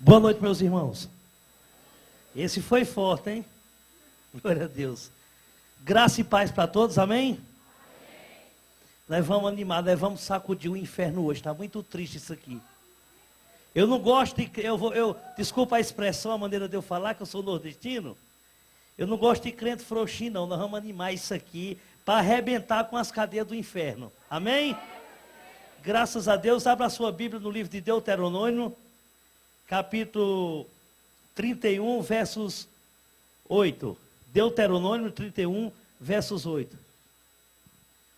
Boa noite, meus irmãos. Esse foi forte, hein? Glória a Deus. Graça e paz para todos, amém? Amém? Nós vamos animar, nós vamos sacudir o inferno hoje. Está muito triste isso aqui. Eu não gosto de... desculpa a expressão, a maneira de eu falar, que eu sou nordestino. Eu não gosto de crente frouxinho, não. Nós vamos animar isso aqui para arrebentar com as cadeias do inferno. Amém? Graças a Deus. Abra a sua Bíblia no livro de Deuteronômio, capítulo 31, versos 8. Deuteronômio 31, versos 8.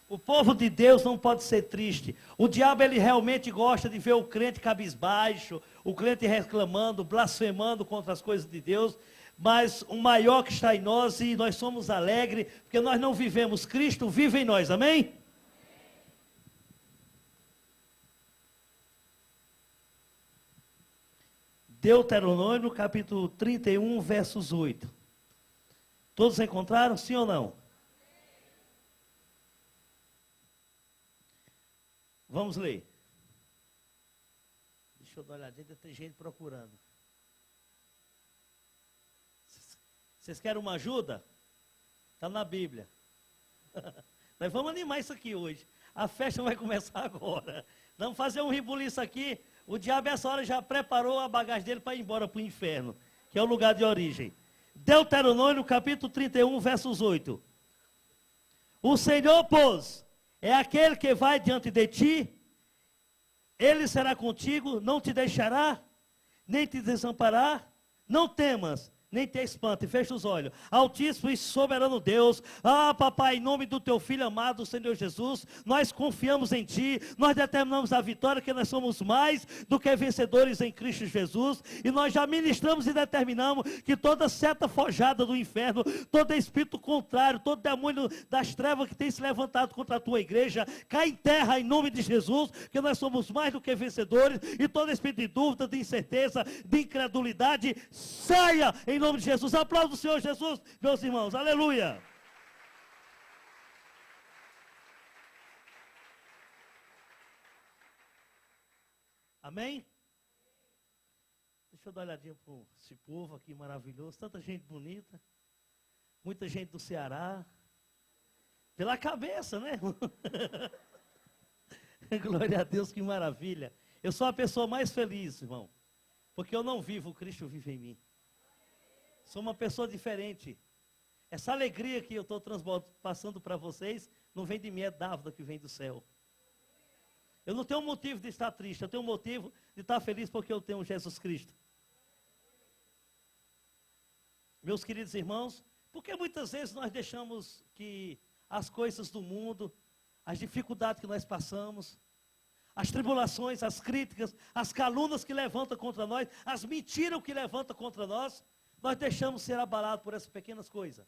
O povo de Deus não pode ser triste. O diabo, ele realmente gosta de ver o crente cabisbaixo, o crente reclamando, blasfemando contra as coisas de Deus. Mas o maior que está em nós, e nós somos alegres, porque nós não vivemos, Cristo vive em nós, amém? Deuteronômio, capítulo 31, versos 8. Todos encontraram, sim ou não? Vamos ler. Deixa eu dar uma olhadinha, tem gente procurando. Vocês querem uma ajuda? Está na Bíblia. Nós vamos animar isso aqui hoje. A festa vai começar agora. Vamos fazer um rebuliço aqui. O diabo, essa hora, já preparou a bagagem dele para ir embora para o inferno, que é o lugar de origem. Deuteronômio, capítulo 31, versos 8. O Senhor, pois, é aquele que vai diante de ti, Ele será contigo, não te deixará, nem te desamparar, não temas, nem te espante, fecha os olhos. Altíssimo e soberano Deus, papai, em nome do teu filho amado, Senhor Jesus, nós confiamos em ti, nós determinamos a vitória, que nós somos mais do que vencedores em Cristo Jesus, e nós já ministramos e determinamos que toda seta forjada do inferno, todo espírito contrário, todo demônio das trevas que tem se levantado contra a tua igreja, cai em terra em nome de Jesus, que nós somos mais do que vencedores, e todo espírito de dúvida, de incerteza, de incredulidade, saia em nome de Jesus. Aplauda o Senhor Jesus, meus irmãos. Aleluia. Amém? Deixa eu dar uma olhadinha para esse povo aqui maravilhoso. Tanta gente bonita. Muita gente do Ceará. Pela cabeça, né? Glória a Deus, que maravilha. Eu sou a pessoa mais feliz, irmão. Porque eu não vivo, o Cristo vive em mim. Sou uma pessoa diferente. Essa alegria que eu estou passando para vocês, não vem de mim, é dávida que vem do céu. Eu não tenho motivo de estar triste, eu tenho motivo de estar feliz porque eu tenho Jesus Cristo. Meus queridos irmãos, porque muitas vezes nós deixamos que as coisas do mundo, as dificuldades que nós passamos, as tribulações, as críticas, as calúnias que levantam contra nós, as mentiras que levantam contra nós, nós deixamos ser abalados por essas pequenas coisas.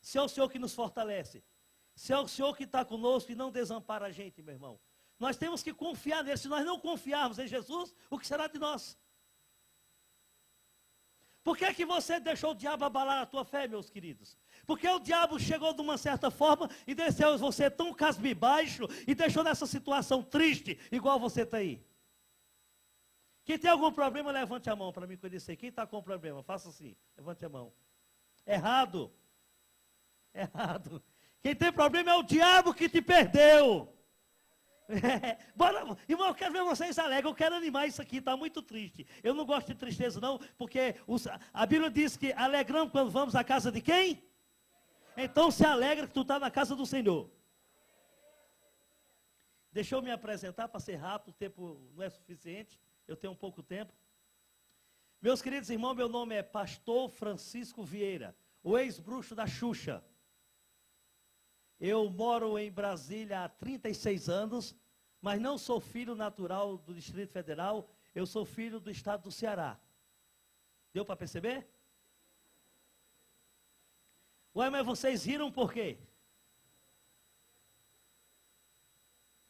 Se é o Senhor que nos fortalece, se é o Senhor que está conosco e não desampara a gente, meu irmão, nós temos que confiar nele. Se nós não confiarmos em Jesus, o que será de nós? Por que é que você deixou o diabo abalar a tua fé, meus queridos? Porque o diabo chegou de uma certa forma e deixou você tão casbibaixo e deixou nessa situação triste, igual você está aí. Quem tem algum problema, levante a mão para me conhecer. Quem está com problema, faça assim, levante a mão. Errado. Errado. Quem tem problema é o diabo que te perdeu. Bora, irmão, eu quero ver vocês alegres, eu quero animar isso aqui, está muito triste. Eu não gosto de tristeza não, porque a Bíblia diz que alegramos quando vamos à casa de quem? Então se alegra que tu está na casa do Senhor. Deixa eu me apresentar para ser rápido, o tempo não é suficiente. Eu tenho pouco tempo. Meus queridos irmãos, meu nome é Pastor Francisco Vieira, o ex-bruxo da Xuxa. Eu moro em Brasília há 36 anos, mas não sou filho natural do Distrito Federal, eu sou filho do estado do Ceará. Deu para perceber? Ué, mas vocês riram por quê?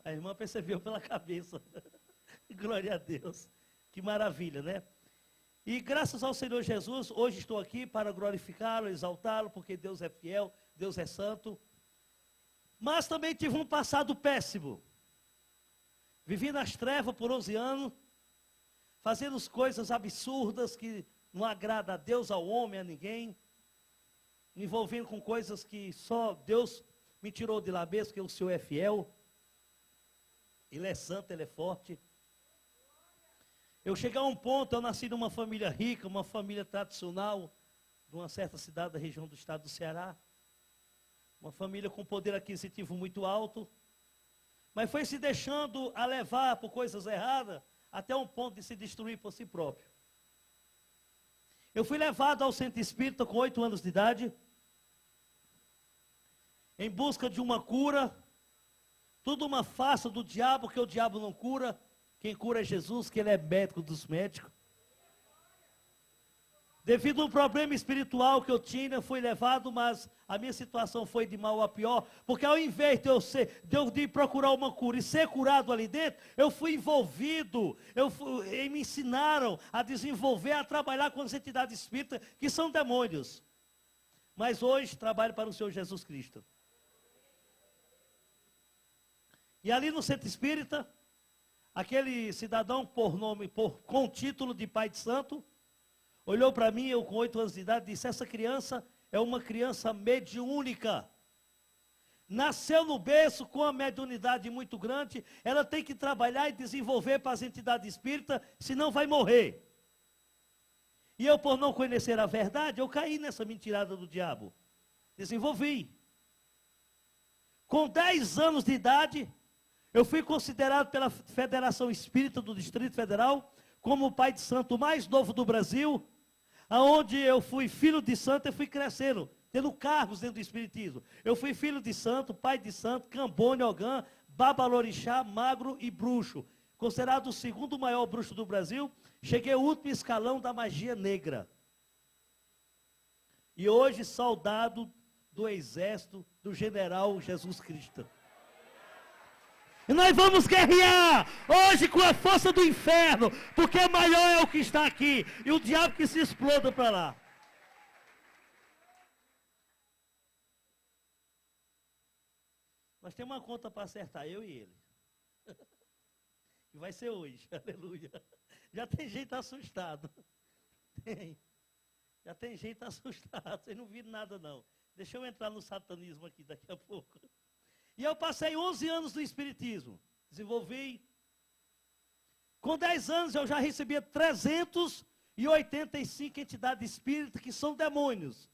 A irmã percebeu pela cabeça. Glória a Deus. Que maravilha, né? E graças ao Senhor Jesus, hoje estou aqui para glorificá-lo, exaltá-lo, porque Deus é fiel, Deus é santo. Mas também tive um passado péssimo. Vivi nas trevas por 11 anos. fazendo coisas absurdas que não agrada a Deus, ao homem, a ninguém, me envolvendo com coisas que só Deus me tirou de lá mesmo, porque o Senhor é fiel, Ele é santo, Ele é forte. Eu cheguei a um ponto, eu nasci numa família rica, uma família tradicional, de uma certa cidade da região do estado do Ceará, uma família com poder aquisitivo muito alto, mas foi se deixando a levar por coisas erradas, até um ponto de se destruir por si próprio. Eu fui levado ao centro espírita com 8 anos de idade, em busca de uma cura, tudo uma farsa do diabo, que o diabo não cura, quem cura é Jesus, que Ele é médico dos médicos. Devido a um problema espiritual que eu tinha, eu fui levado, mas a minha situação foi de mal a pior, porque ao invés de eu de procurar uma cura e ser curado ali dentro, eu fui envolvido, e me ensinaram a desenvolver, a trabalhar com as entidades espíritas, que são demônios. Mas hoje trabalho para o Senhor Jesus Cristo. E ali no centro espírita, aquele cidadão com o título de pai de santo, olhou para mim, eu com 8 anos de idade, disse: essa criança é uma criança mediúnica. Nasceu no berço com uma mediunidade muito grande, ela tem que trabalhar e desenvolver para as entidades espíritas, senão vai morrer. E eu, por não conhecer a verdade, eu caí nessa mentirada do diabo. Desenvolvi. Com 10 anos de idade, eu fui considerado pela Federação Espírita do Distrito Federal como o pai de santo mais novo do Brasil, aonde eu fui filho de santo e fui crescendo, tendo cargos dentro do Espiritismo. Eu fui filho de santo, pai de santo, Cambone, Ogã, Babalorixá, Magro e Bruxo. Considerado o 2º maior bruxo do Brasil, cheguei ao último escalão da magia negra. E hoje soldado do exército do general Jesus Cristo. E nós vamos guerrear hoje com a força do inferno, porque maior é o que está aqui, e o diabo que se exploda para lá. Nós temos uma conta para acertar, eu e ele. E vai ser hoje, aleluia. Já tem gente assustado. Tem. Já tem gente assustado, vocês não viram nada não. Deixa eu entrar no satanismo aqui daqui a pouco. E eu passei 11 anos no Espiritismo, desenvolvi. Com 10 anos eu já recebia 385 entidades espíritas que são demônios.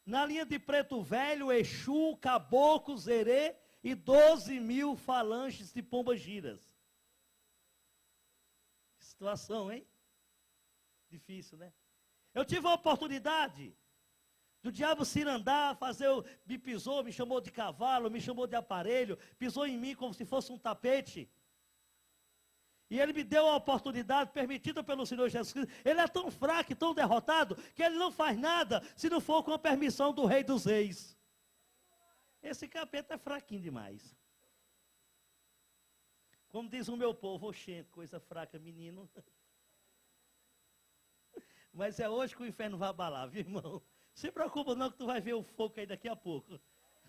Na linha de Preto Velho, Exu, Caboclo, Zerê e 12 mil falanges de pombagiras. Situação, hein? Difícil, né? Eu tive a oportunidade do diabo cirandar, me pisou, me chamou de cavalo, me chamou de aparelho, pisou em mim como se fosse um tapete. E ele me deu a oportunidade permitida pelo Senhor Jesus Cristo. Ele é tão fraco e tão derrotado, que ele não faz nada se não for com a permissão do Rei dos Reis. Esse capeta é fraquinho demais. Como diz o meu povo, oxente, coisa fraca, menino. Mas é hoje que o inferno vai abalar, viu, irmão? Se preocupa não, que tu vai ver o fogo aí daqui a pouco.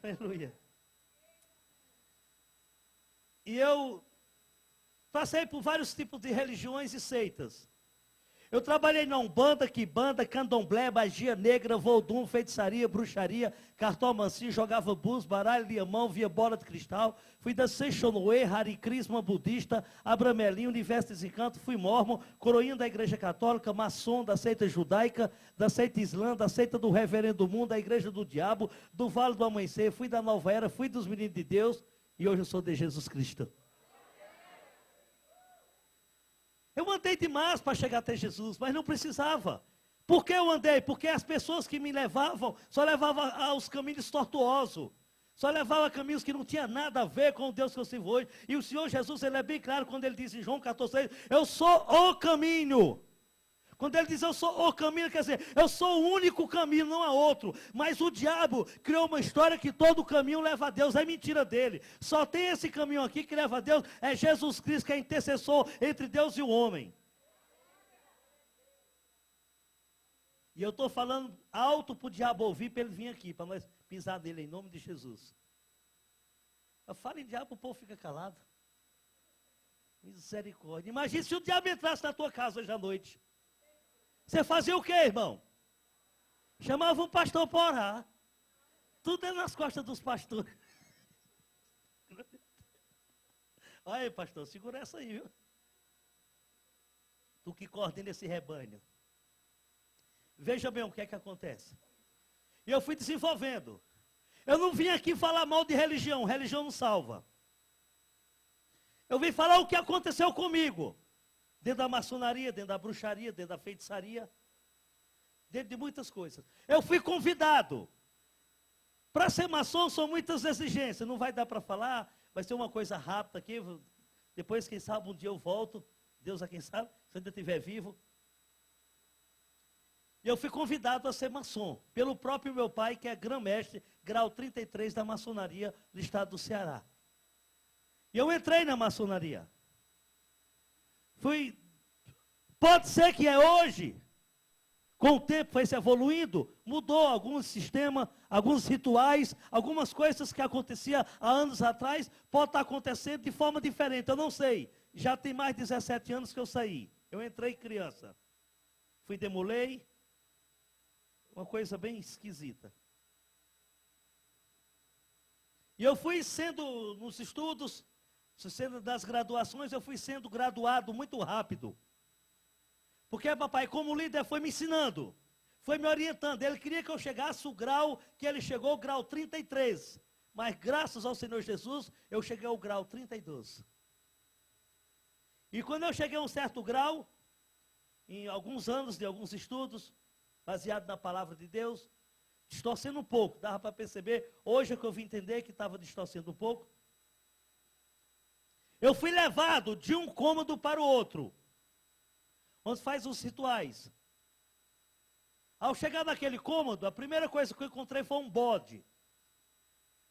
Aleluia. E eu passei por vários tipos de religiões e seitas. Eu trabalhei na Umbanda, Quimbanda, Candomblé, magia negra, Vodum, feitiçaria, bruxaria, cartomancia, jogava bus, baralho, liamão, via bola de cristal. Fui da Seixonoe, Hare Krishna, budista, Abramelinho, Universo Desencanto, fui mormon, coroinha da Igreja Católica, maçom da seita judaica, da seita islã, da seita do Reverendo Mundo, da Igreja do Diabo, do Vale do Amanhecer, fui da Nova Era, fui dos Meninos de Deus e hoje eu sou de Jesus Cristo. Eu andei demais para chegar até Jesus, mas não precisava. Por que eu andei? Porque as pessoas que me levavam, só levavam aos caminhos tortuosos. Só levavam a caminhos que não tinha nada a ver com o Deus que eu sirvo hoje. E o Senhor Jesus, ele é bem claro quando ele diz em João 14, eu sou o caminho. Quando ele diz eu sou o caminho, quer dizer, eu sou o único caminho, não há outro. Mas o diabo criou uma história que todo caminho leva a Deus, é mentira dele. Só tem esse caminho aqui que leva a Deus, é Jesus Cristo que é intercessor entre Deus e o homem. E eu estou falando alto para o diabo ouvir, para ele vir aqui, para nós pisar nele em nome de Jesus. Eu falo em diabo, o povo fica calado. Misericórdia. Imagina se o diabo entrasse na tua casa hoje à noite. Você fazia o quê, irmão? Chamava um pastor para orar. Tudo é nas costas dos pastores. Olha aí, pastor, segura essa aí, viu? Tu que coordena esse rebanho. Veja bem o que é que acontece. E eu fui desenvolvendo. Eu não vim aqui falar mal de religião. Religião não salva. Eu vim falar o que aconteceu comigo. Dentro da maçonaria, dentro da bruxaria, dentro da feitiçaria. Dentro de muitas coisas. Eu fui convidado. Para ser maçom são muitas exigências. Não vai dar para falar. Vai ser uma coisa rápida aqui. Depois, quem sabe, um dia eu volto. Deus a quem sabe, se ainda estiver vivo. E eu fui convidado a ser maçom. Pelo próprio meu pai, que é grão-mestre, grau 33 da maçonaria do estado do Ceará. E eu entrei na maçonaria. Pode ser que é hoje, com o tempo foi se evoluindo, mudou alguns sistemas, alguns rituais, algumas coisas que aconteciam há anos atrás, pode estar acontecendo de forma diferente, eu não sei. Já tem mais de 17 anos que eu saí. Eu entrei criança. Fui demolei, uma coisa bem esquisita. E eu fui sendo, nos estudos, sendo das graduações, eu fui sendo graduado muito rápido. Porque papai, como líder, foi me ensinando, foi me orientando. Ele queria que eu chegasse o grau que ele chegou, o grau 33. Mas graças ao Senhor Jesus, eu cheguei ao grau 32. E quando eu cheguei a um certo grau, em alguns anos de alguns estudos, baseado na palavra de Deus, distorcendo um pouco, dava para perceber, hoje é que eu vim entender que estava distorcendo um pouco. Eu fui levado de um cômodo para o outro, onde faz os rituais. Ao chegar naquele cômodo, a primeira coisa que eu encontrei foi um bode.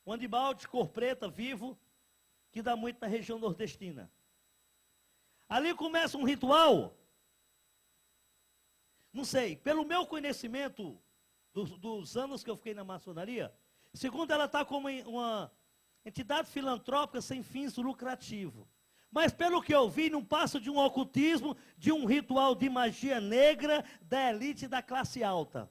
Um animal de cor preta, vivo, que dá muito na região nordestina. Ali começa um ritual, não sei, pelo meu conhecimento dos anos que eu fiquei na maçonaria, segundo ela está como uma entidade filantrópica sem fins lucrativos. Mas pelo que eu vi, não passa de um ocultismo, de um ritual de magia negra da elite da classe alta.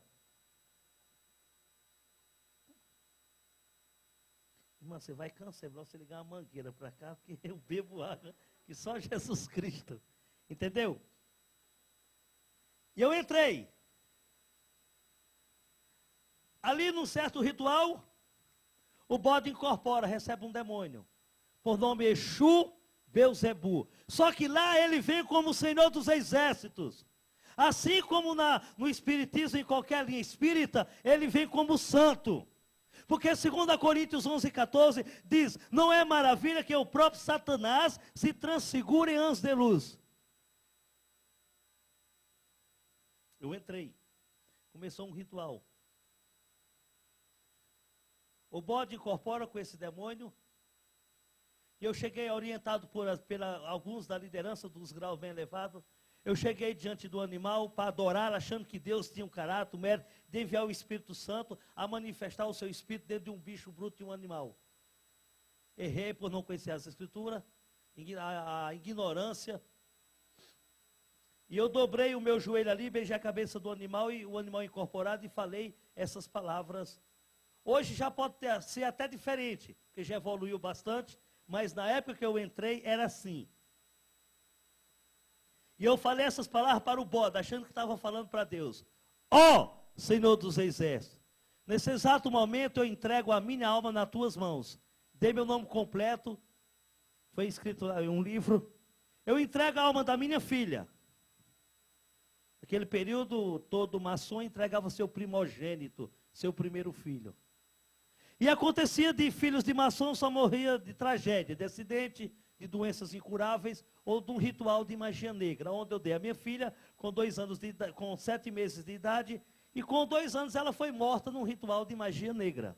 Irmã, você vai cancelar você ligar uma mangueira para cá, porque eu bebo água que só Jesus Cristo. Entendeu? E eu entrei. Ali num certo ritual, o bode incorpora, recebe um demônio. Por nome Exu Beuzebu. Só que lá ele vem como Senhor dos Exércitos. Assim como no Espiritismo, em qualquer linha espírita, ele vem como santo. Porque 2 Coríntios 11:14 diz, não é maravilha que o próprio Satanás se transfigure em anjos de luz. Eu entrei. Começou um ritual. O bode incorpora com esse demônio. E eu cheguei orientado por alguns da liderança dos graus bem elevados. Eu cheguei diante do animal para adorar, achando que Deus tinha um caráter, o mérito de enviar o Espírito Santo a manifestar o seu Espírito dentro de um bicho bruto e um animal. Errei por não conhecer as Escrituras, a ignorância. E eu dobrei o meu joelho ali, beijei a cabeça do animal e o animal incorporado e falei essas palavras. Hoje já pode ser até diferente, porque já evoluiu bastante, mas na época que eu entrei era assim. E eu falei essas palavras para o bode, achando que estava falando para Deus. Ó, Senhor dos Exércitos, nesse exato momento eu entrego a minha alma nas tuas mãos. Dei meu nome completo, foi escrito em um livro. Eu entrego a alma da minha filha. Naquele período, todo maçom entregava seu primogênito, seu primeiro filho. E acontecia de filhos de maçom só morria de tragédia, de acidente, de doenças incuráveis ou de um ritual de magia negra, onde eu dei a minha filha com 2 anos de idade, com 7 meses de idade, e com 2 anos ela foi morta num ritual de magia negra.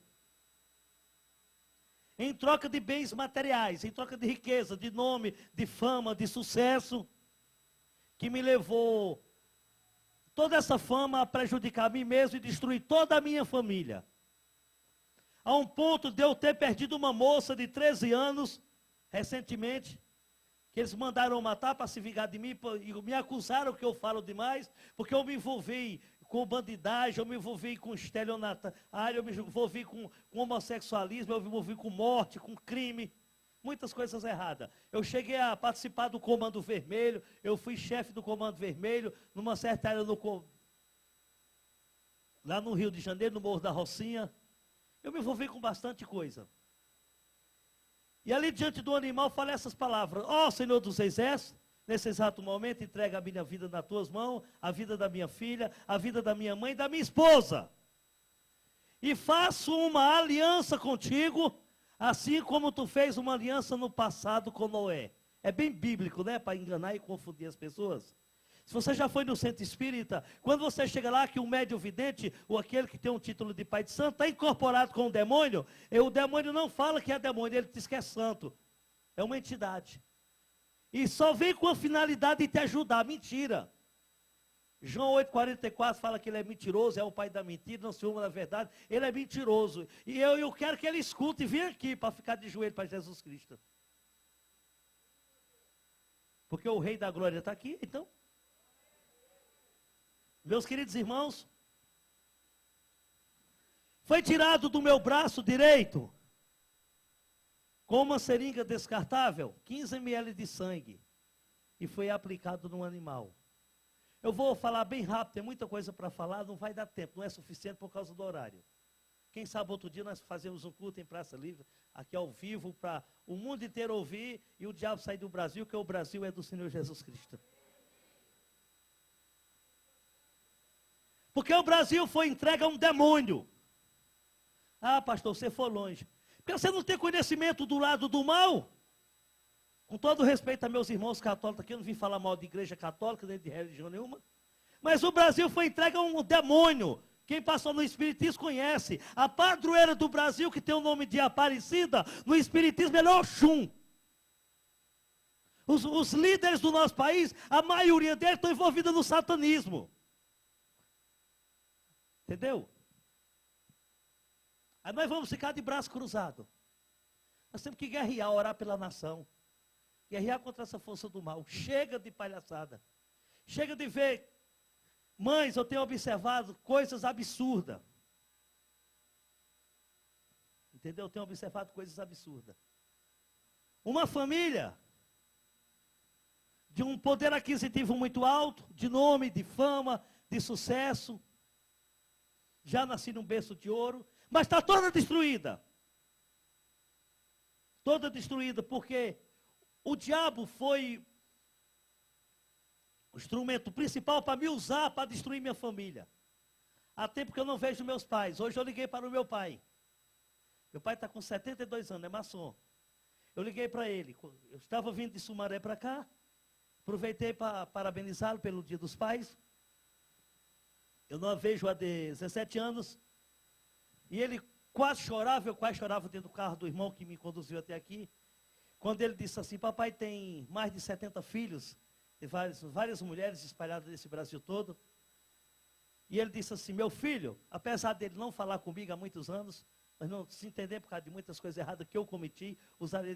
Em troca de bens materiais, em troca de riqueza, de nome, de fama, de sucesso, que me levou toda essa fama a prejudicar a mim mesmo e destruir toda a minha família. A um ponto de eu ter perdido uma moça de 13 anos, recentemente, que eles mandaram matar para se vingar de mim, e me acusaram que eu falo demais, porque eu me envolvi com bandidagem, eu me envolvi com estelionatário, eu me envolvi com homossexualismo, eu me envolvi com morte, com crime, muitas coisas erradas. Eu cheguei a participar do Comando Vermelho, eu fui chefe do Comando Vermelho, numa certa área lá no Rio de Janeiro, no Morro da Rocinha. Eu me envolvi com bastante coisa. E ali diante do animal falei essas palavras: ó Senhor dos Exércitos, nesse exato momento entrega a minha vida nas tuas mãos, a vida da minha filha, a vida da minha mãe e da minha esposa. E faço uma aliança contigo, assim como tu fez uma aliança no passado com Noé. É bem bíblico, né? Para enganar e confundir as pessoas. Se você já foi no centro espírita, quando você chega lá que o médium vidente, ou aquele que tem um título de pai de santo, está incorporado com o demônio, e o demônio não fala que é demônio, ele diz que é santo. É uma entidade. E só vem com a finalidade de te ajudar. Mentira. João 8,44 fala que ele é mentiroso, é o pai da mentira, não se uma da verdade. Ele é mentiroso. E eu quero que ele escute e venha aqui para ficar de joelho para Jesus Cristo. Porque o Rei da Glória está aqui, então. Meus queridos irmãos, foi tirado do meu braço direito, com uma seringa descartável, 15 ml de sangue, e foi aplicado num animal. Eu vou falar bem rápido, tem muita coisa para falar, não vai dar tempo, não é suficiente por causa do horário. Quem sabe outro dia nós fazemos um culto em Praça Livre, aqui ao vivo, para o mundo inteiro ouvir, e o diabo sair do Brasil, porque o Brasil é do Senhor Jesus Cristo. Porque o Brasil foi entregue a um demônio. Ah, pastor, você foi longe. Porque você não tem conhecimento do lado do mal? Com todo respeito a meus irmãos católicos aqui, eu não vim falar mal de igreja católica, nem de religião nenhuma. Mas o Brasil foi entregue a um demônio. Quem passou no Espiritismo conhece. A padroeira do Brasil, que tem o nome de Aparecida, no Espiritismo é Oxum. Os líderes do nosso país, a maioria deles estão envolvidos no satanismo. Entendeu? Aí nós vamos ficar de braço cruzado. Nós temos que guerrear, orar pela nação. Guerrear contra essa força do mal. Chega de palhaçada. Chega de ver. Mães, eu tenho observado coisas absurdas. Entendeu? Eu tenho observado coisas absurdas. Uma família de um poder aquisitivo muito alto, de nome, de fama, de sucesso. Já nasci num berço de ouro, mas está toda destruída. Toda destruída, porque o diabo foi o instrumento principal para me usar, para destruir minha família. Há tempo que eu não vejo meus pais. Hoje eu liguei para o meu pai. Meu pai está com 72 anos, é maçom. Eu liguei para ele. Eu estava vindo de Sumaré para cá. Aproveitei para parabenizá-lo pelo Dia dos Pais. Eu não a vejo há 17 anos. E ele quase chorava, eu quase chorava dentro do carro do irmão que me conduziu até aqui. Quando ele disse assim: papai tem mais de 70 filhos, tem várias mulheres espalhadas nesse Brasil todo. E ele disse assim: meu filho, apesar dele não falar comigo há muitos anos, mas não se entender por causa de muitas coisas erradas que eu cometi,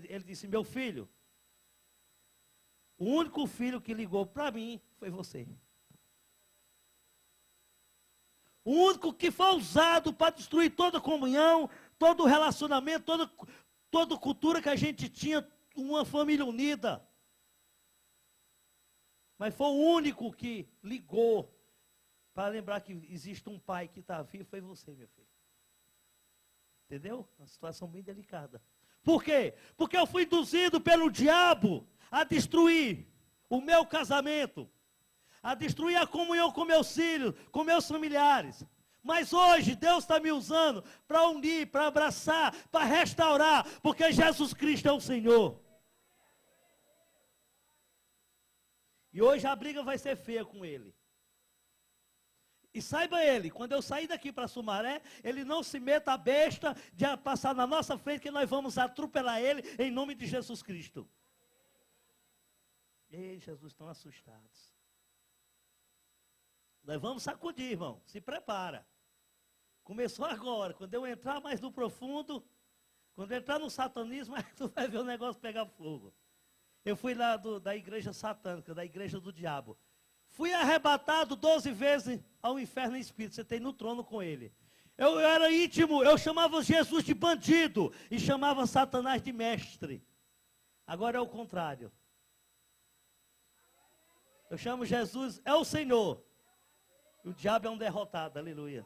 ele disse: meu filho, o único filho que ligou para mim foi você. O único que foi usado para destruir toda a comunhão, todo o relacionamento, toda a cultura que a gente tinha, uma família unida. Mas foi o único que ligou para lembrar que existe um pai que está vivo, foi você, meu filho. Entendeu? Uma situação bem delicada. Por quê? Porque eu fui induzido pelo diabo a destruir o meu casamento, a destruir a comunhão com meus filhos, com meus familiares. Mas hoje Deus está me usando para unir, para abraçar, para restaurar, porque Jesus Cristo é o Senhor. E hoje a briga vai ser feia com ele. E saiba ele, quando eu sair daqui para Sumaré, ele não se meta a besta de passar na nossa frente, que nós vamos atropelar ele em nome de Jesus Cristo. Ei, Jesus, estão assustados. Nós vamos sacudir, irmão. Se prepara. Começou agora. Quando eu entrar mais no profundo, quando eu entrar no satanismo, aí tu vai ver o negócio pegar fogo. Eu fui lá da igreja satânica, da igreja do diabo. Fui arrebatado 12 vezes ao inferno em espírito. Sentei no trono com ele. Eu era íntimo, eu chamava Jesus de bandido e chamava Satanás de mestre. Agora é o contrário. Eu chamo Jesus, é o Senhor. E o diabo é um derrotado, aleluia.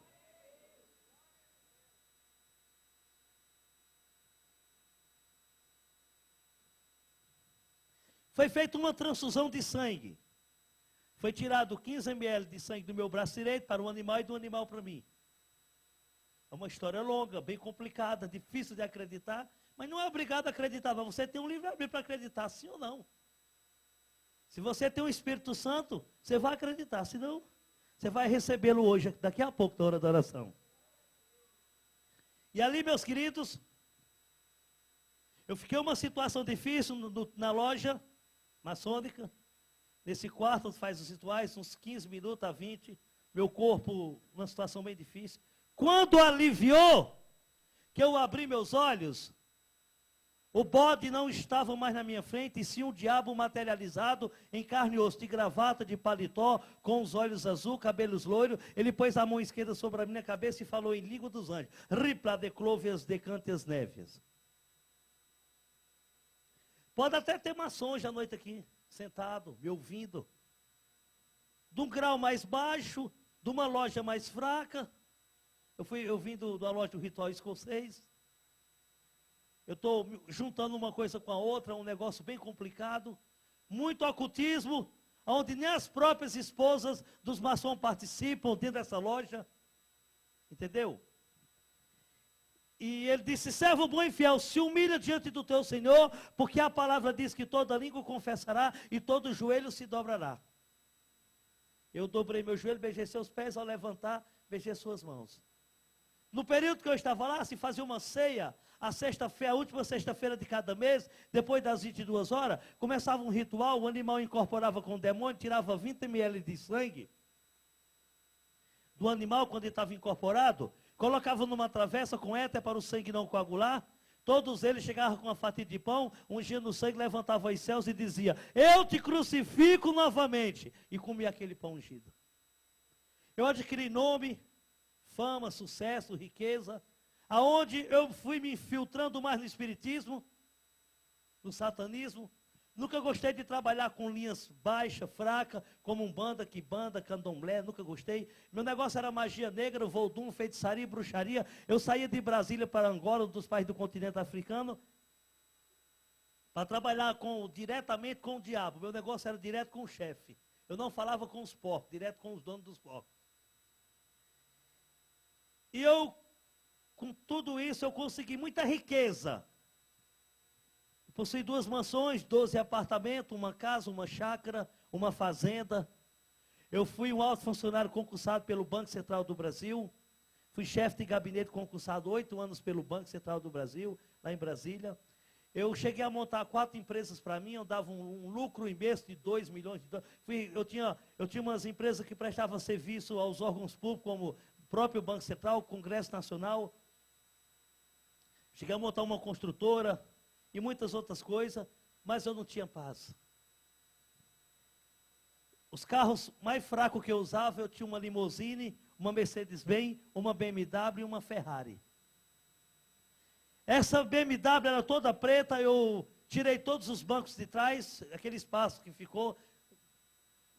Foi feita uma transfusão de sangue. Foi tirado 15 ml de sangue do meu braço direito para um animal e do animal para mim. É uma história longa, bem complicada, difícil de acreditar, mas não é obrigado a acreditar. Mas você tem um livre-arbítrio para acreditar, sim ou não. Se você tem o Espírito Santo, você vai acreditar, senão você vai recebê-lo hoje, daqui a pouco, na hora da oração. E ali, meus queridos, eu fiquei uma situação difícil na loja maçônica. Nesse quarto faz os rituais, uns 15 minutos a 20. Meu corpo, numa situação bem difícil. Quando aliviou, que eu abri meus olhos, o bode não estava mais na minha frente, e sim um diabo materializado em carne e osso, de gravata, de paletó, com os olhos azul, cabelos loiros. Ele pôs a mão esquerda sobre a minha cabeça e falou em língua dos anjos. Ripla de clovias de cantes névias. Pode até ter maçom hoje à noite aqui, sentado, me ouvindo. De um grau mais baixo, de uma loja mais fraca. Eu vim da loja do Ritual Escocês. Eu estou juntando uma coisa com a outra, um negócio bem complicado. Muito ocultismo, onde nem as próprias esposas dos maçons participam dentro dessa loja. Entendeu? E ele disse, servo bom e fiel, se humilha diante do teu Senhor, porque a palavra diz que toda língua confessará e todo joelho se dobrará. Eu dobrei meu joelho, beijei seus pés, ao levantar, beijei suas mãos. No período que eu estava lá, se fazia uma ceia, a última sexta-feira de cada mês, depois das 22 horas, começava um ritual, o animal incorporava com o demônio, tirava 20 ml de sangue do animal quando ele estava incorporado, colocava numa travessa com éter para o sangue não coagular. Todos eles chegavam com uma fatia de pão, ungia no sangue, levantavam os céus e dizia, eu te crucifico novamente. E comia aquele pão ungido. Eu adquiri nome, fama, sucesso, riqueza, aonde eu fui me infiltrando mais no espiritismo, no satanismo. Nunca gostei de trabalhar com linhas baixas, fracas, como umbanda, quimbanda, candomblé, nunca gostei. Meu negócio era magia negra, voodoo, feitiçaria, bruxaria. Eu saía de Brasília para Angola, um dos países do continente africano, para trabalhar diretamente com o diabo. Meu negócio era direto com o chefe. Eu não falava com os porcos, direto com os donos dos porcos. E eu, com tudo isso, eu consegui muita riqueza. Possuí 2 mansões, 12 apartamentos, uma casa, uma chácara, uma fazenda. Eu fui um alto funcionário concursado pelo Banco Central do Brasil. Fui chefe de gabinete concursado 8 anos pelo Banco Central do Brasil, lá em Brasília. Eu cheguei a montar 4 empresas para mim, eu dava um lucro imenso de 2 milhões de dólares. Eu tinha umas empresas que prestavam serviço aos órgãos públicos, como o próprio Banco Central, o Congresso Nacional. Cheguei a montar uma construtora e muitas outras coisas, mas eu não tinha paz. Os carros mais fracos que eu usava, eu tinha uma limousine, uma Mercedes-Benz, uma BMW e uma Ferrari. Essa BMW era toda preta, eu tirei todos os bancos de trás, aquele espaço que ficou.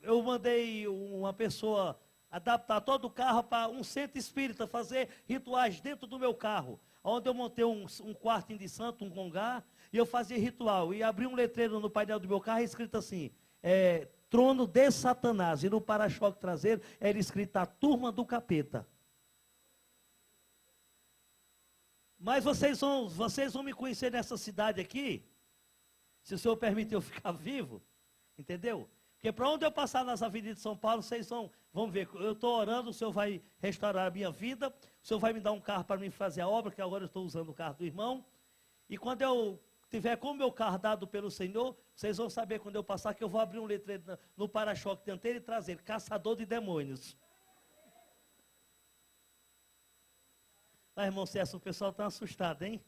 Eu mandei uma pessoa adaptar todo o carro para um centro espírita, fazer rituais dentro do meu carro, onde eu montei um quartinho de santo, um gongá, e eu fazia ritual, e abri um letreiro no painel do meu carro, escrito assim, trono de Satanás, e no para-choque traseiro era escrito a turma do capeta. Mas vocês vão me conhecer nessa cidade aqui, se o Senhor permitir eu ficar vivo, entendeu? Porque para onde eu passar nas avenidas de São Paulo, vocês vão ver, eu estou orando, o Senhor vai restaurar a minha vida, o Senhor vai me dar um carro para mim fazer a obra, que agora eu estou usando o carro do irmão, e quando eu tiver com o meu carro dado pelo Senhor, vocês vão saber quando eu passar que eu vou abrir um letreiro no para-choque dianteiro e trazer caçador de demônios. Ah, irmão César, o pessoal está assustado, hein?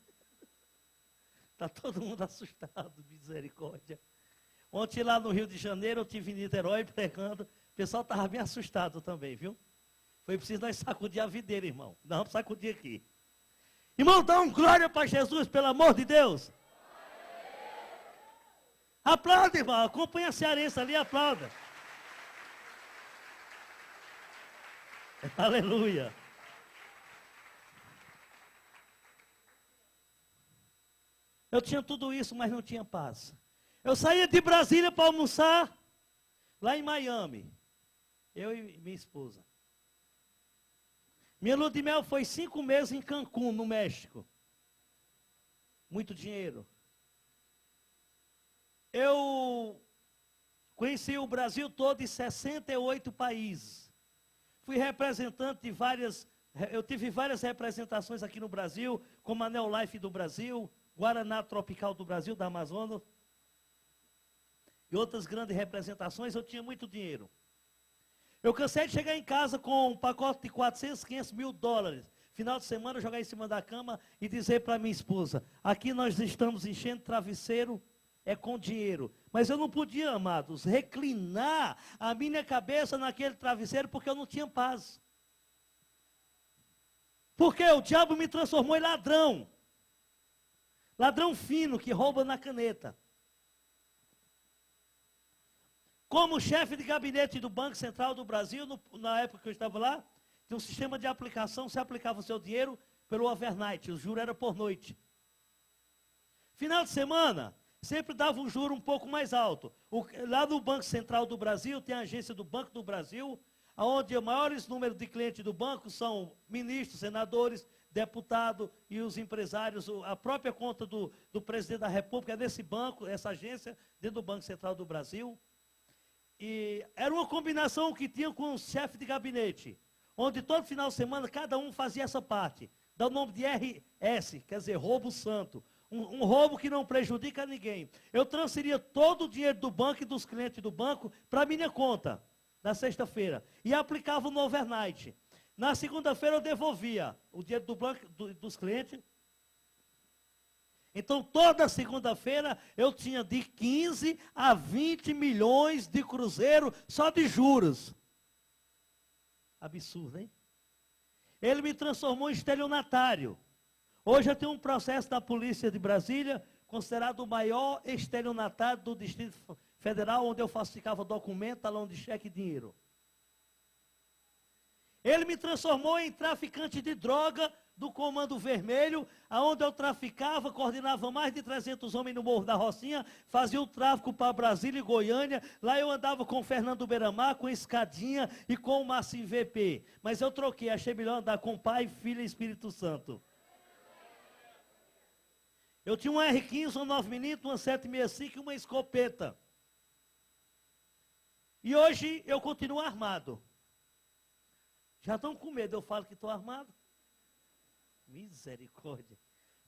Está todo mundo assustado, misericórdia. Ontem lá no Rio de Janeiro, eu estive em Niterói pregando. O pessoal estava bem assustado também, viu? Foi preciso nós sacudir a videira, irmão. Não, vamos sacudir aqui. Irmão, dá um glória para Jesus, pelo amor de Deus. Aplauda, irmão. Acompanha a cearense ali, aplauda. Aleluia. Eu tinha tudo isso, mas não tinha paz. Eu saía de Brasília para almoçar lá em Miami. Eu e minha esposa. Minha lua de mel foi 5 meses em Cancún, no México. Muito dinheiro. Eu conheci o Brasil todo em 68 países. Fui representante de eu tive várias representações aqui no Brasil, como a Neolife do Brasil, Guaraná Tropical do Brasil, da Amazônia, e outras grandes representações. Eu tinha muito dinheiro. Eu cansei de chegar em casa com um pacote de 400, 500 mil dólares. Final de semana, jogar em cima da cama e dizer para minha esposa, aqui nós estamos enchendo travesseiro, é com dinheiro. Mas eu não podia, amados, reclinar a minha cabeça naquele travesseiro porque eu não tinha paz. Porque o diabo me transformou em ladrão. Ladrão fino que rouba na caneta. Como chefe de gabinete do Banco Central do Brasil, na época que eu estava lá, tinha um sistema de aplicação, você aplicava o seu dinheiro pelo overnight, o juro era por noite. Final de semana, sempre dava um juro um pouco mais alto. Lá no Banco Central do Brasil, tem a agência do Banco do Brasil, onde o maior número de clientes do banco são ministros, senadores, deputados e os empresários. A própria conta do presidente da República é nesse banco, essa agência, dentro do Banco Central do Brasil. E era uma combinação que tinha com o chefe de gabinete, onde todo final de semana cada um fazia essa parte. Dá o nome de RS, quer dizer, roubo santo. Um roubo que não prejudica ninguém. Eu transferia todo o dinheiro do banco e dos clientes do banco para a minha conta, na sexta-feira, e aplicava no overnight. Na segunda-feira eu devolvia o dinheiro do banco, dos clientes. Então, toda segunda-feira eu tinha de 15 a 20 milhões de cruzeiro só de juros. Absurdo, hein? Ele me transformou em estelionatário. Hoje eu tenho um processo da Polícia de Brasília, considerado o maior estelionatário do Distrito Federal, onde eu falsificava documento, talão de cheque e dinheiro. Ele me transformou em traficante de droga do Comando Vermelho, aonde eu traficava, coordenava mais de 300 homens no Morro da Rocinha, fazia o tráfico para Brasília e Goiânia. Lá eu andava com o Fernando Beiramar, com Escadinha e com o Massim VP. Mas eu troquei, achei melhor andar com Pai, Filho e Espírito Santo. Eu tinha um R15, um 9mm, uma 765 e uma escopeta. E hoje eu continuo armado. Já estão com medo, eu falo que estou armado? Misericórdia.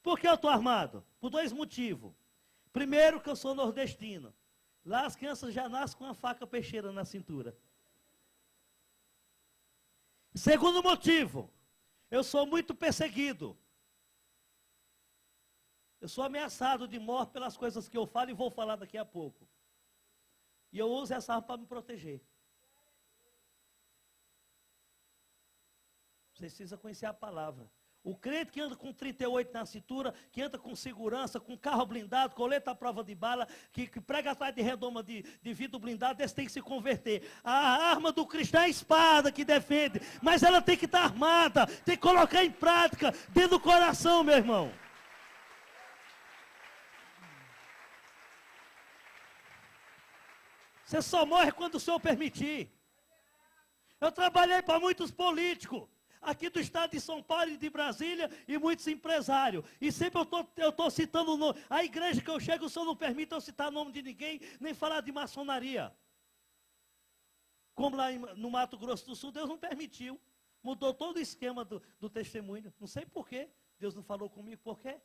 Por que eu estou armado? Por 2 motivos. Primeiro, que eu sou nordestino. Lá as crianças já nascem com a faca peixeira na cintura. Segundo motivo, eu sou muito perseguido. Eu sou ameaçado de morte pelas coisas que eu falo e vou falar daqui a pouco. E eu uso essa arma para me proteger. Você precisa conhecer a palavra. O crente que anda com 38 na cintura, que anda com segurança, com carro blindado, coleta à prova de bala, que prega atrás de redoma de vidro blindado, esse tem que se converter. A arma do cristão é a espada que defende, mas ela tem que estar armada, tem que colocar em prática, dentro do coração, meu irmão. Você só morre quando o Senhor permitir. Eu trabalhei para muitos políticos, aqui do estado de São Paulo e de Brasília, e muitos empresários. E sempre eu estou citando o nome. A igreja que eu chego, o Senhor não permite eu citar o nome de ninguém, nem falar de maçonaria. Como lá no Mato Grosso do Sul, Deus não permitiu. Mudou todo o esquema do testemunho. Não sei por quê. Deus não falou comigo por quê.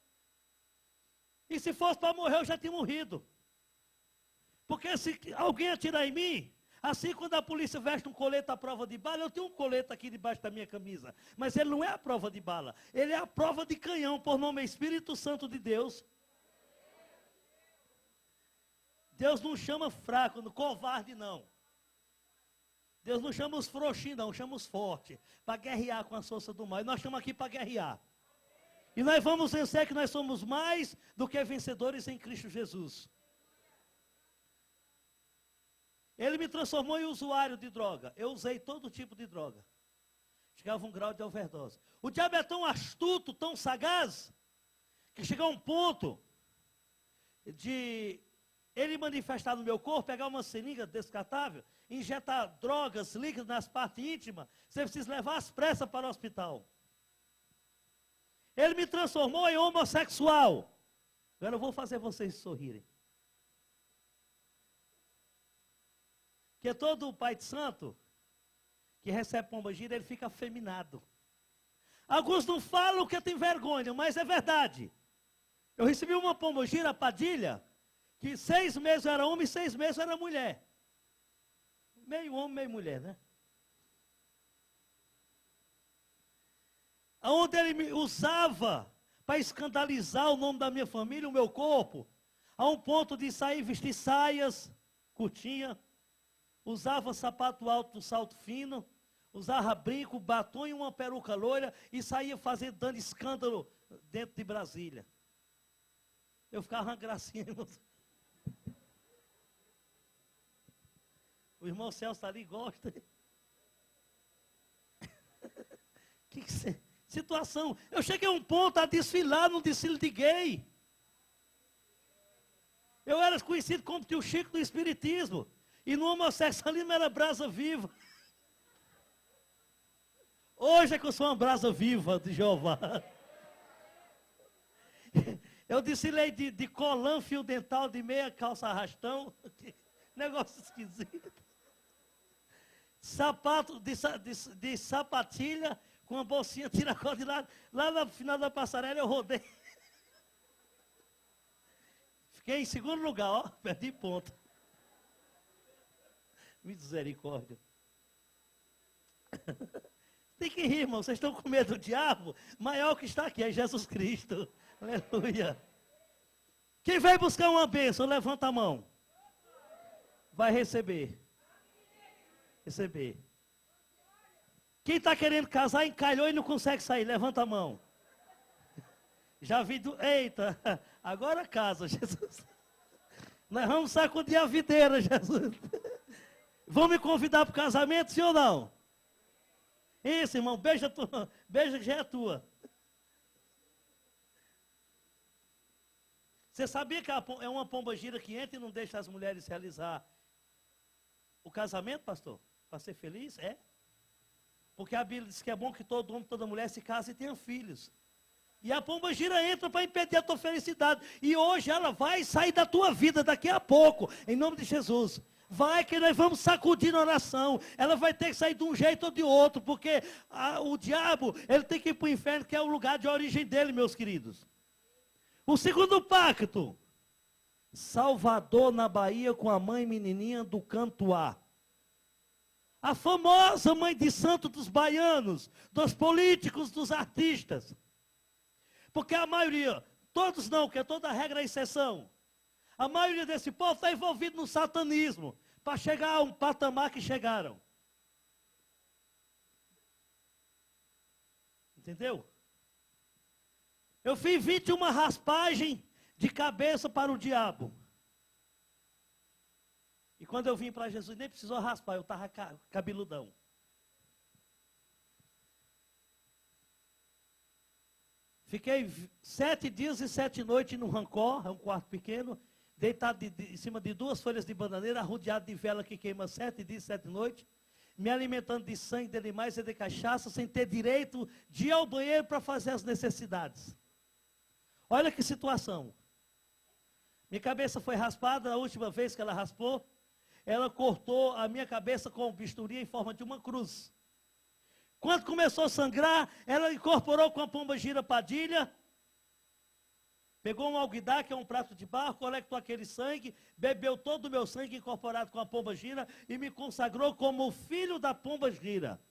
E se fosse para morrer, eu já tinha morrido. Porque se alguém atirar em mim, assim quando a polícia veste um colete à prova de bala, eu tenho um colete aqui debaixo da minha camisa. Mas ele não é a prova de bala, ele é a prova de canhão, por nome é Espírito Santo de Deus. Deus não chama fraco, covarde não. Deus não chama os frouxinhos não, chama os fortes, para guerrear com a força do mal. E nós estamos aqui para guerrear. E nós vamos vencer que nós somos mais do que vencedores em Cristo Jesus. Ele me transformou em usuário de droga. Eu usei todo tipo de droga. Chegava a um grau de overdose. O diabo é tão astuto, tão sagaz, que chega a um ponto de ele manifestar no meu corpo, pegar uma seringa descartável, injetar drogas líquidas nas partes íntimas, você precisa levar às pressas para o hospital. Ele me transformou em homossexual. Agora eu vou fazer vocês sorrirem. Porque todo pai de santo que recebe pomba-gira, ele fica afeminado. Alguns não falam que tem vergonha, mas é verdade. Eu recebi uma pomba-gira, Padilha, que 6 meses eu era homem e 6 meses eu era mulher. Meio homem, meio mulher, né? Onde ele me usava para escandalizar o nome da minha família, o meu corpo, a um ponto de sair vestir saias, curtinha, usava sapato alto, salto fino, usava brinco, batom e uma peruca loira e saía fazendo, dando escândalo dentro de Brasília. Eu ficava uma gracinha. O irmão Celso está ali e gosta. Situação. Eu cheguei a um ponto a desfilar no desfile de gay. Eu era conhecido como tio Chico do Espiritismo. E no homossexualismo era brasa viva. Hoje é que eu sou uma brasa viva de Jeová. Eu desfilei de colã, fio dental, de meia, calça arrastão. Negócio esquisito. Sapato de sapatilha, com uma bolsinha tiracol de lado. Lá no final da passarela eu rodei. Fiquei em segundo lugar, ó, perdi ponto. Misericórdia. Tem que rir, irmão. Vocês estão com medo do diabo? Maior que está aqui é Jesus Cristo. Aleluia. Quem vai buscar uma bênção, levanta a mão. Vai receber. Receber. Quem está querendo casar, encalhou e não consegue sair, levanta a mão. Já vi do... Eita, agora casa, Jesus. Nós vamos sacudir a videira, Jesus. Vão me convidar para o casamento, sim ou não? Isso, irmão, beija que já é tua. Você sabia que é uma pomba-gira que entra e não deixa as mulheres realizar o casamento, pastor? Para ser feliz? É. Porque a Bíblia diz que é bom que todo homem, toda mulher se case e tenha filhos. E a pomba-gira entra para impedir a tua felicidade. E hoje ela vai sair da tua vida daqui a pouco, em nome de Jesus. Vai que nós vamos sacudir na oração. Ela vai ter que sair de um jeito ou de outro, porque o diabo, ele tem que ir para o inferno, que é o lugar de origem dele, meus queridos. O segundo pacto. Salvador na Bahia com a mãe menininha do Cantuá. A famosa mãe de santo dos baianos, dos políticos, dos artistas. Porque a maioria, todos não, que é toda regra é exceção. A maioria desse povo está envolvido no satanismo, para chegar a um patamar que chegaram. Entendeu? Eu fiz 21 raspagens de cabeça para o diabo. E quando eu vim para Jesus, nem precisou raspar, eu estava cabeludão. Fiquei 7 dias e 7 noites no Rancor, é um quarto pequeno, deitado em cima de 2 folhas de bananeira, rodeado de vela que queima 7 dias e 7 noites, me alimentando de sangue de animais e de cachaça, sem ter direito de ir ao banheiro para fazer as necessidades. Olha que situação. Minha cabeça foi raspada, a última vez que ela raspou, ela cortou a minha cabeça com um bisturi em forma de uma cruz. Quando começou a sangrar, ela incorporou com a pomba-gira Padilha, pegou um alguidar, que é um prato de barro, colectou aquele sangue, bebeu todo o meu sangue incorporado com a pomba-gira e me consagrou como o filho da pomba-gira.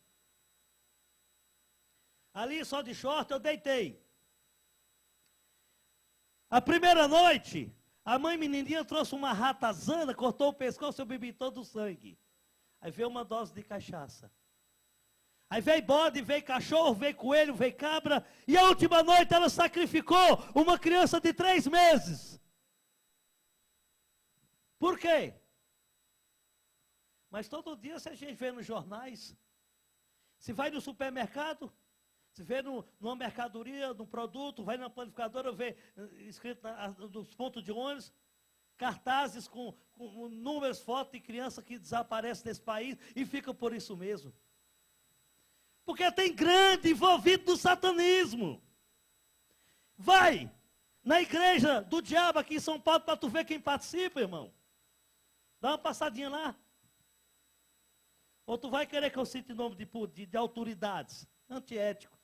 Ali, só de short, eu deitei. A primeira noite, A mãe menininha trouxe uma ratazana, cortou o pescoço, eu bebi todo o sangue. Aí veio uma dose de cachaça. Aí veio bode, veio cachorro, veio coelho, veio cabra. E a última noite ela sacrificou uma criança de 3 meses. Por quê? Mas todo dia, se a gente vê nos jornais, se vai no supermercado, se vê numa mercadoria, num produto, vai na panificadora, vê escrito nos pontos de ônibus, cartazes com números, fotos de criança que desaparece desse país e fica por isso mesmo. Porque tem grande envolvido no satanismo. Vai na igreja do diabo aqui em São Paulo para tu ver quem participa, irmão. Dá uma passadinha lá. Ou tu vai querer que eu cite nome de autoridades? Antiético.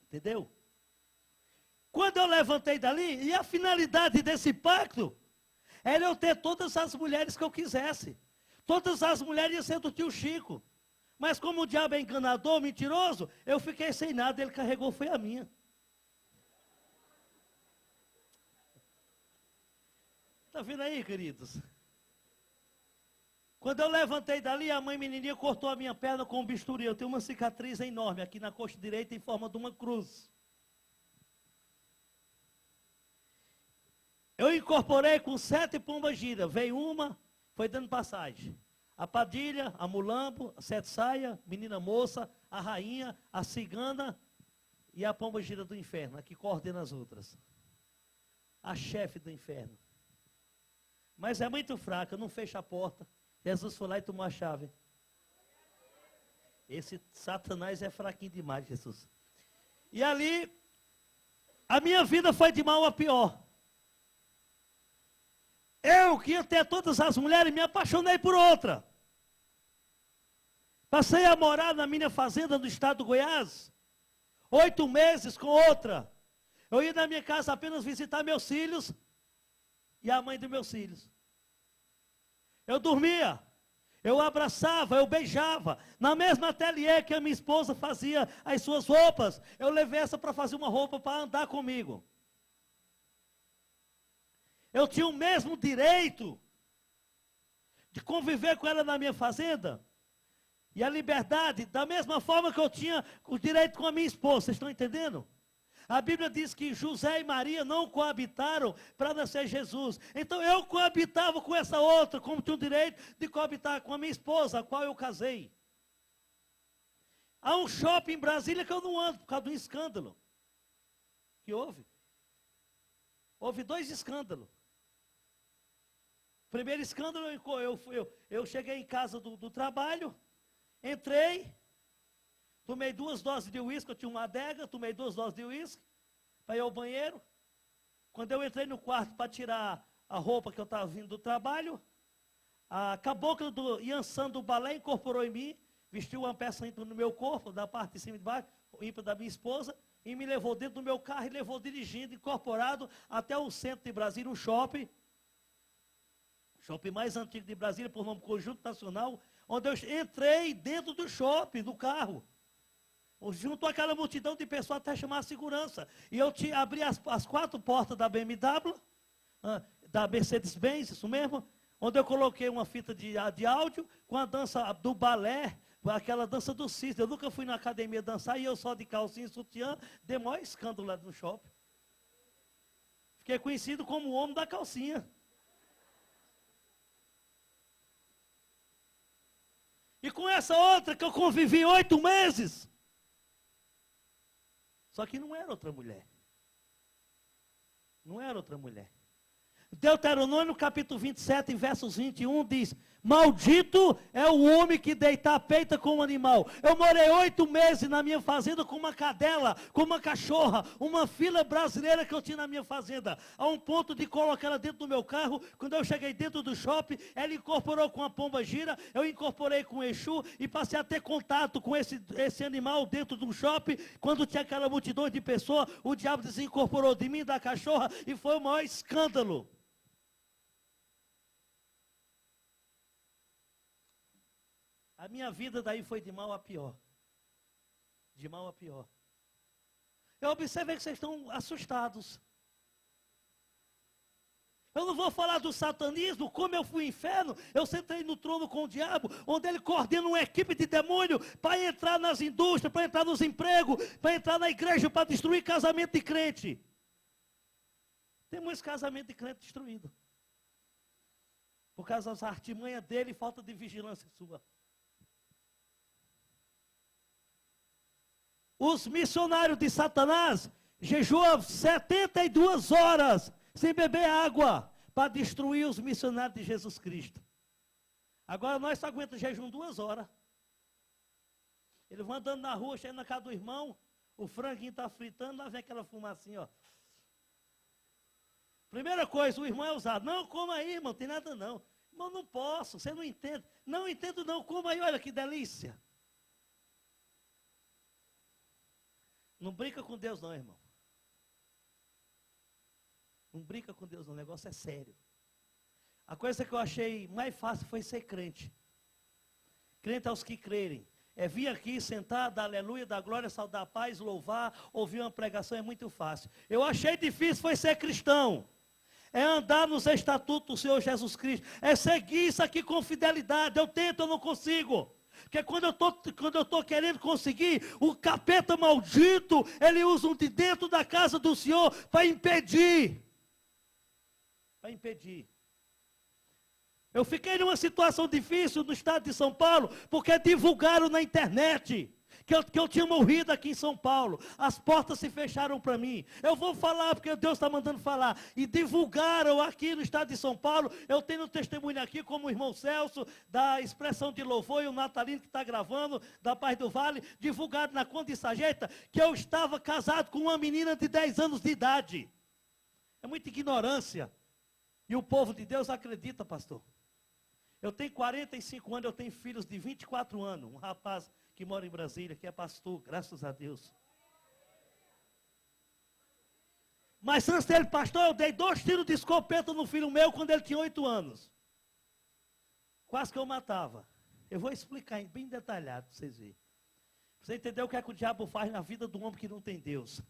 Entendeu? Quando eu levantei dali, e a finalidade desse pacto era eu ter todas as mulheres que eu quisesse. Todas as mulheres iam ser do tio Chico. Mas como o diabo é enganador, mentiroso, eu fiquei sem nada, ele carregou, foi a minha. Está vendo aí, queridos? Quando eu levantei dali, a mãe menininha cortou a minha perna com um bisturi. Eu tenho uma cicatriz enorme aqui na coxa direita em forma de uma cruz. Eu incorporei com 7 pombagiras. Veio uma, foi dando passagem. A Padilha, a Mulambo, a Sete Saia, Menina Moça, a Rainha, a Cigana e a pombagira do inferno, a que coordena as outras. A chefe do inferno. Mas é muito fraca, não fecha a porta. Jesus foi lá e tomou a chave. Esse Satanás é fraquinho demais, Jesus. E ali, a minha vida foi de mal a pior. Eu que ia ter todas as mulheres, me apaixonei por outra. Passei a morar na minha fazenda no estado do Goiás. 8 meses com outra. Eu ia na minha casa apenas visitar meus filhos e a mãe dos meus filhos. Eu dormia, eu abraçava, eu beijava. Na mesma ateliê que a minha esposa fazia as suas roupas, eu levei essa para fazer uma roupa para andar comigo. Eu tinha o mesmo direito de conviver com ela na minha fazenda. E a liberdade, da mesma forma que eu tinha o direito com a minha esposa. Vocês estão entendendo? A Bíblia diz que José e Maria não coabitaram para nascer Jesus. Então eu coabitava com essa outra, como tinha o direito de coabitar com a minha esposa, a qual eu casei. Há um shopping em Brasília que eu não ando por causa de um escândalo. Que houve? Houve 2 escândalos. Primeiro escândalo, eu cheguei em casa do trabalho, entrei, tomei 2 doses de uísque, eu tinha uma adega, tomei 2 doses de uísque, para ir ao banheiro. Quando eu entrei no quarto para tirar a roupa que eu estava vindo do trabalho, a cabocla do Yansan do balé incorporou em mim, vestiu uma peça ímpar no meu corpo, da parte de cima e de baixo, ímpar da minha esposa, e me levou dentro do meu carro e levou dirigindo, incorporado, até o centro de Brasília, um shopping. Shopping mais antigo de Brasília, por nome Conjunto Nacional, onde eu entrei dentro do shopping, do carro. Junto àquela multidão de pessoas até chamar a segurança. E eu abri as 4 portas da BMW, da Mercedes-Benz, isso mesmo, onde eu coloquei uma fita de áudio com a dança do balé, aquela dança do cisne. Eu nunca fui na academia dançar e eu só de calcinha e sutiã, dei maior escândalo lá no shopping. Fiquei conhecido como o homem da calcinha. E com essa outra que eu convivi 8 meses. Só que não era outra mulher. Não era outra mulher. Deuteronômio capítulo 27, versos 21 diz: maldito é o homem que deita a peita com um animal. Eu morei 8 meses na minha fazenda com uma cadela, com uma cachorra, uma fila brasileira que eu tinha na minha fazenda. A um ponto de colocar ela dentro do meu carro. Quando eu cheguei dentro do shopping, ela incorporou com a pomba gira, eu incorporei com o Exu e passei a ter contato com esse animal dentro do shopping. Quando tinha aquela multidão de pessoas, o diabo desincorporou de mim, da cachorra, e foi o maior escândalo. A minha vida daí foi de mal a pior. De mal a pior. Eu observei que vocês estão assustados. Eu não vou falar do satanismo, como eu fui ao inferno, eu sentei no trono com o diabo, onde ele coordena uma equipe de demônio para entrar nas indústrias, para entrar nos empregos, para entrar na igreja, para destruir casamento de crente. Tem muitos casamentos de crente destruídos. Por causa das artimanhas dele e falta de vigilância sua. Os missionários de Satanás jejuam 72 horas sem beber água para destruir os missionários de Jesus Cristo. Agora nós só aguentamos jejum 2 horas. Ele vai andando na rua, chega na casa do irmão, o franguinho está fritando, lá vem aquela fumacinha, ó. Primeira coisa, o irmão é usado. Não, coma aí, irmão, tem nada não. Irmão, não posso, você não entende. Não entendo não, coma aí, olha que delícia. Não brinca com Deus não, irmão. Não brinca com Deus não, o negócio é sério. A coisa que eu achei mais fácil foi ser crente. Crente aos que crerem. É vir aqui, sentar, dar aleluia, dar glória, saudar a paz, louvar, ouvir uma pregação é muito fácil. Eu achei difícil foi ser cristão. É andar nos estatutos do Senhor Jesus Cristo. É seguir isso aqui com fidelidade. Eu tento, eu não consigo. Porque quando eu estou querendo conseguir, o capeta maldito, ele usa um de dentro da casa do Senhor para impedir. Para impedir. Eu fiquei numa situação difícil no estado de São Paulo, porque divulgaram na internet que eu tinha morrido aqui em São Paulo. As portas se fecharam para mim. Eu vou falar, porque Deus está mandando falar. E divulgaram aqui no estado de São Paulo. Eu tenho um testemunho aqui, como o irmão Celso, da Expressão de Louvor, e o Natalino que está gravando, da Paz do Vale, divulgado na Conta de Sarjeta, que eu estava casado com uma menina de 10 anos de idade. É muita ignorância. E o povo de Deus acredita, pastor. Eu tenho 45 anos, eu tenho filhos de 24 anos. Um rapaz que mora em Brasília, que é pastor, graças a Deus. Mas antes dele, pastor, eu dei 2 tiros de escopeta no filho meu quando ele tinha 8 anos. Quase que eu matava. Eu vou explicar bem detalhado para vocês verem. Para você entender o que é que o diabo faz na vida do homem que não tem Deus.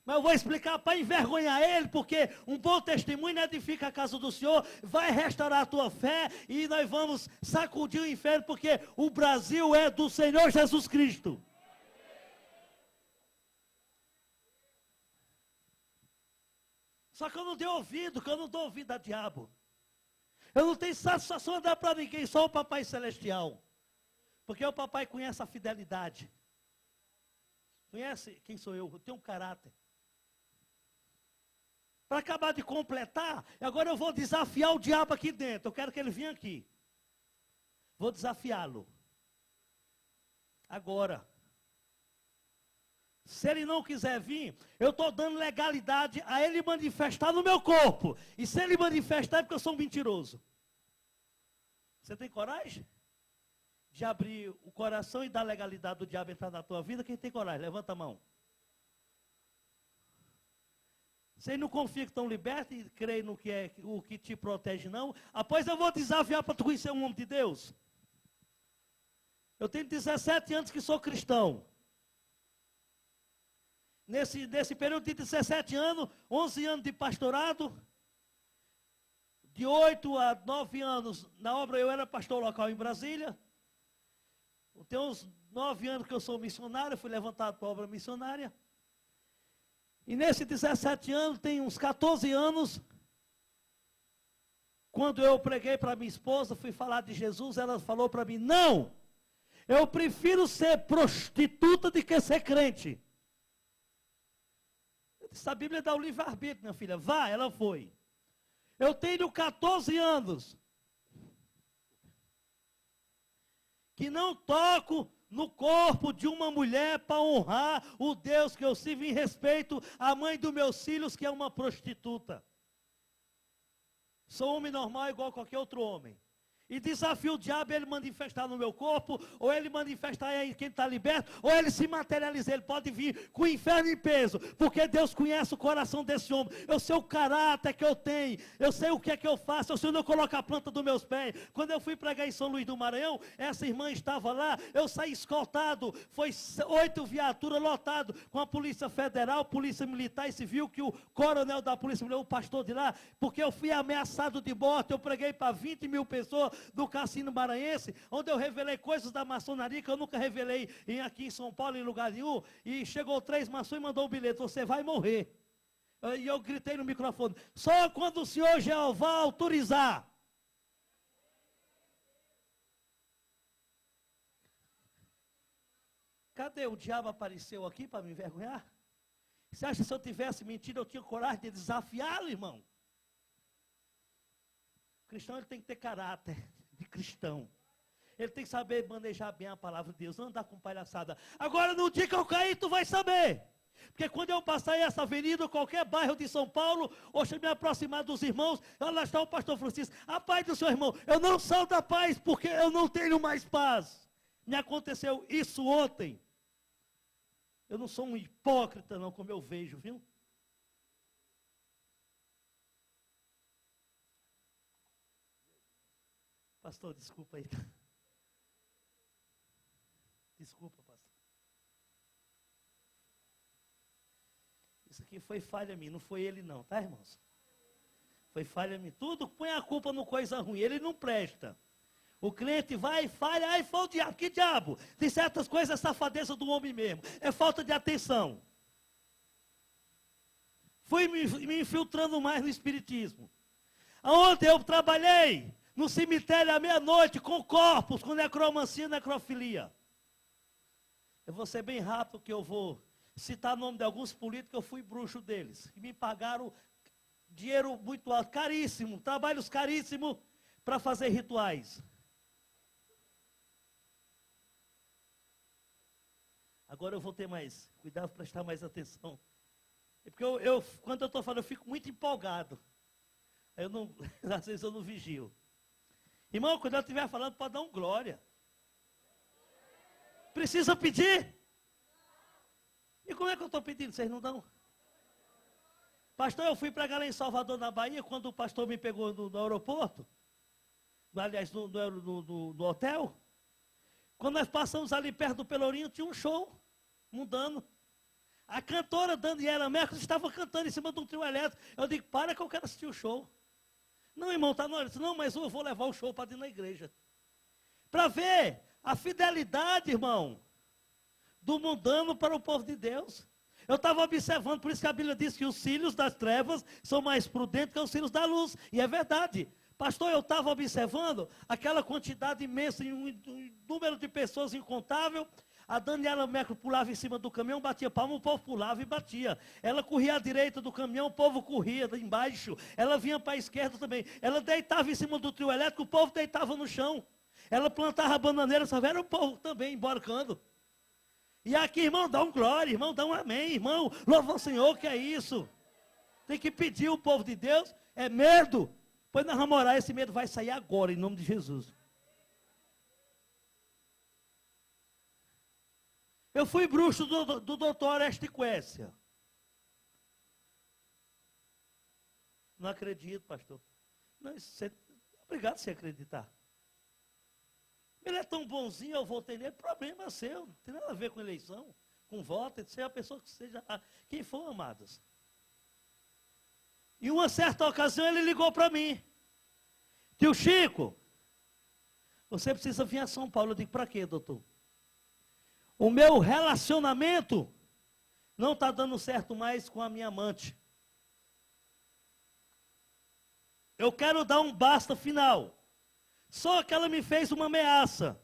Mas eu vou explicar para envergonhar ele, porque um bom testemunho edifica a casa do Senhor, vai restaurar a tua fé e nós vamos sacudir o inferno, porque o Brasil é do Senhor Jesus Cristo. Só que eu não dei ouvido, que eu não dou ouvido a diabo. Eu não tenho satisfação de dar para ninguém, só o Papai Celestial. Porque o Papai conhece a fidelidade. Conhece quem sou eu? Eu tenho um caráter. Para acabar de completar, agora eu vou desafiar o diabo aqui dentro. Eu quero que ele venha aqui. Vou desafiá-lo. Agora. Se ele não quiser vir, eu estou dando legalidade a ele manifestar no meu corpo. E se ele manifestar é porque eu sou um mentiroso. Você tem coragem de abrir o coração e dar legalidade do diabo entrar na tua vida? Quem tem coragem? Levanta a mão. Vocês não confiam que estão libertos e creem no que é o que te protege, não? Após eu vou desafiar para tu conhecer um homem de Deus. Eu tenho 17 anos que sou cristão. Nesse período de 17 anos, 11 anos de pastorado, de 8 a 9 anos na obra, eu era pastor local em Brasília. Tem uns 9 anos que eu sou missionário, fui levantado para a obra missionária. E nesses 17 anos, tem uns 14 anos, quando eu preguei para minha esposa, fui falar de Jesus, ela falou para mim, não, eu prefiro ser prostituta do que ser crente. Eu disse, a Bíblia dá o livre-arbítrio, minha filha, vá, ela foi. Eu tenho 14 anos, que não toco no corpo de uma mulher para honrar o Deus que eu sirvo em respeito à mãe dos meus filhos, que é uma prostituta. Sou homem normal igual qualquer outro homem. E desafio o diabo ele manifestar no meu corpo, ou ele manifestar em quem está liberto, ou ele se materializar. Ele pode vir com o inferno em peso, porque Deus conhece o coração desse homem. Eu sei o caráter que eu tenho, eu sei o que é que eu faço, eu sei onde eu coloco a planta dos meus pés. Quando eu fui pregar em São Luís do Maranhão, essa irmã estava lá, eu saí escoltado, foi 8 viaturas lotadas, com a Polícia Federal, Polícia Militar e Civil, que o coronel da Polícia Militar, o pastor de lá, porque eu fui ameaçado de morte, eu preguei para 20 mil pessoas, do Cassino Maranhense, onde eu revelei coisas da maçonaria que eu nunca revelei aqui em São Paulo, em lugar nenhum, e chegou 3 maçons e mandou um bilhete: você vai morrer. E eu gritei no microfone: só quando o Senhor Jeová autorizar. Cadê? O diabo apareceu aqui para me envergonhar? Você acha que se eu tivesse mentido, eu tinha coragem de desafiá-lo, irmão? O cristão ele tem que ter caráter de cristão. Ele tem que saber manejar bem a palavra de Deus, não andar com palhaçada. Agora, no dia que eu cair, tu vai saber. Porque quando eu passar essa avenida, qualquer bairro de São Paulo, ou se me aproximar dos irmãos, lá está o pastor Francisco: a paz do seu irmão. Eu não saio da paz, porque eu não tenho mais paz. Me aconteceu isso ontem. Eu não sou um hipócrita, não, como eu vejo, viu? Pastor, desculpa aí. Desculpa, pastor. Isso aqui foi falha minha, não foi ele não, tá, irmãos? Foi falha minha. Tudo põe a culpa no coisa ruim, ele não presta. O cliente vai e falha: ai, foi o diabo. Que diabo? Tem certas coisas, é safadeza do homem mesmo. É falta de atenção. Fui me infiltrando mais no espiritismo. Aonde eu trabalhei? No cemitério à meia-noite, com corpos, com necromancia e necrofilia. Eu vou ser bem rápido, que eu vou citar o nome de alguns políticos, que eu fui bruxo deles. Que me pagaram dinheiro muito alto, caríssimo, trabalhos caríssimos, para fazer rituais. Agora eu vou ter mais cuidado, prestar mais atenção. É porque quando eu estou falando, eu fico muito empolgado. Eu não, às vezes eu não vigio. Irmão, quando eu estiver falando, pode dar um glória. Precisa pedir? E como é que eu estou pedindo? Vocês não dão? Pastor, eu fui pregar lá em Salvador, na Bahia, quando o pastor me pegou no aeroporto, aliás, no hotel. Quando nós passamos ali perto do Pelourinho, tinha um show mundano. A cantora Daniela Mercury estava cantando em cima de um trio elétrico. Eu digo: para que eu quero assistir o show. Não, irmão, está na hora. Não, mas eu vou levar o show para dentro da igreja. Para ver a fidelidade, irmão, do mundano para o povo de Deus. Eu estava observando, por isso que a Bíblia diz que os filhos das trevas são mais prudentes que os filhos da luz. E é verdade. Pastor, eu estava observando aquela quantidade imensa, um número de pessoas incontável. A Daniela Mercury pulava em cima do caminhão, batia palma, o povo pulava e batia. Ela corria à direita do caminhão, o povo corria embaixo. Ela vinha para a esquerda também. Ela deitava em cima do trio elétrico, o povo deitava no chão. Ela plantava a bananeira, só era o povo também embarcando. E aqui, irmão, dá um glória, irmão, dá um amém, irmão. Louva o Senhor, que é isso. Tem que pedir o povo de Deus, é medo. Pois nós vamos orar, esse medo vai sair agora, em nome de Jesus. Eu fui bruxo do doutor Oreste Quécia. Não acredito, pastor. Não, obrigado por você acreditar. Ele é tão bonzinho, eu votei nele. Problema é seu, não tem nada a ver com eleição, com voto, seja a pessoa que seja, quem for, amados. Em uma certa ocasião ele ligou para mim: tio Chico, você precisa vir a São Paulo. Eu digo: para quê, doutor? O meu relacionamento não está dando certo mais com a minha amante. Eu quero dar um basta final. Só que ela me fez uma ameaça.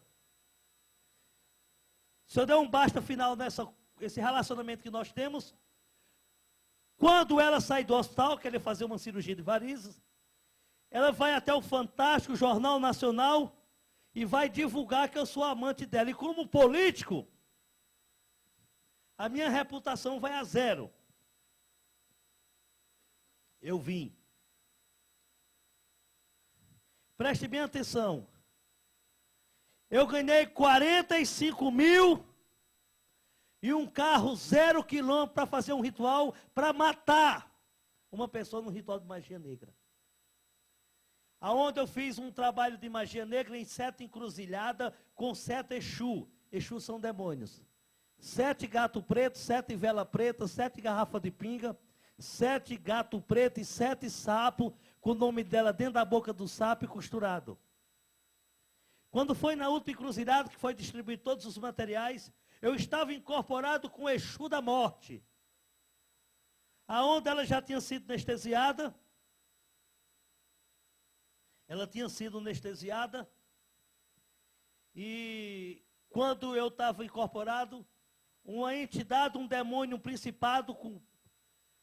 Se eu der um basta final nesse relacionamento que nós temos, quando ela sair do hospital, querer fazer uma cirurgia de varizes, ela vai até o fantástico Jornal Nacional e vai divulgar que eu sou amante dela. E como político, a minha reputação vai a zero. Eu vim. Preste bem atenção. Eu ganhei 45 mil e um carro 0 quilômetro para fazer um ritual para matar uma pessoa no ritual de magia negra. Aonde eu fiz um trabalho de magia negra em 7 encruzilhadas com 7 Exu. Exu são demônios. 7 gato preto, 7 vela preta, 7 garrafa de pinga, 7 gato preto e 7 sapo, com o nome dela dentro da boca do sapo e costurado. Quando foi na última encruzilhada, que foi distribuir todos os materiais, eu estava incorporado com o Exu da morte. Aonde ela já tinha sido anestesiada. Ela tinha sido anestesiada. E quando eu estava incorporado, uma entidade, um demônio, um principado,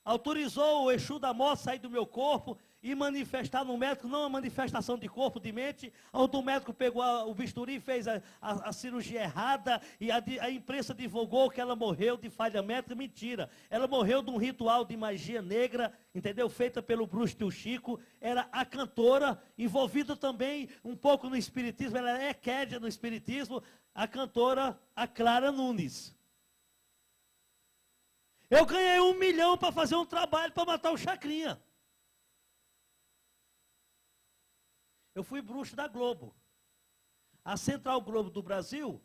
autorizou o Exu da morte sair do meu corpo e manifestar no médico, não a manifestação de corpo, de mente, onde o médico pegou o bisturi, fez a cirurgia errada, e a imprensa divulgou que ela morreu de falha médica. Mentira, ela morreu de um ritual de magia negra, entendeu? Feita pelo bruxo Tio Chico. Era a cantora, envolvida também um pouco no espiritismo, ela é quédia no espiritismo, a cantora, a Clara Nunes. Eu ganhei 1 milhão para fazer um trabalho para matar o Chacrinha. Eu fui bruxo da Globo. A Central Globo do Brasil,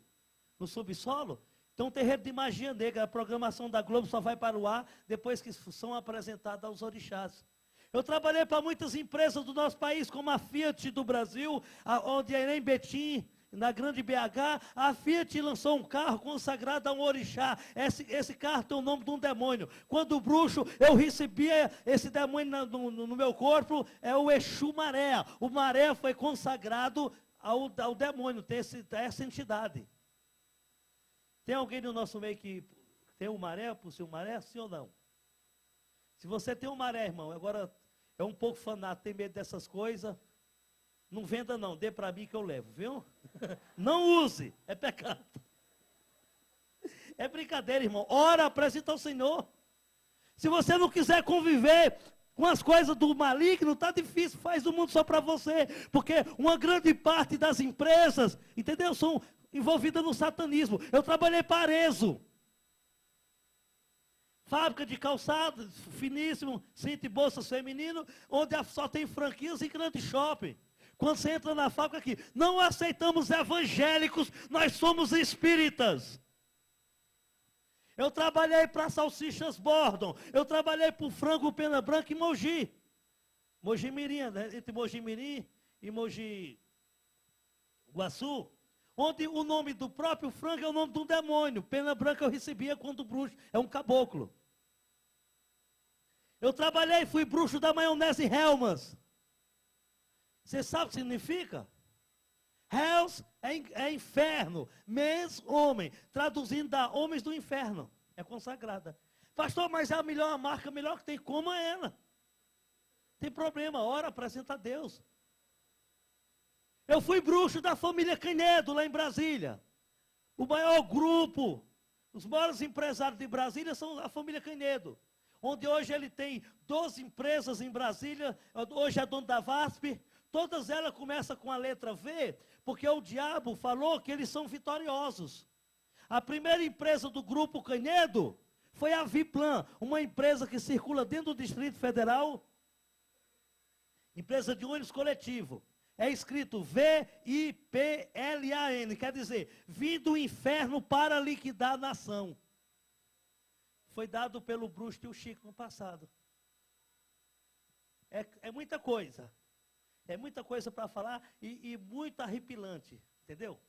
no subsolo, tem um terreiro de magia negra. A programação da Globo só vai para o ar depois que são apresentadas aos orixás. Eu trabalhei para muitas empresas do nosso país, como a Fiat do Brasil, onde é em Betim, na grande BH, a Fiat lançou um carro consagrado a um orixá. Esse carro tem o nome de um demônio. Quando bruxo, eu recebia esse demônio no meu corpo, é o Exu Maré. O Maré foi consagrado ao demônio, tem essa entidade. Tem alguém no nosso meio que tem o Maré, possui o Maré, sim ou não? Se você tem o Maré, irmão, agora é um pouco fanático, tem medo dessas coisas, não venda não, dê para mim que eu levo, viu? Não use, é pecado. É brincadeira, irmão. Ora, apresenta ao Senhor. Se você não quiser conviver com as coisas do maligno, está difícil, faz o mundo só para você. Porque uma grande parte das empresas, entendeu? São envolvidas no satanismo. Eu trabalhei para Arezzo. Fábrica de calçados, finíssimo, cinto e bolsas feminino, onde só tem franquias e grande shopping. Quando você entra na fábrica aqui, não aceitamos evangélicos, nós somos espíritas. Eu trabalhei para Salsichas Bordon, eu trabalhei para o Frango Pena Branca em Mogi. Mogi Mirim, né? Entre Mogi Mirim e Mogi Guaçu, onde o nome do próprio frango é o nome de um demônio. Pena Branca eu recebia quando bruxo, é um caboclo. Eu trabalhei, fui bruxo da maionese Hellmann's. Você sabe o que significa? Hells é inferno, mens, homem, traduzindo da homens do inferno, é consagrada. Pastor, mas é a melhor marca, melhor que tem, coma ela. Tem problema, ora, apresenta a Deus. Eu fui bruxo da família Canedo, lá em Brasília. O maior grupo, os maiores empresários de Brasília são a família Canedo. Onde hoje ele tem 12 empresas em Brasília, hoje é dono da VASP. Todas elas começam com a letra V, porque o diabo falou que eles são vitoriosos. A primeira empresa do grupo Canedo foi a Viplan, uma empresa que circula dentro do Distrito Federal, empresa de ônibus coletivo. É escrito V-I-P-L-A-N, quer dizer, vim do inferno para liquidar a nação. Foi dado pelo bruxo Tio Chico no passado. É muita coisa. É muita coisa para falar e muito arrepilante, entendeu?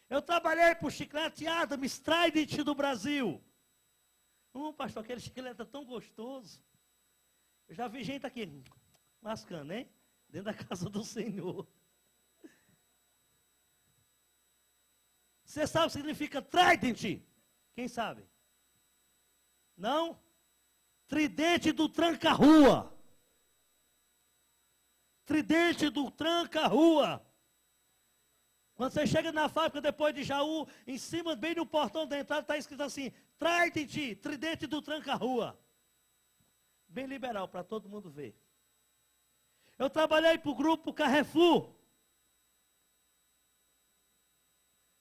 Eu trabalhei para o Chiclete Adams, Trident do Brasil. Pastor, aquele chiclete é tão gostoso. Eu já vi gente aqui, mascando, hein? Dentro da casa do Senhor. Você sabe o que significa Trident? Quem sabe? Não? Tridente do tranca-rua. Tridente do tranca-rua. Quando você chega na fábrica depois de Jaú, em cima, bem no portão da entrada, está escrito assim, Trident, tridente do tranca-rua. Bem liberal, para todo mundo ver. Eu trabalhei para o grupo Carrefour.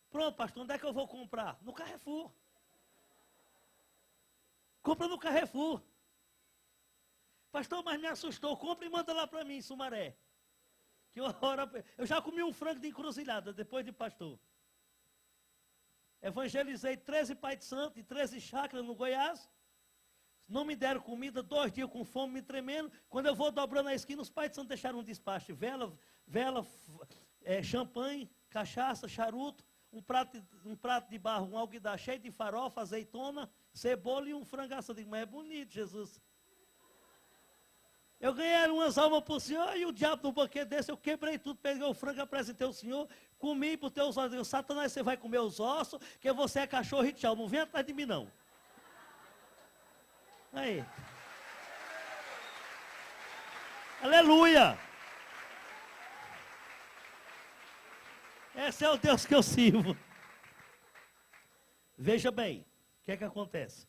Pronto, pastor, onde é que eu vou comprar? No Carrefour. Compra no Carrefour. Pastor, mas me assustou. Compra e manda lá para mim, em Sumaré. Que eu já comi um frango de encruzilhada depois de pastor. Evangelizei 13 Pai de Santo e 13 chácaras no Goiás. Não me deram comida, 2 dias com fome, me tremendo. Quando eu vou dobrando a esquina, os Pai de Santo deixaram um despacho. Vela, champanhe, cachaça, charuto, um prato de barro, um alguidar cheio de farofa, azeitona, cebola e um frango assado. Eu digo, mas é bonito, Jesus. Eu ganhei umas almas para o Senhor e o diabo no banquete desse, eu quebrei tudo, peguei o frango, apresentei ao Senhor, comi para os teus olhos. Satanás, você vai comer os ossos, que você é cachorro e tchau. Não vem atrás de mim, não. Aí. Aleluia. Esse é o Deus que eu sirvo. Veja bem, o que é que acontece?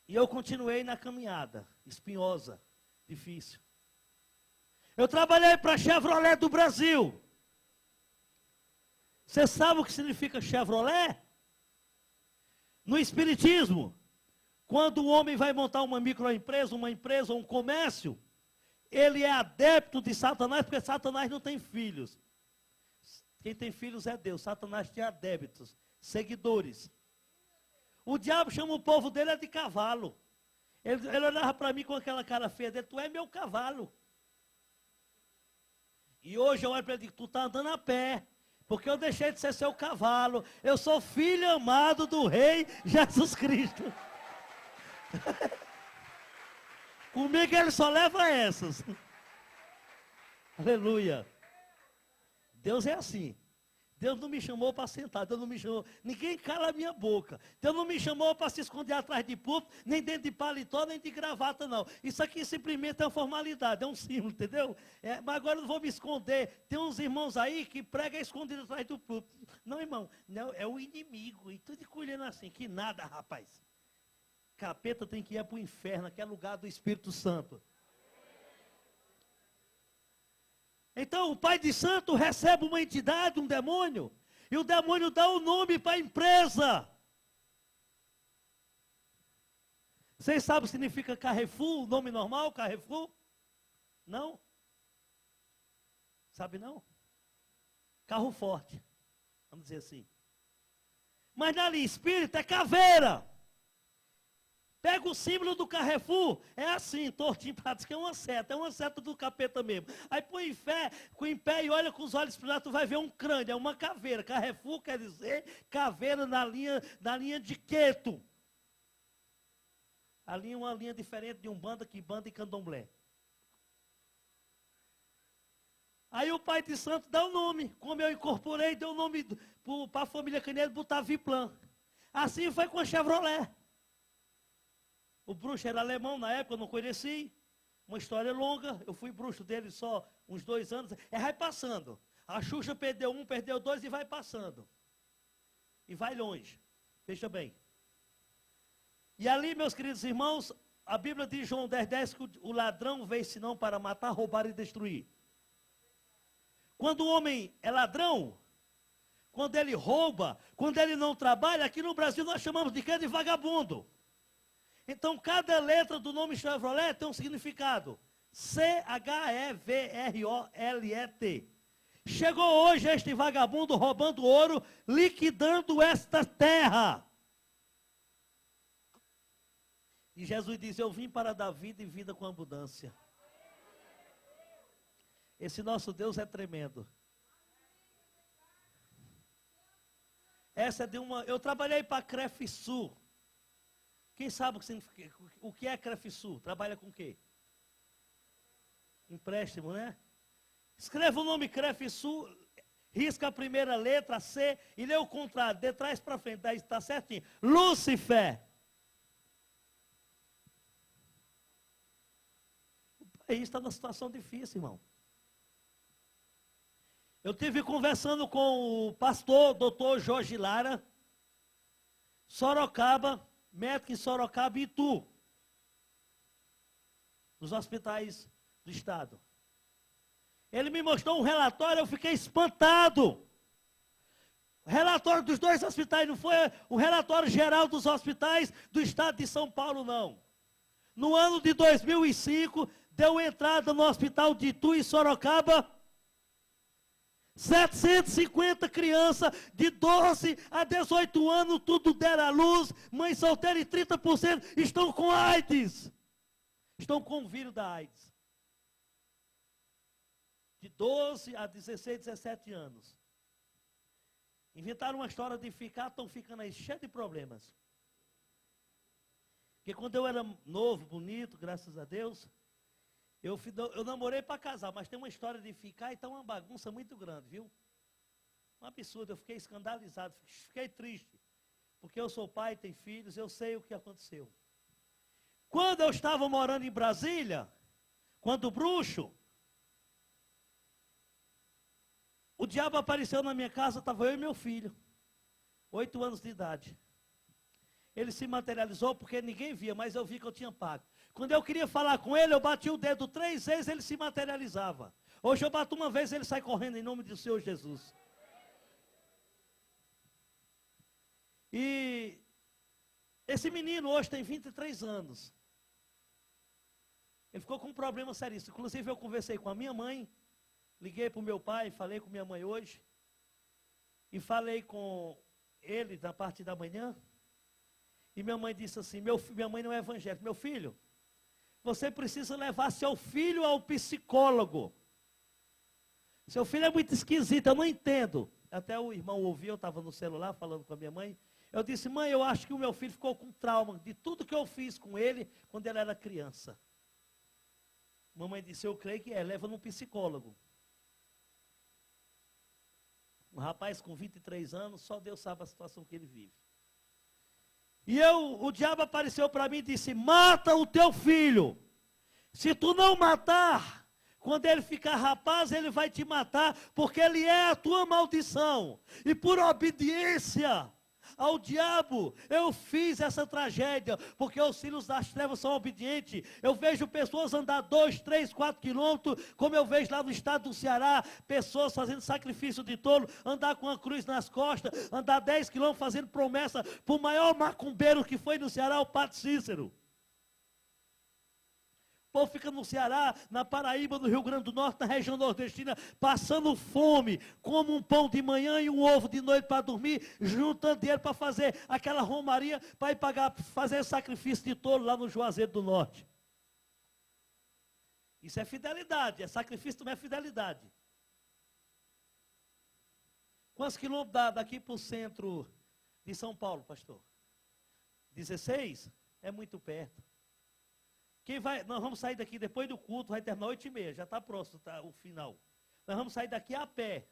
E eu continuei na caminhada, espinhosa, difícil. Eu trabalhei para a Chevrolet do Brasil. Você sabe o que significa Chevrolet? No Espiritismo, quando o homem vai montar uma microempresa, uma empresa, um comércio, ele é adepto de Satanás, porque Satanás não tem filhos. Quem tem filhos é Deus. Satanás tem adeptos, seguidores. O diabo chama o povo dele de cavalo. Ele olhava para mim com aquela cara feia dele, tu é meu cavalo. E hoje eu olho para ele e digo, tu está andando a pé, porque eu deixei de ser seu cavalo. Eu sou filho amado do Rei Jesus Cristo. Comigo ele só leva essas. Aleluia. Deus é assim. Deus não me chamou para sentar, Deus não me chamou, ninguém cala a minha boca. Deus não me chamou para se esconder atrás de púlpito, nem dentro de paletó, nem de gravata, não. Isso aqui simplesmente é uma formalidade, é um símbolo, entendeu? Mas agora eu não vou me esconder. Tem uns irmãos aí que pregam escondido atrás do púlpito. Não, irmão, não, é o inimigo, e tudo colhendo assim, que nada, rapaz. Capeta tem que ir para o inferno, que é lugar do Espírito Santo. Então o pai de santo recebe uma entidade, um demônio, e o demônio dá o nome para a empresa. Vocês sabem o que significa Carrefour, o nome normal, Carrefour? Não? Sabe não? Carro forte, vamos dizer assim. Mas na linha espírita é caveira. Pega o símbolo do Carrefour, é assim, tortinho para dizer que é uma seta do capeta mesmo. Aí põe em pé e olha com os olhos para lá, tu vai ver um crânio, é uma caveira. Carrefour quer dizer caveira na linha de Queto. A linha é uma linha diferente de Umbanda, Quimbanda e Candomblé. Aí o pai de santo dá o nome, como eu incorporei, deu o nome para a família Canedo, botar Viplan. Assim foi com a Chevrolet. O bruxo era alemão na época, eu não conheci. Uma história longa, eu fui bruxo dele só uns 2 anos. Vai passando. A Xuxa perdeu 1, perdeu 2 e vai passando. E vai longe. Veja bem. E ali, meus queridos irmãos, a Bíblia diz, João 10,10, que o ladrão veio senão para matar, roubar e destruir. Quando o homem é ladrão, quando ele rouba, quando ele não trabalha, aqui no Brasil nós chamamos de quê? De vagabundo. Então, cada letra do nome Chevrolet tem um significado. Chevrolet. Chegou hoje este vagabundo roubando ouro, liquidando esta terra. E Jesus diz, eu vim para dar vida e vida com abundância. Esse nosso Deus é tremendo. Essa é de uma... Eu trabalhei para a Crefisul. Quem sabe o que é Crefisul? Trabalha com o quê? Empréstimo, né? Escreva o nome Crefisul, risca a primeira letra, a C, e lê o contrário, de trás para frente, daí está certinho. Lúcifer. O país está numa situação difícil, irmão. Eu estive conversando com o pastor, doutor Jorge Lara, Sorocaba, médico em Sorocaba e Itu, nos hospitais do estado. Ele me mostrou um relatório, eu fiquei espantado. O relatório dos 2 hospitais, não foi o relatório geral dos hospitais do estado de São Paulo, não. No ano de 2005, deu entrada no hospital de Itu e Sorocaba 750 crianças de 12 a 18 anos, tudo deram à luz, mãe solteira e 30% estão com AIDS. Estão com o vírus da AIDS. De 12 a 16, 17 anos. Inventaram uma história de estão ficando aí cheio de problemas. Porque quando eu era novo, bonito, graças a Deus, eu namorei para casar, mas tem uma história de ficar e está uma bagunça muito grande, viu? Um absurdo, eu fiquei escandalizado, fiquei triste. Porque eu sou pai, tenho filhos, eu sei o que aconteceu. Quando eu estava morando em Brasília, quando o bruxo, o diabo apareceu na minha casa, estava eu e meu filho, 8 anos de idade. Ele se materializou porque ninguém via, mas eu vi que eu tinha pago. Quando eu queria falar com ele, eu bati o dedo 3 vezes, ele se materializava. Hoje eu bato uma vez, ele sai correndo em nome do Senhor Jesus. E esse menino hoje tem 23 anos. Ele ficou com um problema seríssimo. Inclusive eu conversei com a minha mãe, liguei para o meu pai, falei com minha mãe hoje. E falei com ele na parte da manhã. E minha mãe disse assim, minha mãe não é evangélica, meu filho, você precisa levar seu filho ao psicólogo. Seu filho é muito esquisito, eu não entendo. Até o irmão ouviu, eu estava no celular falando com a minha mãe. Eu disse, mãe, eu acho que o meu filho ficou com trauma de tudo que eu fiz com ele quando ele era criança. Mamãe disse, eu creio que leva num psicólogo. Um rapaz com 23 anos, só Deus sabe a situação que ele vive. E o diabo apareceu para mim e disse, mata o teu filho. Se tu não matar, quando ele ficar rapaz, ele vai te matar, porque ele é a tua maldição. E por obediência ao diabo, eu fiz essa tragédia, porque os filhos das trevas são obedientes. Eu vejo pessoas andar 2, 3, 4 quilômetros, como eu vejo lá no estado do Ceará, pessoas fazendo sacrifício de touro, andar com a cruz nas costas, andar 10 quilômetros fazendo promessa para o maior macumbeiro que foi no Ceará, o Padre Cícero. O povo fica no Ceará, na Paraíba, no Rio Grande do Norte, na região nordestina, passando fome, come um pão de manhã e um ovo de noite para dormir, juntando dinheiro para fazer aquela romaria, para ir pagar, fazer sacrifício de touro lá no Juazeiro do Norte. Isso é fidelidade, sacrifício também é fidelidade. Quantos quilômetros daqui para o centro de São Paulo, pastor? 16? É muito perto. Nós vamos sair daqui depois do culto, vai terminar 8h30, já está próximo o final. Nós vamos sair daqui a pé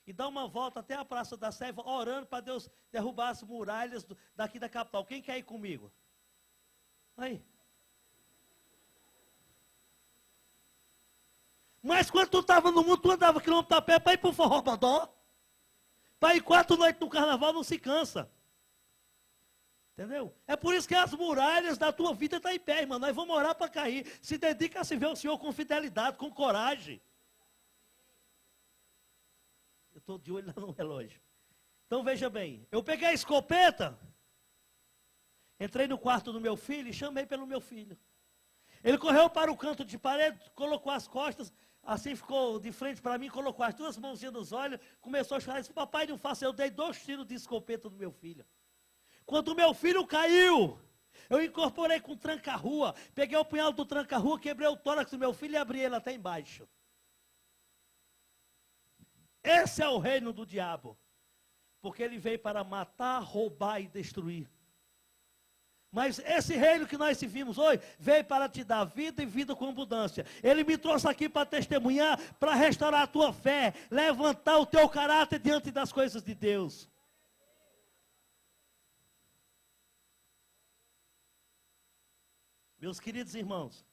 e dar uma volta até a Praça da Sé, orando para Deus derrubar as muralhas daqui da capital. Quem quer ir comigo? Aí. Mas quando tu estava no mundo, tu andava quilômetro a pé para ir para o Forró-Bodó. Para ir 4 noites no carnaval, não se cansa. Entendeu? É por isso que as muralhas da tua vida estão em pé, irmão. Nós vamos orar para cair. Se dedica a se ver o Senhor com fidelidade, com coragem. Eu estou de olho lá no relógio. Então veja bem, eu peguei a escopeta, entrei no quarto do meu filho e chamei pelo meu filho. Ele correu para o canto de parede, colocou as costas, assim ficou de frente para mim, colocou as 2 mãozinhas nos olhos, começou a chorar e disse, papai, não faça, eu dei 2 tiros de escopeta no meu filho. Quando o meu filho caiu, eu incorporei com tranca-rua, peguei o punhal do tranca-rua, quebrei o tórax do meu filho e abri ele até embaixo. Esse é o reino do diabo, porque ele veio para matar, roubar e destruir. Mas esse reino que nós vimos hoje, veio para te dar vida e vida com abundância. Ele me trouxe aqui para testemunhar, para restaurar a tua fé, levantar o teu caráter diante das coisas de Deus. Meus queridos irmãos,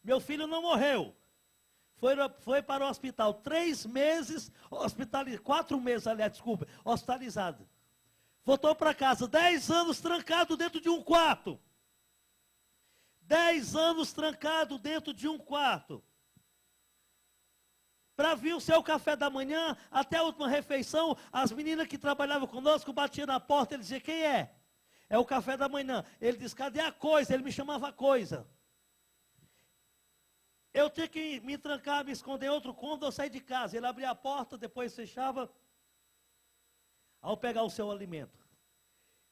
meu filho não morreu, foi para o hospital 3 meses, 4 meses, aliás, desculpa, hospitalizado. Voltou para casa, 10 anos trancado dentro de um quarto. 10 anos trancado dentro de um quarto. para vir o seu café da manhã, até a última refeição, as meninas que trabalhavam conosco batiam na porta, ele dizia, quem é? É o café da manhã. Ele disse, cadê a coisa? Ele me chamava coisa. Eu tinha que me trancar, me esconder em outro cômodo, eu saí de casa. Ele abria a porta, depois fechava, ao pegar o seu alimento.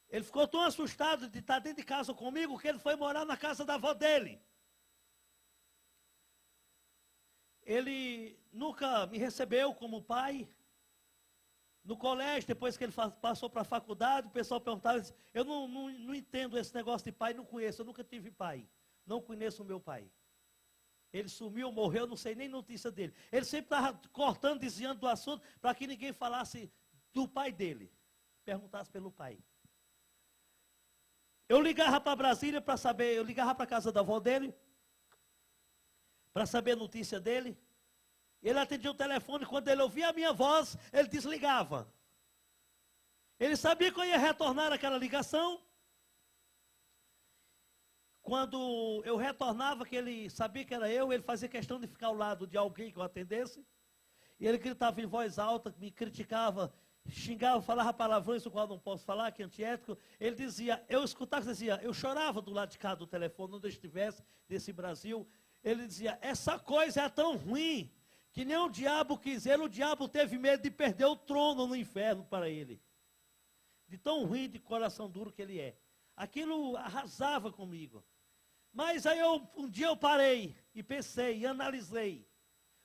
Ele ficou tão assustado de estar dentro de casa comigo, que ele foi morar na casa da avó dele. Ele nunca me recebeu como pai. No colégio, depois que ele passou para a faculdade, o pessoal perguntava, eu não entendo esse negócio de pai, não conheço, eu nunca tive pai. Não conheço o meu pai. Ele sumiu, morreu, não sei nem notícia dele. Ele sempre estava cortando, desviando do assunto, para que ninguém falasse do pai dele. Perguntasse pelo pai. Eu ligava para Brasília para saber, eu ligava para a casa da avó dele, para saber a notícia dele. Ele atendia o telefone, quando ele ouvia a minha voz, ele desligava. Ele sabia que eu ia retornar aquela ligação. Quando eu retornava, que ele sabia que era eu, ele fazia questão de ficar ao lado de alguém que eu atendesse. E ele gritava em voz alta, me criticava, xingava, falava palavrões, o qual não posso falar, que é antiético. Ele dizia, eu escutava, dizia, eu chorava do lado de cá do telefone, onde eu estivesse, desse Brasil. Ele dizia, essa coisa é tão ruim, que nem o diabo quis ele, o diabo teve medo de perder o trono no inferno para ele. De tão ruim, de coração duro que ele é. Aquilo arrasava comigo. Mas aí um dia eu parei e pensei e analisei.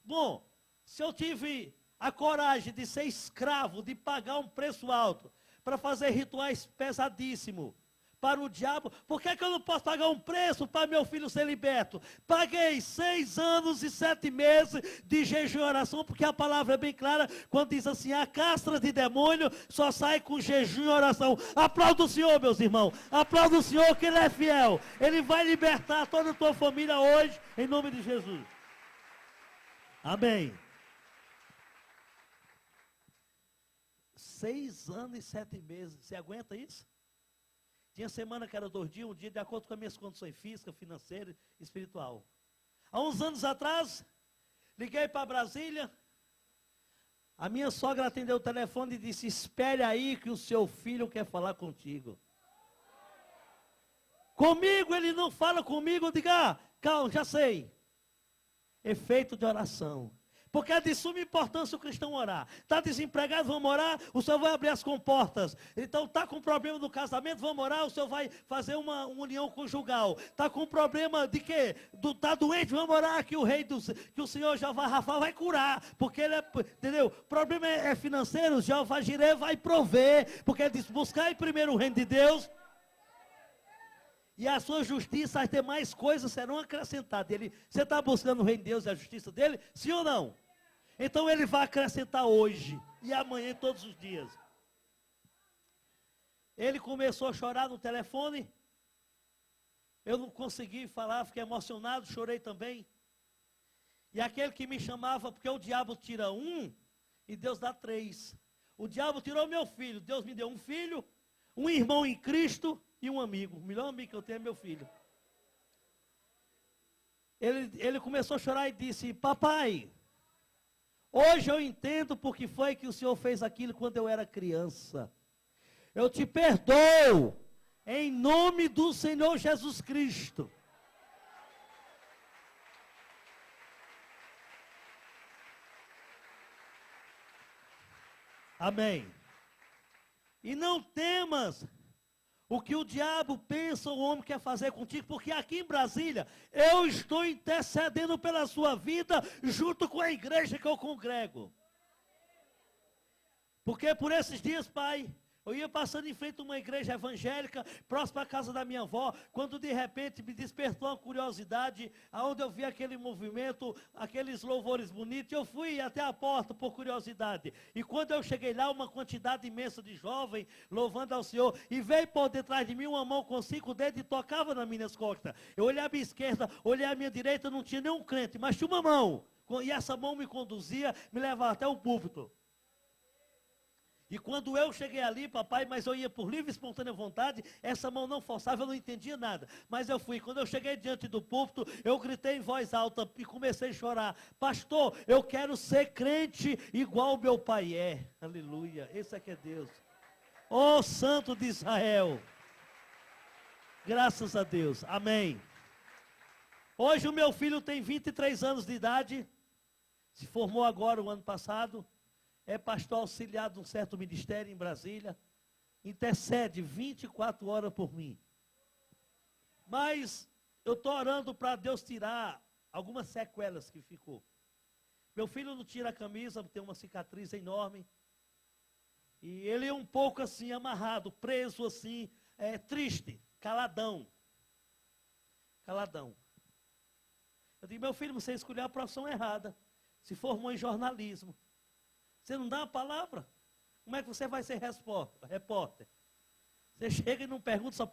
Bom, se eu tive a coragem de ser escravo, de pagar um preço alto, para fazer rituais pesadíssimos para o diabo, por que eu não posso pagar um preço para meu filho ser liberto? Paguei 6 anos e 7 meses de jejum e oração, porque a palavra é bem clara, quando diz assim, a castra de demônio só sai com jejum e oração. Aplauda o Senhor, meus irmãos, aplauda o Senhor que Ele é fiel, Ele vai libertar toda a tua família hoje, em nome de Jesus. Amém. 6 anos e 7 meses, você aguenta isso? Tinha semana que era 2 dias, um dia de acordo com as minhas condições físicas, financeiras, espiritual. Há uns anos atrás, liguei para Brasília, a minha sogra atendeu o telefone e disse, espere aí que o seu filho quer falar contigo. Comigo, ele não fala comigo, eu digo, calma, já sei. Efeito de oração. Porque é de suma importância o cristão orar. Está desempregado, vamos orar, o Senhor vai abrir as comportas. Então está com problema no casamento, vamos orar, o Senhor vai fazer uma união conjugal. Está com problema de quê? Está doente, vamos orar que que o Senhor Jeová Rafa vai curar. Porque ele é, entendeu? O problema é financeiro, Jeová Jireh vai prover. Porque ele diz, buscar primeiro o reino de Deus. E a sua justiça, as demais coisas serão acrescentadas. Você está buscando o reino de Deus e a justiça dele? Sim ou não? Então ele vai acrescentar hoje e amanhã todos os dias. Ele começou a chorar no telefone. Eu não consegui falar, fiquei emocionado, chorei também. E aquele que me chamava, porque o diabo tira 1 e Deus dá 3. O diabo tirou meu filho, Deus me deu um filho, um irmão em Cristo e um amigo. O melhor amigo que eu tenho é meu filho. Ele começou a chorar e disse, papai, hoje eu entendo porque foi que o Senhor fez aquilo quando eu era criança. Eu te perdoo, em nome do Senhor Jesus Cristo. Amém. E não temas o que o diabo pensa, o homem quer fazer contigo, porque aqui em Brasília, eu estou intercedendo pela sua vida, junto com a igreja que eu congrego. Porque por esses dias, pai, eu ia passando em frente a uma igreja evangélica, próxima à casa da minha avó, quando de repente me despertou uma curiosidade, aonde eu vi aquele movimento, aqueles louvores bonitos, eu fui até a porta por curiosidade, e quando eu cheguei lá, uma quantidade imensa de jovens, louvando ao Senhor, e veio por detrás de mim uma mão com 5 dedos e tocava nas minhas costas. Eu olhei à minha esquerda, olhei à minha direita, não tinha nenhum crente, mas tinha uma mão, e essa mão me conduzia, me levava até o púlpito. E quando eu cheguei ali, papai, mas eu ia por livre e espontânea vontade, essa mão não forçava, eu não entendia nada. Mas eu fui. Quando eu cheguei diante do púlpito, eu gritei em voz alta e comecei a chorar. Pastor, eu quero ser crente igual meu pai é. Aleluia. Esse aqui é Deus. Ó Santo de Israel. Graças a Deus. Amém. Hoje o meu filho tem 23 anos de idade. Se formou agora o ano passado. É pastor auxiliar de um certo ministério em Brasília, intercede 24 horas por mim. Mas eu estou orando para Deus tirar algumas sequelas que ficou. Meu filho não tira a camisa, tem uma cicatriz enorme. E ele é um pouco assim, amarrado, preso assim, triste, caladão. Caladão. Eu digo, meu filho, você escolheu a profissão errada. Se formou em jornalismo. Você não dá uma palavra? Como é que você vai ser repórter? Você chega e não pergunta, só...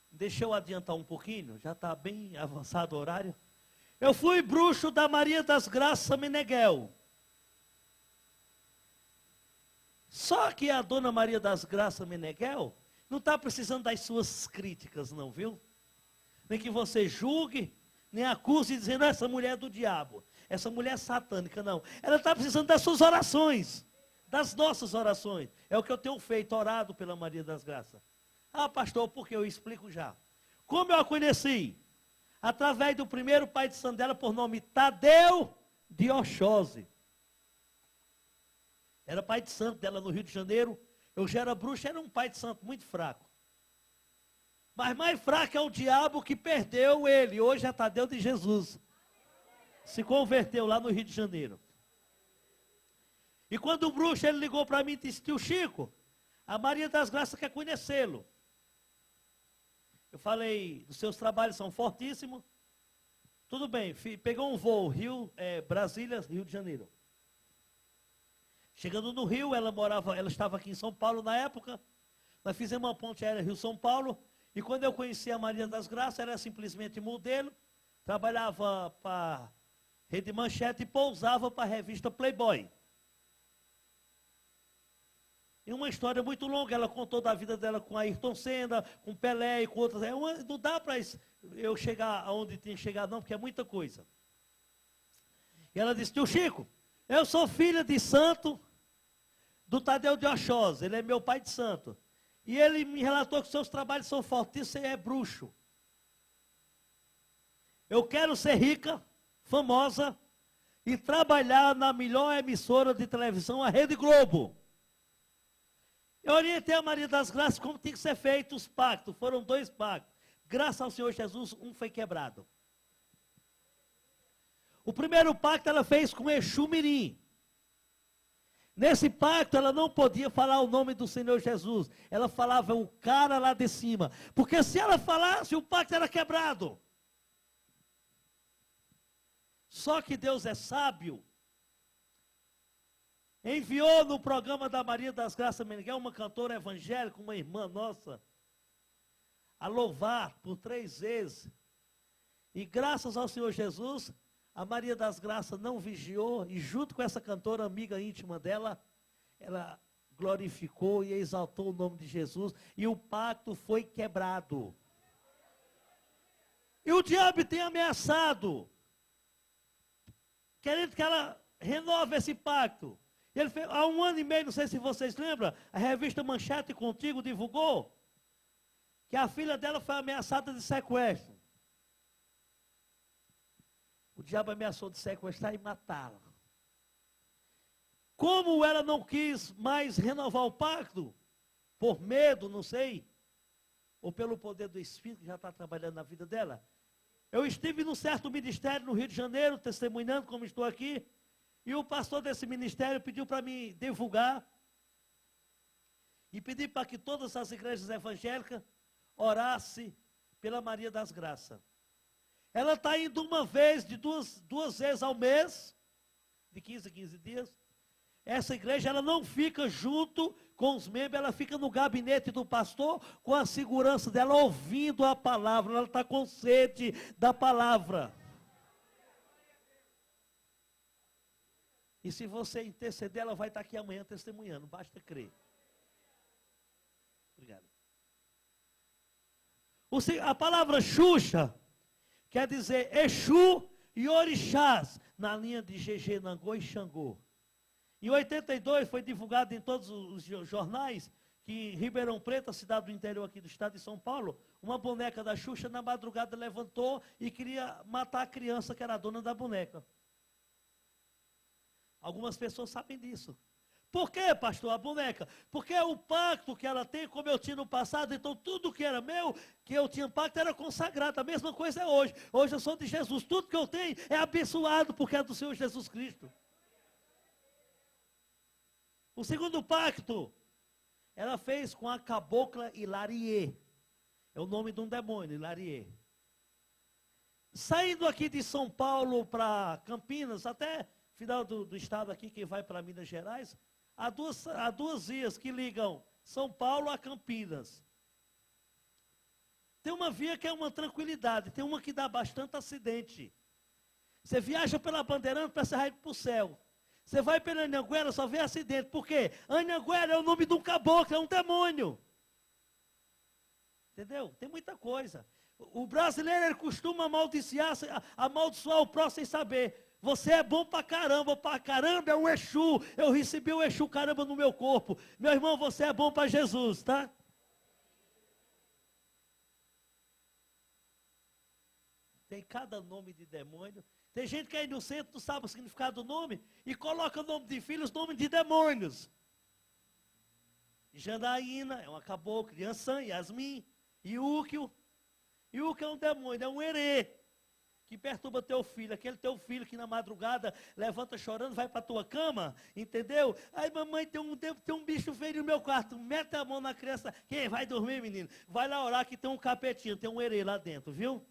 Deixa eu adiantar um pouquinho, já está bem avançado o horário. Eu fui bruxo da Maria das Graças Meneghel. Só que a dona Maria das Graças Meneghel não está precisando das suas críticas, não, viu? Nem que você julgue, nem acuse dizendo, essa mulher é do diabo, essa mulher é satânica, não. Ela está precisando das suas orações, das nossas orações. É o que eu tenho feito, orado pela Maria das Graças. Ah, pastor, por que? Eu explico já. Como eu a conheci? Através do primeiro pai de santo dela, por nome Tadeu de Oxóssi. Era pai de santo dela no Rio de Janeiro. Eu já era bruxo, era um pai de santo muito fraco. Mas mais fraco é o diabo que perdeu ele. Hoje é Tadeu de Jesus. Se converteu lá no Rio de Janeiro. E quando o bruxo ele ligou para mim e disse, tio Chico, a Maria das Graças quer conhecê-lo. Eu falei, os seus trabalhos são fortíssimos. Tudo bem, pegou um voo, Brasília, Rio de Janeiro. Chegando no Rio, ela estava aqui em São Paulo na época. Nós fizemos uma ponte aérea Rio-São Paulo. E quando eu conheci a Maria das Graças, era simplesmente modelo, trabalhava para Rede Manchete e pousava para a revista Playboy. E uma história muito longa, ela contou da vida dela com Ayrton Senna, com Pelé e com outras. Não dá para eu chegar aonde tinha que chegar não, porque é muita coisa. E ela disse, tio Chico, eu sou filha de santo do Tadeu de Oxóssi, ele é meu pai de santo. E ele me relatou que seus trabalhos são fortíssimos, você é bruxo. Eu quero ser rica, famosa, e trabalhar na melhor emissora de televisão, a Rede Globo. Eu orientei a Maria das Graças como tinha que ser feito os pactos. Foram 2 pactos. Graças ao Senhor Jesus, um foi quebrado. O primeiro pacto ela fez com Exu Mirim. Nesse pacto, ela não podia falar o nome do Senhor Jesus. Ela falava o cara lá de cima. Porque se ela falasse, o pacto era quebrado. Só que Deus é sábio. Enviou no programa da Maria das Graças Meneghel uma cantora evangélica, uma irmã nossa, a louvar por 3 vezes. E graças ao Senhor Jesus, a Maria das Graças não vigiou, e junto com essa cantora amiga íntima dela, ela glorificou e exaltou o nome de Jesus, e o pacto foi quebrado. E o diabo tem ameaçado, querendo que ela renove esse pacto. Ele fez, há 1 ano e meio, não sei se vocês lembram, a revista Manchete Contigo divulgou que a filha dela foi ameaçada de sequestro. O diabo ameaçou de sequestrar e matá-la. Como ela não quis mais renovar o pacto, por medo, não sei, ou pelo poder do Espírito que já está trabalhando na vida dela, eu estive num certo ministério no Rio de Janeiro, testemunhando como estou aqui, e o pastor desse ministério pediu para mim divulgar, e pedir para que todas as igrejas evangélicas orassem pela Maria das Graças. Ela está indo uma vez, de duas vezes ao mês, de 15 a 15 dias. Essa igreja, ela não fica junto com os membros, ela fica no gabinete do pastor, com a segurança dela, ouvindo a palavra. Ela está com sede da palavra. E se você interceder, ela vai estar aqui amanhã testemunhando, basta crer. Obrigado. A palavra Xuxa quer dizer Exu e Orixás, na linha de GG, Nangô e Xangô. Em 82 foi divulgado em todos os jornais que em Ribeirão Preto, a cidade do interior aqui do estado de São Paulo, uma boneca da Xuxa na madrugada levantou e queria matar a criança que era a dona da boneca. Algumas pessoas sabem disso. Por quê, pastor, a boneca? Porque é o pacto que ela tem, como eu tinha no passado, então tudo que era meu, que eu tinha pacto, era consagrado. A mesma coisa é hoje. Hoje eu sou de Jesus. Tudo que eu tenho é abençoado porque é do Senhor Jesus Cristo. O segundo pacto, ela fez com a cabocla Hilarie. É o nome de um demônio, Hilarie. Saindo aqui de São Paulo para Campinas, até final do estado aqui, quem vai para Minas Gerais, há duas vias que ligam São Paulo a Campinas. Tem uma via que é uma tranquilidade, tem uma que dá bastante acidente. Você viaja pela Bandeirante para você ir para o céu. Você vai pela Anhanguera, só vê acidente. Por quê? Anhanguera é o nome de um caboclo, é um demônio. Entendeu? Tem muita coisa. O brasileiro ele costuma amaldiçoar o próximo sem saber. Você é bom pra caramba é um Exu. Eu recebi o Exu caramba no meu corpo. Meu irmão, você é bom para Jesus, tá? Tem cada nome de demônio. Tem gente que aí no centro não sabe o significado do nome e coloca o nome de filhos, nome de demônios. Janaína é uma cabocla, Yansan, Yasmin, Iúquio. Iúquio é um demônio, é um herê que perturba teu filho, aquele teu filho que na madrugada levanta chorando, vai para tua cama, entendeu? Aí mamãe, tem um bicho feio no meu quarto, mete a mão na criança, quem vai dormir, menino? Vai lá orar que tem um capetinho, tem um herê lá dentro, viu?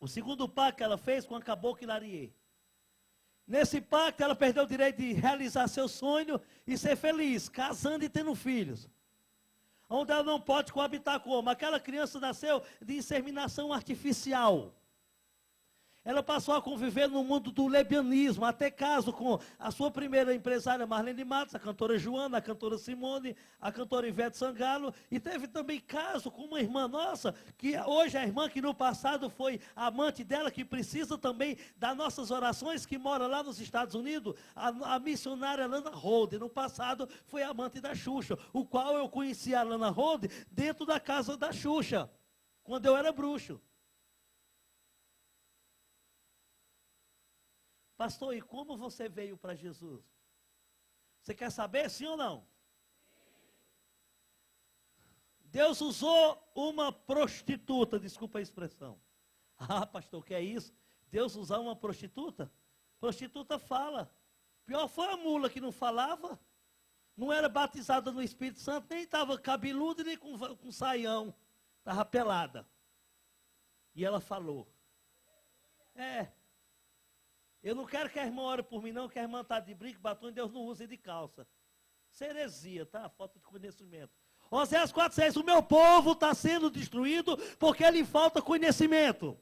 O segundo pacto que ela fez com a cabocla Hilarie. Nesse pacto ela perdeu o direito de realizar seu sonho e ser feliz, casando e tendo filhos. Onde ela não pode coabitar como? Aquela criança nasceu de inseminação artificial. Ela passou a conviver no mundo do lesbianismo, até caso com a sua primeira empresária Marlene Matos, a cantora Joana, a cantora Simone, a cantora Ivete Sangalo, e teve também caso com uma irmã nossa, que hoje é a irmã que no passado foi amante dela, que precisa também das nossas orações, que mora lá nos Estados Unidos, a missionária Lana Rhodes, no passado foi amante da Xuxa, o qual eu conheci a Lana Rhodes dentro da casa da Xuxa, quando eu era bruxo. Pastor, e como você veio para Jesus? Você quer saber, sim ou não? Deus usou uma prostituta, desculpa a expressão. Ah, pastor, o que é isso? Deus usar uma prostituta? Prostituta fala. Pior foi a mula que não falava. Não era batizada no Espírito Santo, nem estava cabeluda, nem com saião. Estava pelada. E ela falou. Eu não quero que a irmã ore por mim, não, que a irmã está de brinco, batom, e Deus não usa de calça. Isso é heresia, tá? Falta de conhecimento. Oséias 4,6, o meu povo está sendo destruído porque lhe falta conhecimento.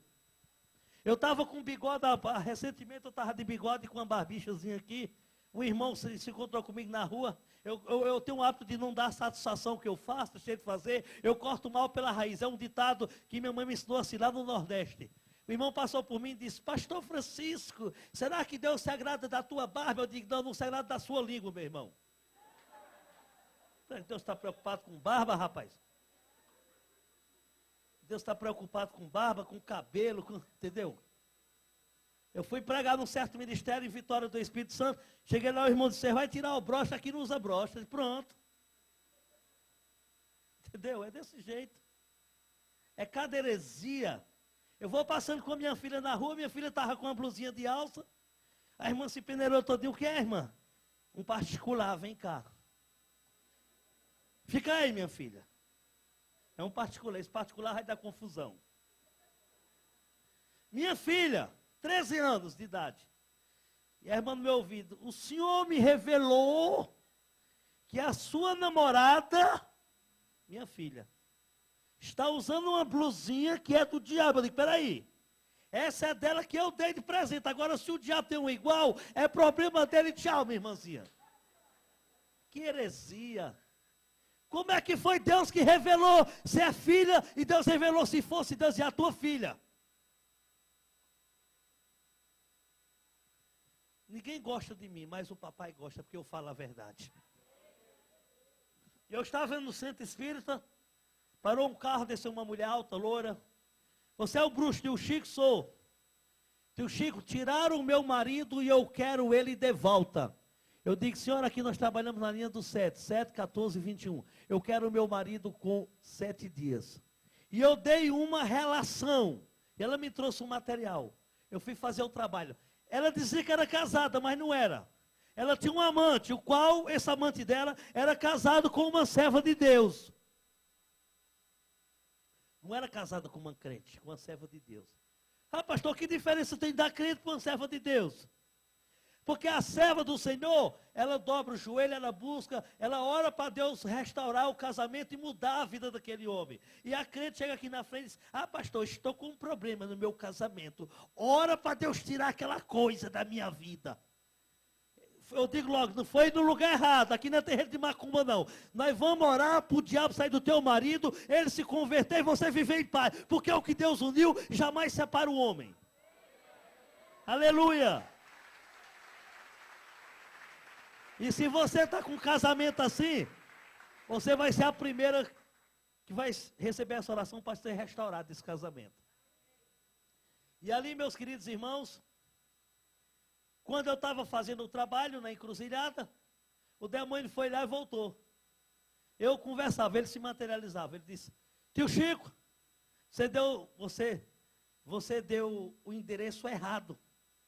Eu estava com bigode, recentemente eu estava de bigode com uma barbichazinha aqui, um irmão se encontrou comigo na rua, eu tenho o hábito de não dar satisfação que eu faço, deixei de fazer, eu corto mal pela raiz, é um ditado que minha mãe me ensinou assim lá no Nordeste. O irmão passou por mim e disse, pastor Francisco, será que Deus se agrada da tua barba? Eu digo, não se agrada da sua língua, meu irmão. Deus está preocupado com barba, rapaz? Deus está preocupado com barba, com cabelo, entendeu? Eu fui pregar num certo ministério em Vitória do Espírito Santo, cheguei lá, o irmão disse, você vai tirar o broche, aqui não usa broche. Pronto. Entendeu? É desse jeito. É cada heresia. Eu vou passando com a minha filha na rua, minha filha estava com uma blusinha de alça. A irmã se peneirou todinho. O que é, irmã? Um particular, vem cá. Fica aí, minha filha. É um particular, esse particular vai dar confusão. Minha filha, 13 anos de idade. E a irmã no meu ouvido, o senhor me revelou que a sua namorada, minha filha, está usando uma blusinha que é do diabo. Eu digo, peraí, Essa é dela que eu dei de presente. Agora, se o diabo tem um igual, é problema dele. Tchau, minha irmãzinha. Que heresia. Como é que foi Deus que revelou se é filha, e Deus revelou se fosse Deus e a tua filha? Ninguém gosta de mim, mas o papai gosta, porque eu falo a verdade. Eu estava no centro espírita, parou um carro, desceu uma mulher alta, loura. Você é o bruxo, tio Chico? Sou. Tio Chico, tiraram o meu marido e eu quero ele de volta. Eu digo, senhora, aqui nós trabalhamos na linha do 7, 14, 21. Eu quero o meu marido com 7 dias. E eu dei uma relação. Ela me trouxe um material. Eu fui fazer o trabalho. Ela dizia que era casada, mas não era. Ela tinha um amante, o qual, esse amante dela, era casado com uma serva de Deus. Não era casada com uma crente, com uma serva de Deus. Ah, pastor, que diferença tem da crente com uma serva de Deus? Porque a serva do Senhor, ela dobra o joelho, ela busca, ela ora para Deus restaurar o casamento e mudar a vida daquele homem. E a crente chega aqui na frente e diz, ah, pastor, estou com um problema no meu casamento. Ora para Deus tirar aquela coisa da minha vida. Eu digo logo, não foi no lugar errado, aqui não é terreiro de macumba não. Nós vamos orar para o diabo sair do teu marido, ele se converter e você viver em paz. Porque é o que Deus uniu, jamais separa o homem. Aleluia. E se você está com um casamento assim, você vai ser a primeira que vai receber essa oração para ser restaurado esse casamento. E ali, meus queridos irmãos, quando eu estava fazendo o trabalho na encruzilhada, o demônio foi lá e voltou. Eu conversava, ele se materializava. Ele disse, tio Chico, você deu o endereço errado.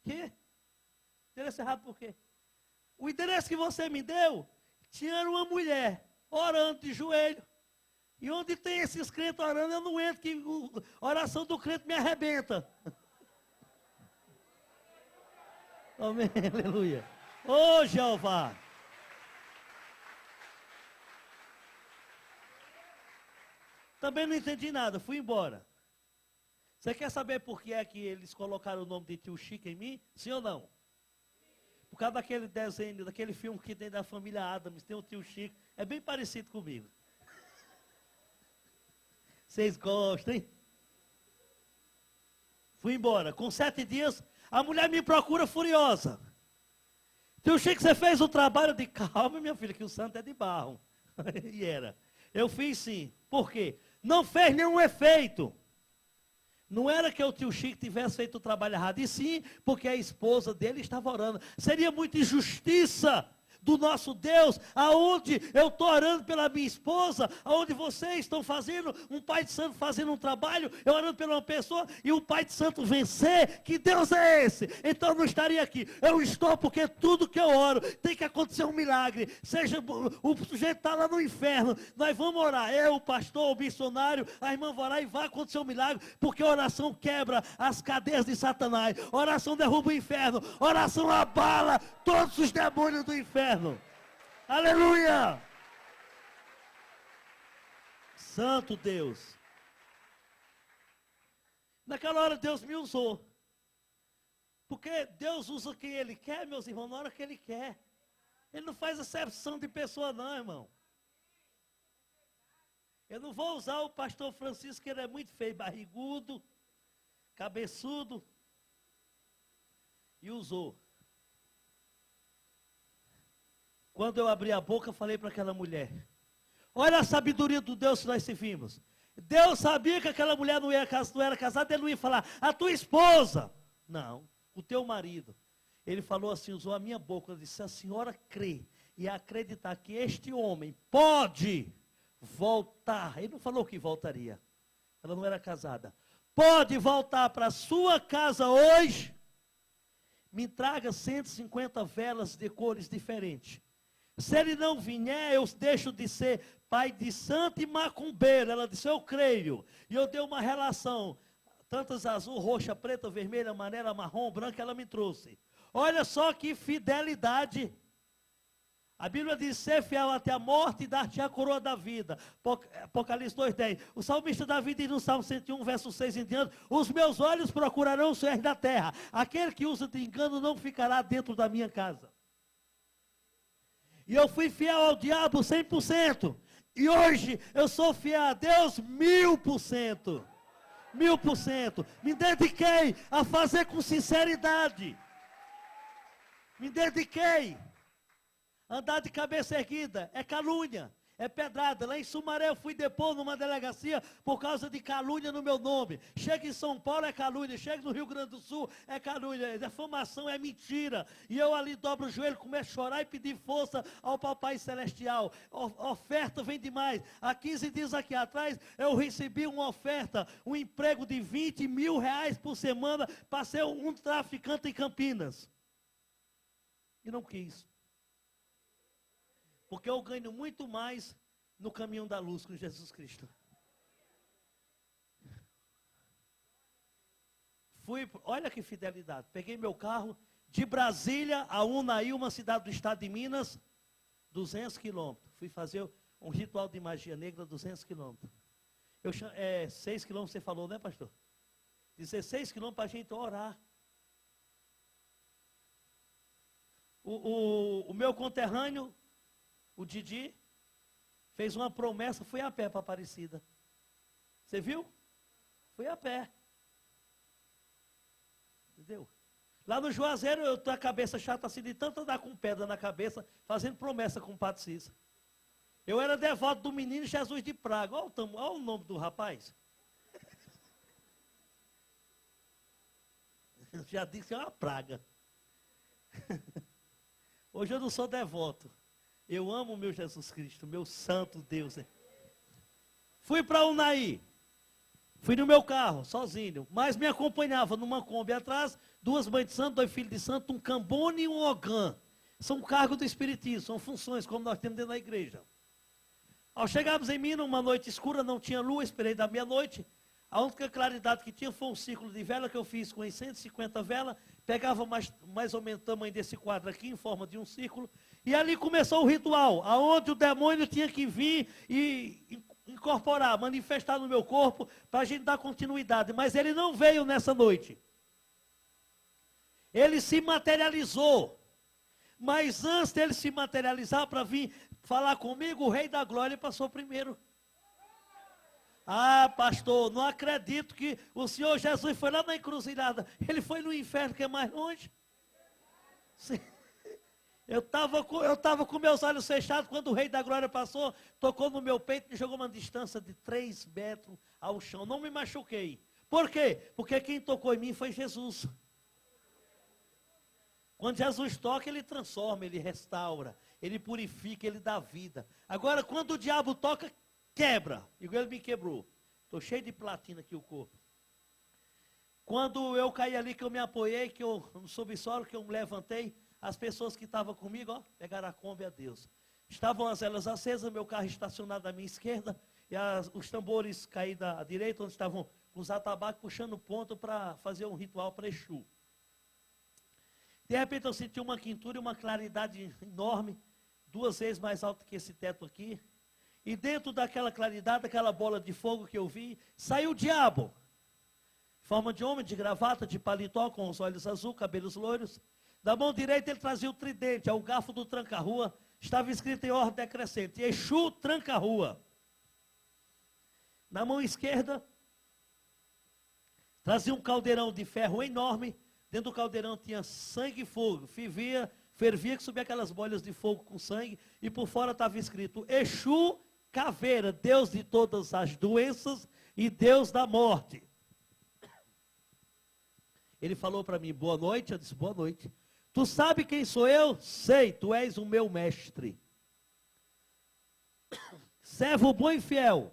Que? Endereço errado por quê? O endereço que você me deu, tinha uma mulher orando de joelho. E onde tem esses crentes orando, eu não entro, que a oração do crente me arrebenta. Amém, aleluia. Ô Jeová. Também não entendi nada, fui embora. Você quer saber por que é que eles colocaram o nome de tio Chico em mim? Sim ou não? Por causa daquele desenho, daquele filme que tem da família Adams, tem o tio Chico, é bem parecido comigo. Vocês gostam, hein? Fui embora. Com 7 dias, a mulher me procura furiosa. Tio Chico, você fez o trabalho de calma, minha filha, que o santo é de barro. E era. Eu fiz sim. Por quê? Não fez nenhum efeito. Não era que o tio Chico tivesse feito o trabalho errado, e sim porque a esposa dele estava orando. Seria muita injustiça do nosso Deus, aonde eu estou orando pela minha esposa, aonde vocês estão fazendo, um pai de santo fazendo um trabalho, eu orando por uma pessoa, e o pai de santo vencer, que Deus é esse? Então eu não estaria aqui, eu estou porque tudo que eu oro, tem que acontecer um milagre, seja o sujeito está lá no inferno, nós vamos orar, eu, o pastor, o missionário, a irmã vai orar e vai acontecer um milagre, porque a oração quebra as cadeias de Satanás, oração derruba o inferno, oração abala todos os demônios do inferno. Aleluia! Santo Deus. Naquela hora Deus me usou. Porque Deus usa quem Ele quer, meus irmãos, na hora que Ele quer. Ele não faz acepção de pessoa não, irmão. Eu não vou usar o pastor Francisco, que ele é muito feio, barrigudo, cabeçudo. E usou. Quando eu abri a boca, eu falei para aquela mulher, olha a sabedoria do Deus que nós servimos. Deus sabia que aquela mulher não era casada, ele não ia falar, a tua esposa. Não, o teu marido. Ele falou assim, usou a minha boca, ele disse, se a senhora crê e acreditar que este homem pode voltar, ele não falou que voltaria, ela não era casada, pode voltar para a sua casa hoje, me traga 150 velas de cores diferentes. Se ele não vier, eu deixo de ser pai de santo e macumbeiro. Ela disse, eu creio. E eu dei uma relação, tantas azul, roxa, preta, vermelha, amarela, marrom, branca, ela me trouxe. Olha só que fidelidade. A Bíblia diz, ser fiel até a morte e dar-te a coroa da vida. Apocalipse 2:10. O salmista Davi diz no Salmo 101, verso 6 em diante, os meus olhos procurarão os céus da terra. Aquele que usa de engano não ficará dentro da minha casa. E eu fui fiel ao diabo 100%. E hoje eu sou fiel a Deus 1000%. 1000%. Me dediquei a fazer com sinceridade. Me dediquei. Andar de cabeça erguida é calúnia, é pedrada. Lá em Sumaré eu fui depor numa delegacia por causa de calúnia no meu nome. Chega em São Paulo é calúnia, chega no Rio Grande do Sul é calúnia, defamação é mentira. E eu ali dobro o joelho, começo a chorar e pedir força ao Papai Celestial. Oferta vem demais. Há 15 dias aqui atrás eu recebi uma oferta, um emprego de 20 mil reais por semana para ser um traficante em Campinas. E não quis. Porque eu ganho muito mais no caminho da luz com Jesus Cristo. Olha que fidelidade. Peguei meu carro de Brasília a Unai, uma cidade do estado de Minas, 200 quilômetros. Fui fazer um ritual de magia negra, 200 quilômetros. 6 quilômetros você falou, né, pastor? 16 quilômetros para a gente orar. O meu conterrâneo, o Didi, fez uma promessa, foi a pé para Aparecida. Você viu? Foi a pé. Entendeu? Lá no Juazeiro, eu tô a cabeça chata assim, de tanto andar com pedra na cabeça, fazendo promessa com o Padre Cícero. Eu era devoto do menino Jesus de Praga. Olha o nome do rapaz. Eu já disse que é uma praga. Hoje eu não sou devoto. Eu amo o meu Jesus Cristo, meu santo Deus. Fui para Unai. Fui no meu carro, sozinho. Mas me acompanhava numa Kombi atrás, 2 mães de santo, 2 filhos de santo, um cambone e um ogã. São cargos do Espiritismo, são funções como nós temos dentro da igreja. Ao chegarmos em Minas, uma noite escura, não tinha lua, esperei da meia-noite. A única claridade que tinha foi um círculo de vela que eu fiz com 150 velas. Pegava mais ou menos o tamanho desse quadro aqui, em forma de um círculo. E ali começou o ritual, aonde o demônio tinha que vir e incorporar, manifestar no meu corpo, para a gente dar continuidade. Mas ele não veio nessa noite. Ele se materializou. Mas antes dele se materializar para vir falar comigo, o Rei da Glória passou primeiro. Ah, pastor, não acredito que o Senhor Jesus foi lá na encruzilhada. Ele foi no inferno, que é mais longe. Sim. Eu estava com meus olhos fechados quando o Rei da Glória passou, tocou no meu peito e me jogou uma distância de 3 metros ao chão. Não me machuquei. Por quê? Porque quem tocou em mim foi Jesus. Quando Jesus toca, ele transforma, ele restaura, ele purifica, ele dá vida. Agora, quando o diabo toca, quebra, igual ele me quebrou. Estou cheio de platina aqui o corpo. Quando eu caí ali, que eu me apoiei, que eu no subsolo, que eu me levantei, as pessoas que estavam comigo, ó, pegaram a Kombi a Deus. Estavam as velas acesas, meu carro estacionado à minha esquerda, e os tambores caídos à direita, onde estavam os atabaques puxando ponto para fazer um ritual para Exu. De repente eu senti uma quintura e uma claridade enorme, 2 vezes mais alta que esse teto aqui. E dentro daquela claridade, aquela bola de fogo que eu vi, saiu o diabo. Forma de homem, de gravata, de paletó, com os olhos azuis, cabelos loiros. Da mão direita ele trazia o tridente, o garfo do tranca-rua. Estava escrito em ordem decrescente, Exu tranca-rua. Na mão esquerda, trazia um caldeirão de ferro enorme. Dentro do caldeirão tinha sangue e fogo. Fervia que subia aquelas bolhas de fogo com sangue. E por fora estava escrito, Exu Caveira, Deus de todas as doenças e Deus da morte. Ele falou para mim, boa noite. Eu disse, boa noite. Tu sabe quem sou eu? Sei, tu és o meu mestre. Servo bom e fiel,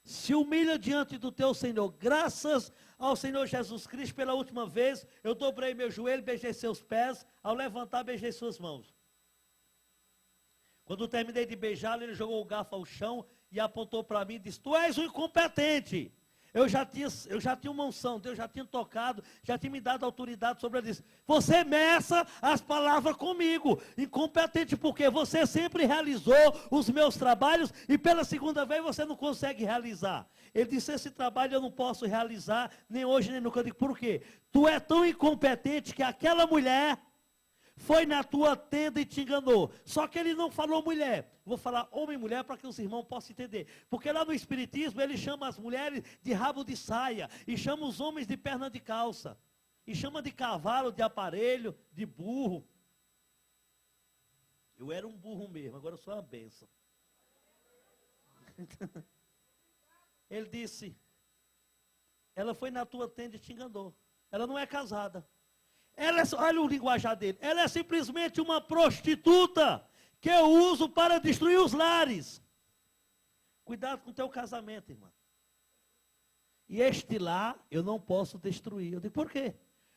se humilha diante do teu Senhor. Graças ao Senhor Jesus Cristo, pela última vez, eu dobrei meu joelho, beijei seus pés, ao levantar, beijei suas mãos. Quando terminei de beijá-lo, ele jogou o garfo ao chão e apontou para mim e disse, tu és um incompetente. Eu já tinha uma unção, Deus já tinha tocado, já tinha me dado autoridade sobre ela. Disse, você meça as palavras comigo. Incompetente porque você sempre realizou os meus trabalhos e pela segunda vez você não consegue realizar. Ele disse, esse trabalho eu não posso realizar, nem hoje, nem nunca. Eu digo, por quê? Tu é tão incompetente que aquela mulher foi na tua tenda e te enganou. Só que ele não falou mulher. Vou falar homem e mulher para que os irmãos possam entender. Porque lá no Espiritismo ele chama as mulheres de rabo de saia. E chama os homens de perna de calça. E chama de cavalo, de aparelho, de burro. Eu era um burro mesmo, agora eu sou uma bênção. Ele disse, ela foi na tua tenda e te enganou. Ela não é casada. Olha o linguajar dele. Ela é simplesmente uma prostituta que eu uso para destruir os lares. Cuidado com o teu casamento, irmã. E este lar eu não posso destruir. Eu digo, por quê?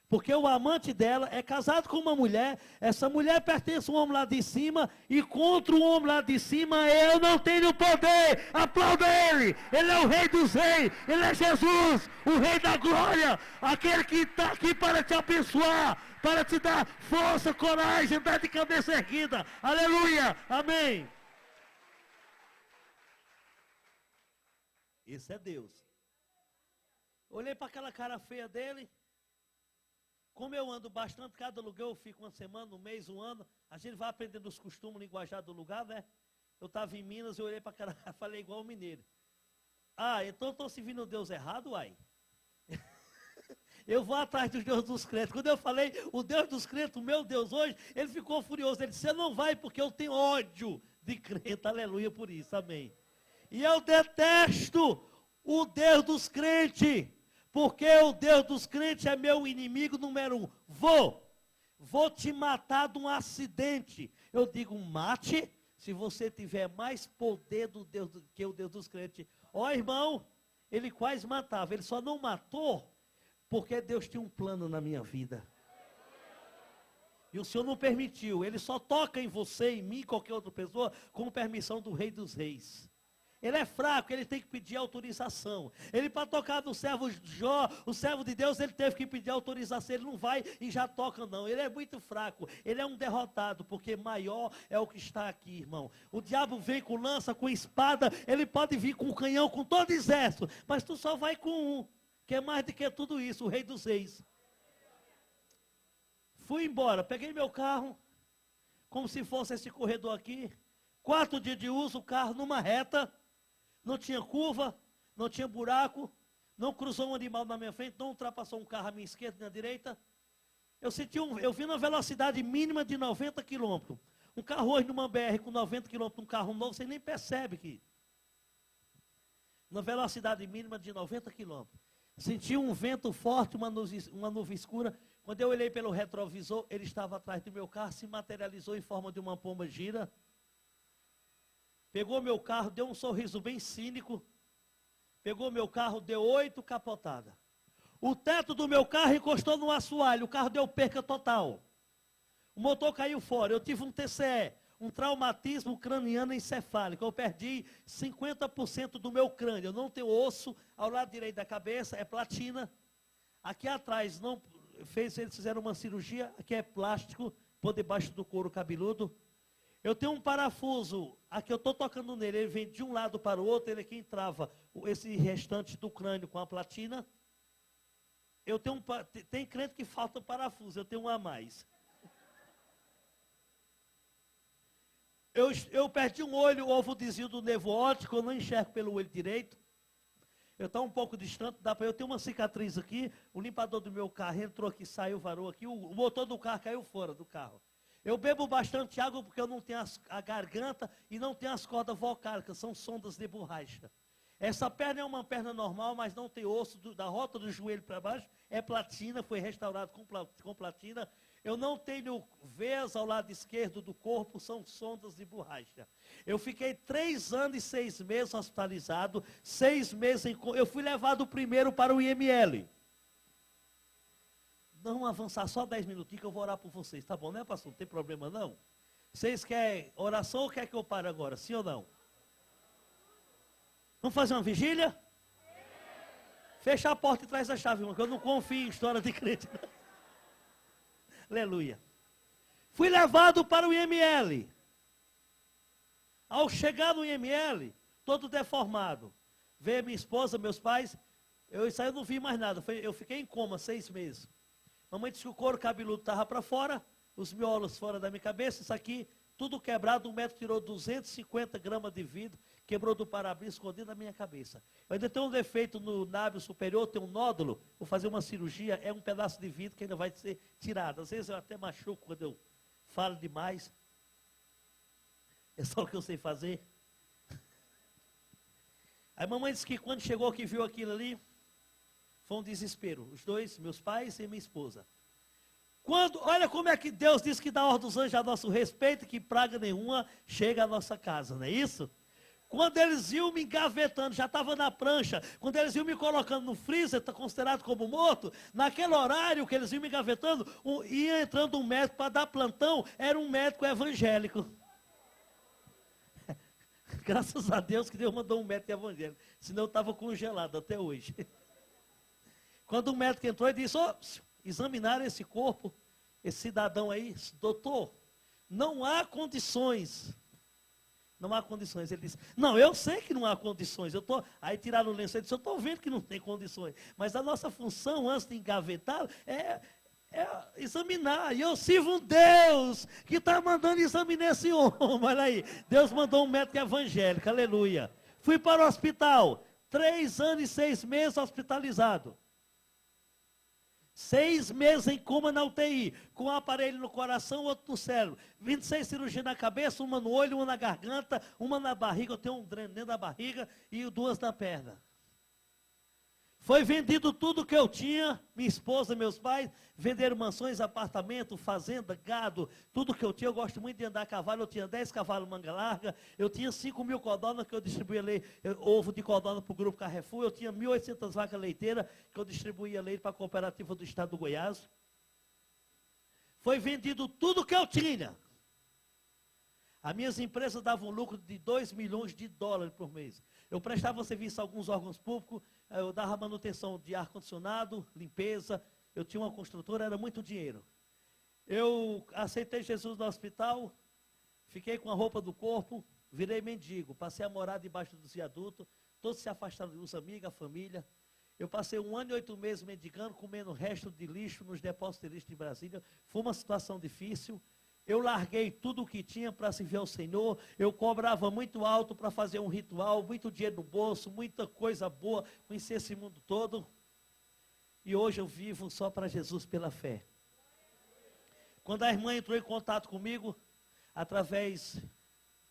Porque o amante dela é casado com uma mulher, essa mulher pertence a um homem lá de cima, e contra o homem lá de cima eu não tenho poder. Aplauda ele! Ele é o Rei dos Reis, ele é Jesus, o Rei da Glória, aquele que está aqui para te abençoar, para te dar força, coragem, andar de cabeça erguida. Aleluia! Amém! Esse é Deus. Olhei para aquela cara feia dele. Como eu ando bastante, cada lugar eu fico uma semana, um mês, um ano, a gente vai aprendendo os costumes, linguajar do lugar, né? Eu estava em Minas, eu olhei para cara, falei igual o mineiro. Ah, então estou servindo o Deus errado, uai. Eu vou atrás do Deus dos crentes. Quando eu falei, o Deus dos crentes, o meu Deus hoje, ele ficou furioso. Ele disse, você não vai porque eu tenho ódio de crente, aleluia por isso, amém. E eu detesto o Deus dos crentes. Porque o Deus dos crentes é meu inimigo número 1. Vou te matar de um acidente. Eu digo, mate, se você tiver mais poder do Deus que o Deus dos crentes. Ó irmão, ele quase matava. Ele só não matou porque Deus tinha um plano na minha vida. E o Senhor não permitiu. Ele só toca em você, em mim, qualquer outra pessoa, com permissão do Rei dos Reis. Ele é fraco, ele tem que pedir autorização. Ele para tocar no servo Jó, o servo de Deus, ele teve que pedir autorização. Ele não vai e já toca não. Ele é muito fraco, ele é um derrotado, porque maior é o que está aqui, irmão. O diabo vem com lança, com espada, ele pode vir com canhão, com todo exército, mas tu só vai com um, que é mais do que tudo isso, o Rei dos Reis. Fui embora, peguei meu carro, como se fosse esse corredor aqui, 4 dias de uso, o carro numa reta, não tinha curva, não tinha buraco, não cruzou um animal na minha frente, não ultrapassou um carro à minha esquerda e na direita. Eu vi na velocidade mínima de 90 km. Um carro hoje numa BR com 90 km, um carro novo, você nem percebe que. Na velocidade mínima de 90 km. Senti um vento forte, uma nuvem escura. Quando eu olhei pelo retrovisor, ele estava atrás do meu carro, se materializou em forma de uma pomba gira. Pegou meu carro, deu um sorriso bem cínico. Pegou meu carro, deu 8 capotadas. O teto do meu carro encostou no assoalho, o carro deu perca total. O motor caiu fora, eu tive um TCE, um traumatismo craniano encefálico. Eu perdi 50% do meu crânio. Eu não tenho osso ao lado direito da cabeça, é platina. Aqui atrás, eles fizeram uma cirurgia, aqui é plástico, por debaixo do couro cabeludo. Eu tenho um parafuso, aqui eu estou tocando nele, ele vem de um lado para o outro, ele aqui entrava esse restante do crânio com a platina. Tem crente que falta parafuso, eu tenho um a mais. Eu perdi um olho, o ovo desvio do nervo óptico, eu não enxergo pelo olho direito. Eu estou um pouco distante, eu tenho uma cicatriz aqui, o limpador do meu carro entrou aqui, saiu, varou aqui, o motor do carro caiu fora do carro. Eu bebo bastante água porque eu não tenho a garganta e não tenho as cordas vocálicas, são sondas de borracha. Essa perna é uma perna normal, mas não tem osso, da rota do joelho para baixo, é platina, foi restaurado com platina. Eu não tenho veias ao lado esquerdo do corpo, são sondas de borracha. Eu fiquei 3 anos e 6 meses hospitalizado, 6 meses eu fui levado primeiro para o IML. Não avançar só 10 minutinhos que eu vou orar por vocês, tá bom, né, pastor? Não tem problema não? Vocês querem oração ou quer que eu pare agora, sim ou não? Vamos fazer uma vigília? Fecha a porta e traz a chave, irmão, que eu não confio em história de crente. Aleluia. Fui levado para o IML. Ao chegar no IML, todo deformado, veio minha esposa, meus pais, isso aí eu não vi mais nada, eu fiquei em coma 6 meses. Mamãe disse que o couro cabeludo estava para fora, os miolos fora da minha cabeça, isso aqui, tudo quebrado, o médico tirou 250 gramas de vidro, quebrou do para-brisa, escondido na minha cabeça. Eu ainda tenho um defeito no lábio superior, tem um nódulo, vou fazer uma cirurgia, é um pedaço de vidro que ainda vai ser tirado. Às vezes eu até machuco quando eu falo demais. É só o que eu sei fazer. Aí mamãe disse que quando chegou que viu aquilo ali, foi um desespero. Os dois, meus pais e minha esposa. Olha como é que Deus diz que dá a ordem dos anjos a nosso respeito, que praga nenhuma chega à nossa casa, não é isso? Quando eles iam me engavetando, já estava na prancha, quando eles iam me colocando no freezer, está considerado como morto, naquele horário que eles iam me engavetando, ia entrando um médico para dar plantão, era um médico evangélico. Graças a Deus que Deus mandou um médico evangélico, senão eu estava congelado até hoje. Quando o médico entrou, ele disse, examinaram esse corpo, esse cidadão aí, doutor, não há condições. Não há condições. Ele disse, não, eu sei que não há condições. Aí tiraram o lenço e disse, eu estou vendo que não tem condições. Mas a nossa função, antes de engavetá-lo, é examinar. E eu sirvo um Deus que está mandando examinar esse homem. Olha aí, Deus mandou um médico evangélico, aleluia. Fui para o hospital, 3 anos e 6 meses hospitalizado. 6 meses em coma na UTI, com um aparelho no coração, outro no cérebro. 26 cirurgias na cabeça, uma no olho, uma na garganta, uma na barriga, eu tenho um dreno dentro da barriga e 2 na perna. Foi vendido tudo que eu tinha, minha esposa, meus pais, venderam mansões, apartamento, fazenda, gado, tudo que eu tinha. Eu gosto muito de andar a cavalo, eu tinha 10 cavalos manga larga, eu tinha 5.000 codornas que eu distribuía ovo de codorna para o Grupo Carrefour, eu tinha 1.800 vacas leiteiras que eu distribuía leite para a cooperativa do estado do Goiás. Foi vendido tudo que eu tinha. As minhas empresas davam um lucro de 2 milhões de dólares por mês. Eu prestava serviço a alguns órgãos públicos, eu dava manutenção de ar-condicionado, limpeza, eu tinha uma construtora, era muito dinheiro. Eu aceitei Jesus no hospital, fiquei com a roupa do corpo, virei mendigo, passei a morar debaixo dos viadutos, todos se afastaram dos amigos, a família. Eu passei 1 ano e 8 meses mendigando, comendo resto de lixo nos depósitos de lixo de Brasília. Foi uma situação difícil. Eu larguei tudo o que tinha para servir ao Senhor. Eu cobrava muito alto para fazer um ritual, muito dinheiro no bolso, muita coisa boa, conheci esse mundo todo. E hoje eu vivo só para Jesus pela fé. Quando a irmã entrou em contato comigo, através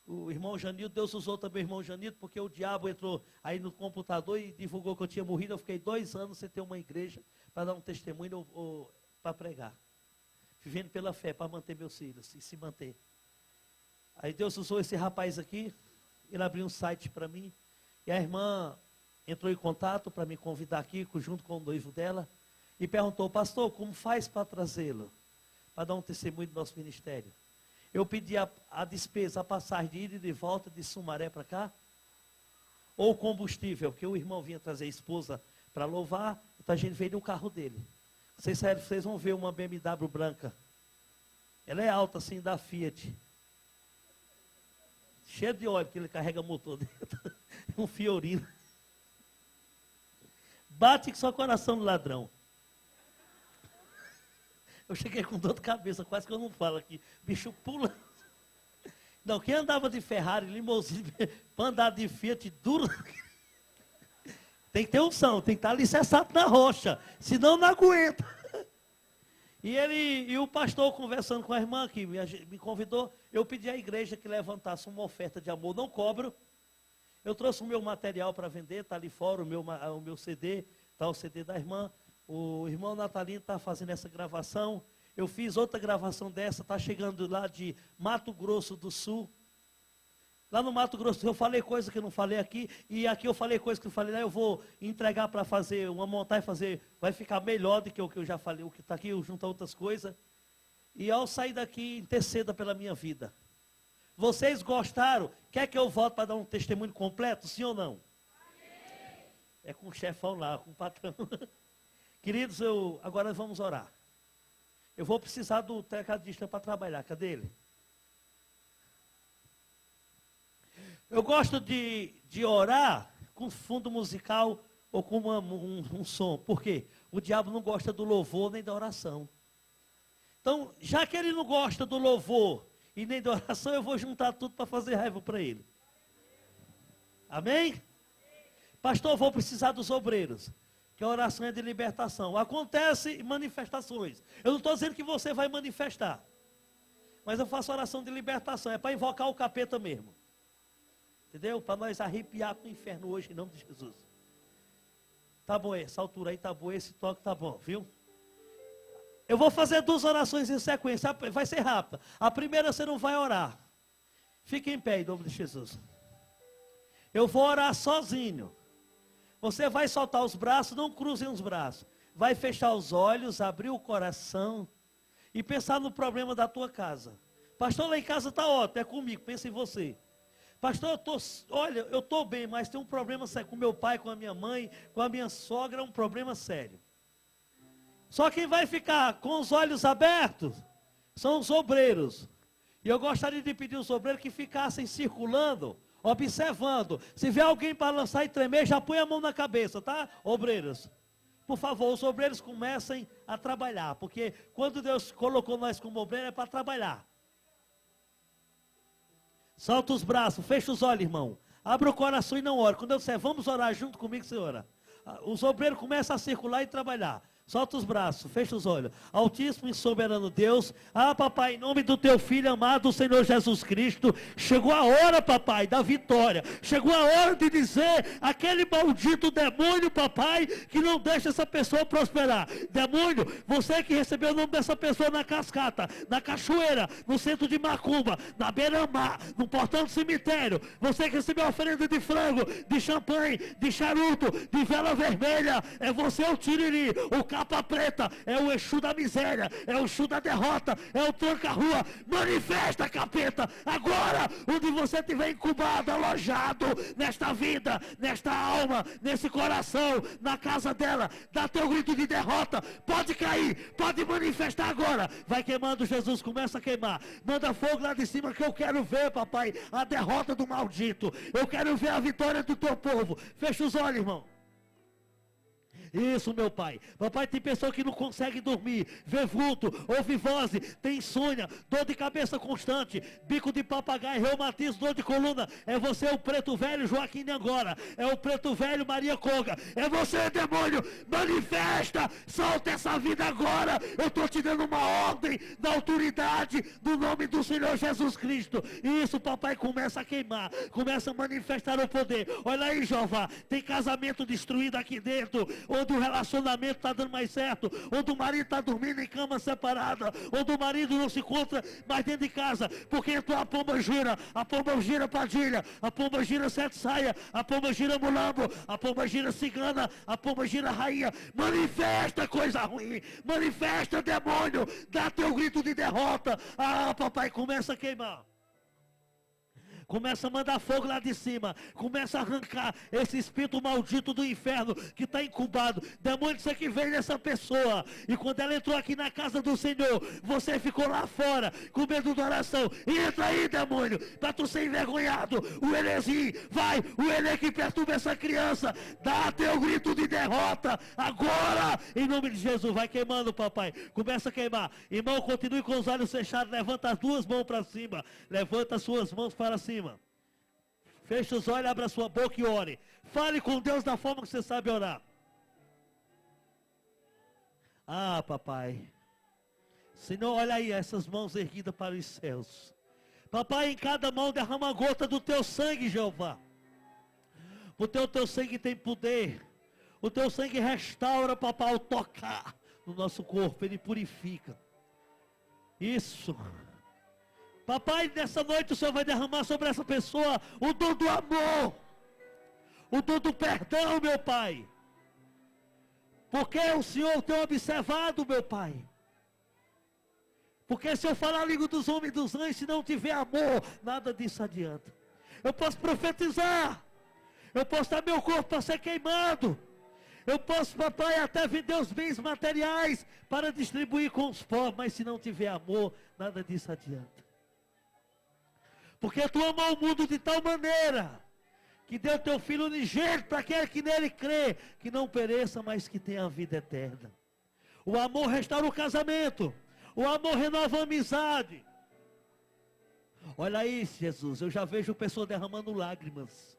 do irmão Janildo, Deus usou também o irmão Janildo, porque o diabo entrou aí no computador e divulgou que eu tinha morrido. Eu fiquei 2 anos sem ter uma igreja para dar um testemunho ou para pregar. Vivendo pela fé para manter meus filhos e se manter. Aí Deus usou esse rapaz aqui, ele abriu um site para mim, e a irmã entrou em contato para me convidar aqui, junto com o noivo dela, e perguntou, pastor, como faz para trazê-lo? Para dar um testemunho do nosso ministério. Eu pedi a despesa, a passagem de ida e de volta de Sumaré para cá, ou combustível, que o irmão vinha trazer a esposa para louvar, então a gente veio no carro dele. Vocês vão ver uma BMW branca. Ela é alta assim, da Fiat. Cheia de óleo, que ele carrega motor dentro. Um Fiorino. Bate com seu coração no ladrão. Eu cheguei com dor de cabeça, quase que eu não falo aqui. Bicho pula. Não, quem andava de Ferrari, limousine, para andar de Fiat duro... Tem que ter unção, tem que estar alicerçado na rocha, senão não aguenta. E o pastor conversando com a irmã que me convidou, eu pedi à igreja que levantasse uma oferta de amor, não cobro. Eu trouxe o meu material para vender, está ali fora o meu CD, está o CD da irmã. O irmão Natalino está fazendo essa gravação. Eu fiz outra gravação dessa, está chegando lá de Mato Grosso do Sul. Lá no Mato Grosso eu falei coisa que eu não falei aqui, e aqui eu falei coisa que eu falei lá, eu vou entregar para fazer uma montagem, vai ficar melhor do que o que eu já falei, o que está aqui, eu junto a outras coisas. E ao sair daqui, interceda pela minha vida. Vocês gostaram? Quer que eu volte para dar um testemunho completo, sim ou não? É com o chefão lá, com o patrão. Queridos, agora vamos orar. Eu vou precisar do tecladista para trabalhar. Cadê ele? Eu gosto de orar com fundo musical ou com um som. Por quê? O diabo não gosta do louvor nem da oração. Então, já que ele não gosta do louvor e nem da oração, eu vou juntar tudo para fazer raiva para ele. Amém? Pastor, eu vou precisar dos obreiros. Que a oração é de libertação. Acontece manifestações. Eu não estou dizendo que você vai manifestar. Mas eu faço oração de libertação. É para invocar o capeta mesmo. Entendeu? Para nós arrepiar com o inferno hoje, em nome de Jesus. Tá bom, essa altura aí tá bom, esse toque tá bom, viu? Eu vou fazer 2 orações em sequência, vai ser rápida. A primeira você não vai orar. Fique em pé, em nome de Jesus. Eu vou orar sozinho. Você vai soltar os braços, não cruzem os braços. Vai fechar os olhos, abrir o coração e pensar no problema da tua casa. Pastor, lá em casa está ótimo, é comigo, pensa em você. Pastor, eu estou bem, mas tem um problema sério com meu pai, com a minha mãe, com a minha sogra, um problema sério. Só quem vai ficar com os olhos abertos são os obreiros. E eu gostaria de pedir aos obreiros que ficassem circulando, observando. Se vê alguém para lançar e tremer, já põe a mão na cabeça, tá? Obreiros. Por favor, os obreiros comecem a trabalhar. Porque quando Deus colocou nós como obreiros é para trabalhar. Solta os braços, fecha os olhos, irmão. Abra o coração e não ore. Quando eu disser, vamos orar junto comigo, senhora. Os obreiros começam a circular e trabalhar. Solta os braços, fecha os olhos. Altíssimo e soberano Deus. Papai, em nome do teu filho amado, o Senhor Jesus Cristo. Chegou a hora, papai, da vitória. Chegou a hora de dizer aquele maldito demônio, papai, que não deixa essa pessoa prosperar. Demônio, você que recebeu o nome dessa pessoa na cascata, na cachoeira, no centro de Macumba, na beira-mar, no portão do cemitério. Você que recebeu a oferenda de frango, de champanhe, de charuto, de vela vermelha. É você o tiriri, o capa preta, é o Exu da miséria, é o Exu da derrota, é o tranca-rua. Manifesta, capeta, agora, onde você estiver incubado, alojado, nesta vida, nesta alma, nesse coração, na casa dela, dá teu grito de derrota, pode cair, pode manifestar agora. Vai queimando, Jesus, começa a queimar. Manda fogo lá de cima que eu quero ver, papai, a derrota do maldito. Eu quero ver a vitória do teu povo. Fecha os olhos, irmão. Isso, meu pai. Papai, tem pessoa que não consegue dormir, vê vulto, ouve vozes, tem insônia, dor de cabeça constante, bico de papagaio, reumatismo, dor de coluna. É você, o preto velho Joaquim de Angora. É o preto velho Maria Conga. É você, demônio. Manifesta. Solta essa vida agora. Eu estou te dando uma ordem da autoridade do nome do Senhor Jesus Cristo. Isso, papai, começa a queimar. Começa a manifestar o poder. Olha aí, Jeová. Tem casamento destruído aqui dentro. Onde o relacionamento está dando mais certo, onde o marido está dormindo em cama separada, onde o marido não se encontra mais dentro de casa, porque entrou a pomba gira Padilha, a pomba gira Sete Saia, a pomba gira Mulambo, a pomba gira Cigana, a pomba gira Rainha. Manifesta coisa ruim, manifesta demônio, dá teu grito de derrota. Papai, começa a queimar. Começa a mandar fogo lá de cima. Começa a arrancar esse espírito maldito do inferno que está incubado. Demônio, você que veio nessa pessoa. E quando ela entrou aqui na casa do Senhor, você ficou lá fora com medo da oração. Entra aí, demônio, para tu ser envergonhado. O Elezinho, vai, o Ele que perturba essa criança. Dá teu grito de derrota. Agora, em nome de Jesus, vai queimando, papai. Começa a queimar. Irmão, continue com os olhos fechados. Levanta as 2 mãos para cima. Levanta as suas mãos para cima. Feche os olhos, abra a sua boca e ore. Fale com Deus da forma que você sabe orar. Papai. Senhor, olha aí essas mãos erguidas para os céus. Papai, em cada mão derrama a gota do teu sangue, Jeová. Porque o teu sangue tem poder. O teu sangue restaura, papai, ao tocar no nosso corpo. Ele purifica. Isso. Papai, nessa noite o Senhor vai derramar sobre essa pessoa o dom do amor, o dom do perdão, meu Pai. Porque o Senhor tem observado, meu Pai. Porque se eu falar a língua dos homens e dos anjos, se não tiver amor, nada disso adianta. Eu posso profetizar, Eu posso dar meu corpo para ser queimado. Eu posso, papai, até vender os bens materiais para distribuir com os pobres. Mas se não tiver amor, nada disso adianta. Porque tu amou o mundo de tal maneira que deu teu Filho unigênito para aquele que nele crê, que não pereça, mas que tenha a vida eterna. O amor restaura o casamento. O amor renova a amizade. Olha aí, Jesus, eu já vejo pessoas derramando lágrimas.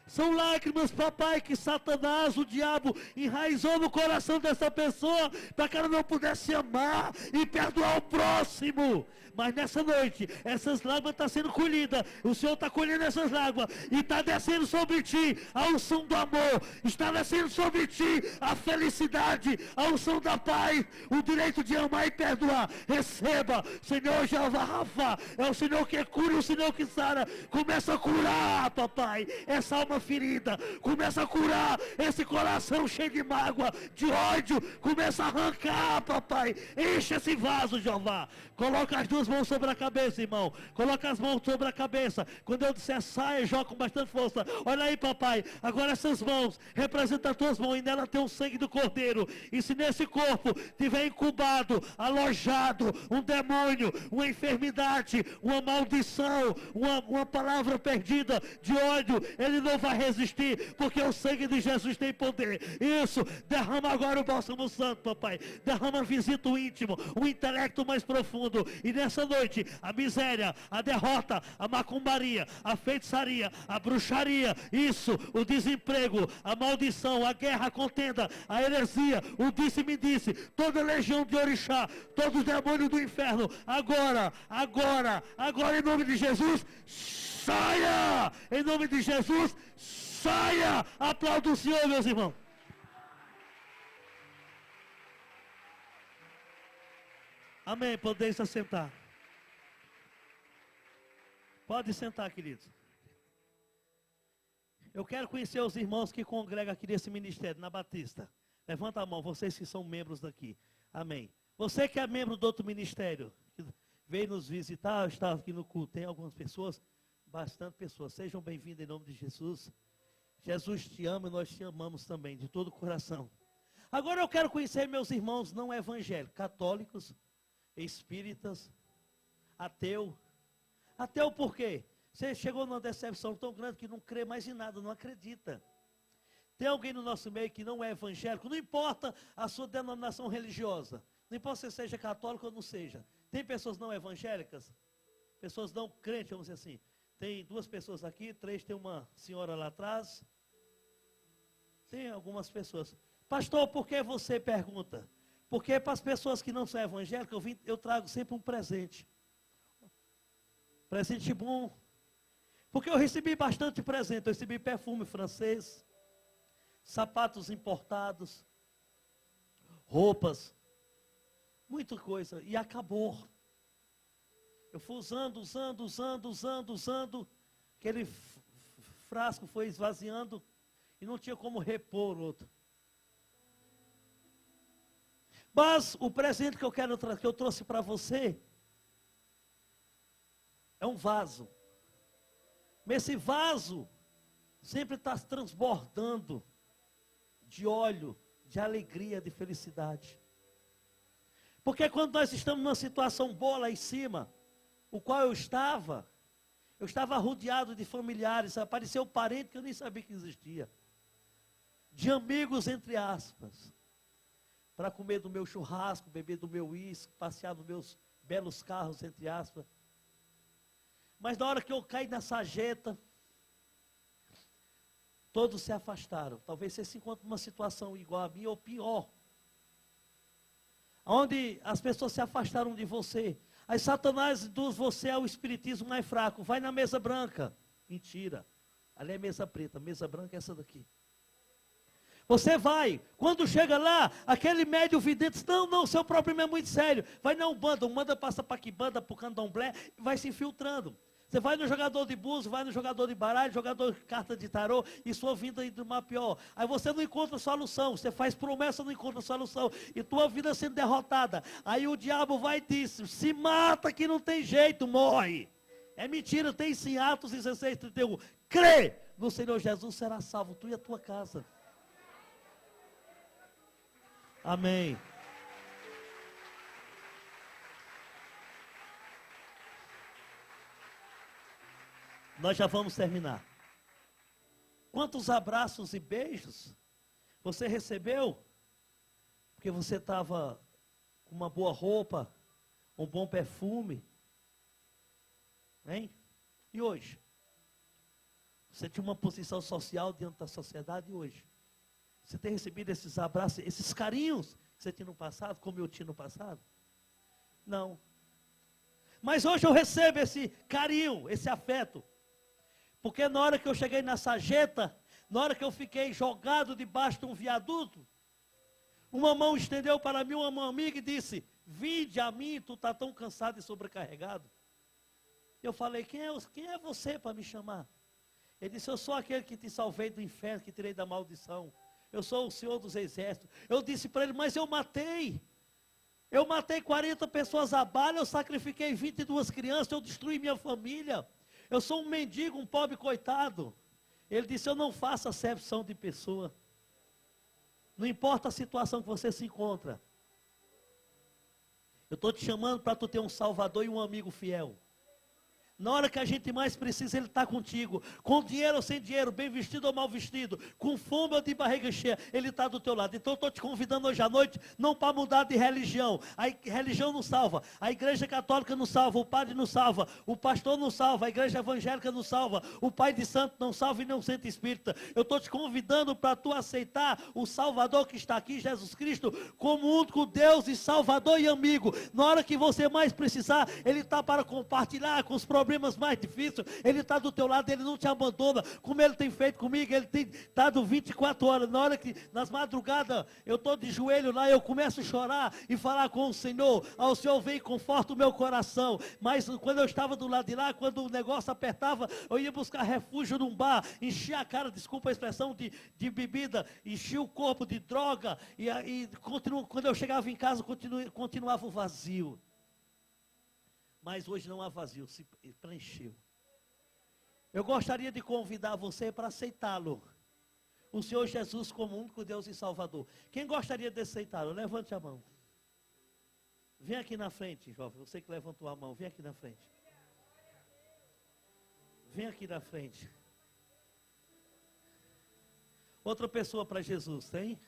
São lágrimas, papai, que Satanás, o diabo, enraizou no coração dessa pessoa, para que ela não pudesse amar e perdoar o próximo. Mas nessa noite, essas lágrimas estão sendo colhidas. O Senhor está colhendo essas lágrimas e está descendo sobre ti a unção do amor. Está descendo sobre ti a felicidade, a unção da paz, o direito de amar e perdoar. Receba, Senhor Jeová Rafa, é o Senhor que cura e o Senhor que sara. Começa a curar, papai, essa alma ferida. Começa a curar esse coração cheio de mágoa, de ódio. Começa a arrancar, papai. Enche esse vaso, Jeová. Coloca as duas mãos sobre a cabeça, irmão. Coloca as mãos sobre a cabeça. Quando eu disser saia, joga com bastante força. Olha aí, papai. Agora essas mãos representam as tuas mãos. E nela tem o sangue do Cordeiro. E se nesse corpo tiver incubado, alojado, um demônio, uma enfermidade, uma maldição, uma palavra perdida de ódio, ele não vai resistir, porque o sangue de Jesus tem poder. Isso, derrama agora o bálsamo santo, papai. Derrama visita o íntimo, o intelecto mais profundo. E nessa noite, a miséria, a derrota, a macumbaria, a feitiçaria, a bruxaria, isso, o desemprego, a maldição, a guerra, a contenda, a heresia, o disse-me-disse, toda legião de orixá, todos os demônios do inferno, agora, em nome de Jesus, saia! Em nome de Jesus, saia! Aplauda o Senhor, meus irmãos. Amém. Podeis assentar. Pode sentar, queridos. Eu quero conhecer os irmãos que congregam aqui nesse ministério, na Batista. Levanta a mão, vocês que são membros daqui. Amém. Você que é membro do outro ministério, que veio nos visitar, está aqui no culto. Tem algumas pessoas, bastante pessoas. Sejam bem-vindos em nome de Jesus. Jesus te ama e nós te amamos também, de todo o coração. Agora eu quero conhecer meus irmãos não evangélicos, católicos, espíritas, ateu. Ateu por quê? Você chegou numa decepção tão grande que não crê mais em nada, não acredita. Tem alguém no nosso meio que não é evangélico, não importa a sua denominação religiosa, não importa se seja católico ou não seja. Tem pessoas não evangélicas, pessoas não crentes, vamos dizer assim. Tem duas pessoas aqui, três, tem uma senhora lá atrás. Tem algumas pessoas. Pastor, por que você pergunta? Porque para as pessoas que não são evangélicas, eu trago sempre um presente. Presente bom. Porque eu recebi bastante presente. Eu recebi perfume francês, sapatos importados, roupas, muita coisa. E acabou. Eu fui usando. Aquele frasco foi esvaziando e não tinha como repor outro. Mas o presente que eu trouxe para você é um vaso. Esse vaso sempre está transbordando de óleo, de alegria, de felicidade. Porque quando nós estamos numa situação boa lá em cima, o qual eu estava rodeado de familiares, apareceu um parente que eu nem sabia que existia. De amigos, entre aspas. Para comer do meu churrasco, beber do meu uísque, passear nos meus belos carros, entre aspas. Mas na hora que eu caí na sarjeta, todos se afastaram. Talvez você se encontre numa situação igual a minha ou pior. Onde as pessoas se afastaram de você. Aí Satanás induz você ao espiritismo mais fraco. Vai na mesa branca. Mentira. Ali é mesa preta. Mesa branca é essa daqui. Você vai, quando chega lá, aquele médio vidente diz, não, seu problema é muito sério. Vai na Umbanda passa para Quibanda, para o Candomblé, e vai se infiltrando. Você vai no jogador de búzio, vai no jogador de baralho, jogador de carta de tarô, e sua vida indo uma pior. Aí você não encontra solução, você faz promessa, não encontra solução, e tua vida sendo derrotada. Aí o diabo vai e diz, se mata que não tem jeito, morre. É mentira, tem sim, Atos 16:31. crê no Senhor Jesus, será salvo, tu e a tua casa. Amém. Nós já vamos terminar. Quantos abraços e beijos você recebeu? Porque você estava com uma boa roupa, um bom perfume. Hein? E hoje? Você tinha uma posição social diante da sociedade e hoje? Você tem recebido esses abraços, esses carinhos que você tinha no passado, como eu tinha no passado? Não. Mas hoje eu recebo esse carinho, esse afeto. Porque na hora que eu cheguei na sarjeta, na hora que eu fiquei jogado debaixo de um viaduto, uma mão estendeu para mim, uma mão amiga, e disse: vinde a mim, tu está tão cansado e sobrecarregado. Eu falei: quem é você para me chamar? Ele disse: eu sou aquele que te salvei do inferno, que tirei da maldição. Eu sou o Senhor dos exércitos. Eu disse para ele: mas eu matei 40 pessoas a bala, eu sacrifiquei 22 crianças, eu destruí minha família. Eu sou um mendigo, um pobre coitado. Ele disse: eu não faço acepção de pessoa. Não importa a situação que você se encontra. Eu estou te chamando para tu ter um salvador e um amigo fiel. Na hora que a gente mais precisa, Ele está contigo. Com dinheiro ou sem dinheiro, bem vestido ou mal vestido, com fome ou de barriga cheia, Ele está do teu lado. Então eu estou te convidando hoje à noite, não para mudar de religião. A religião não salva, a igreja católica não salva, o padre não salva, o pastor não salva, a igreja evangélica não salva, o pai de santo não salva e nem o centro espírita. Eu estou te convidando para tu aceitar o Salvador que está aqui, Jesus Cristo, como único Deus e Salvador e amigo. Na hora que você mais precisar, Ele está para compartilhar com os problemas mais difíceis. Ele está do teu lado, Ele não te abandona, como Ele tem feito comigo. Ele tem estado 24 horas, na hora que, nas madrugadas, eu estou de joelho lá, eu começo a chorar e falar com o Senhor. O Senhor vem e conforta o meu coração. Mas quando eu estava do lado de lá, quando o negócio apertava, eu ia buscar refúgio num bar, enchia a cara, desculpa a expressão, de bebida, enchia o corpo de droga, e quando eu chegava em casa, continuava o vazio. Mas hoje não há vazio, se preencheu. Eu gostaria de convidar você para aceitá-lo. O Senhor Jesus como único Deus e Salvador. Quem gostaria de aceitá-lo? Levante a mão. Vem aqui na frente, jovem. Você que levantou a mão, vem aqui na frente. Vem aqui na frente. Outra pessoa para Jesus, tem?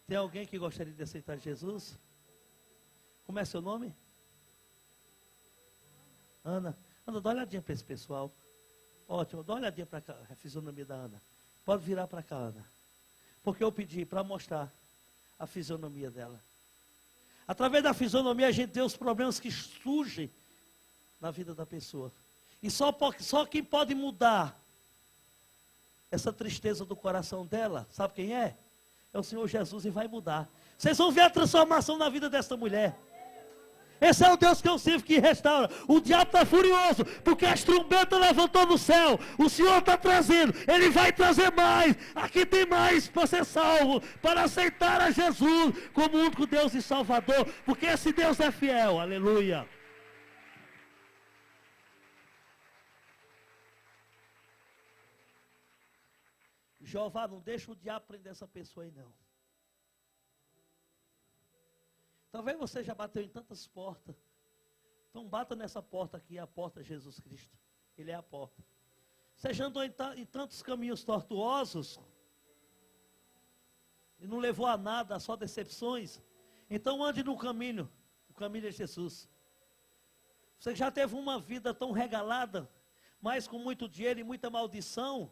Tem alguém que gostaria de aceitar Jesus? Como é seu nome? Ana, dá uma olhadinha para esse pessoal. Ótimo, dá uma olhadinha para cá, a fisionomia da Ana. Pode virar para cá, Ana. Porque eu pedi para mostrar a fisionomia dela. Através da fisionomia a gente vê os problemas que surgem na vida da pessoa. E só quem pode mudar essa tristeza do coração dela, sabe quem é? É o Senhor Jesus, e vai mudar. Vocês vão ver a transformação na vida dessa mulher. Esse é o Deus que eu sirvo, que restaura. O diabo está furioso, porque as trombetas levantou no céu. O Senhor está trazendo, Ele vai trazer mais. Aqui tem mais para ser salvo, para aceitar a Jesus como único Deus e Salvador, porque esse Deus é fiel, aleluia. Jeová, não deixa o diabo prender essa pessoa aí não. Talvez você já bateu em tantas portas. Então bata nessa porta aqui, a porta de Jesus Cristo. Ele é a porta. Você já andou em tantos caminhos tortuosos e não levou a nada, só decepções. Então ande no caminho. O caminho é Jesus. Você já teve uma vida tão regalada, mas com muito dinheiro e muita maldição.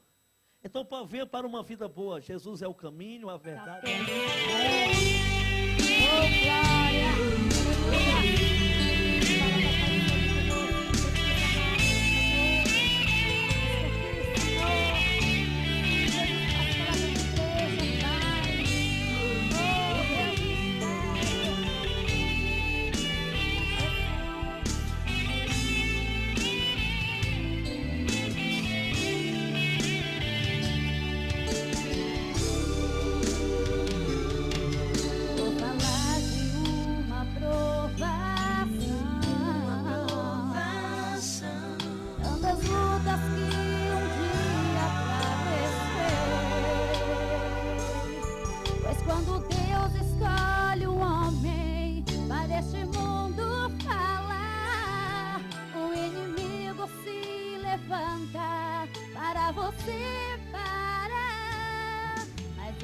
Então venha para uma vida boa. Jesus é o caminho, a verdade. Oh, glória! Vou falar de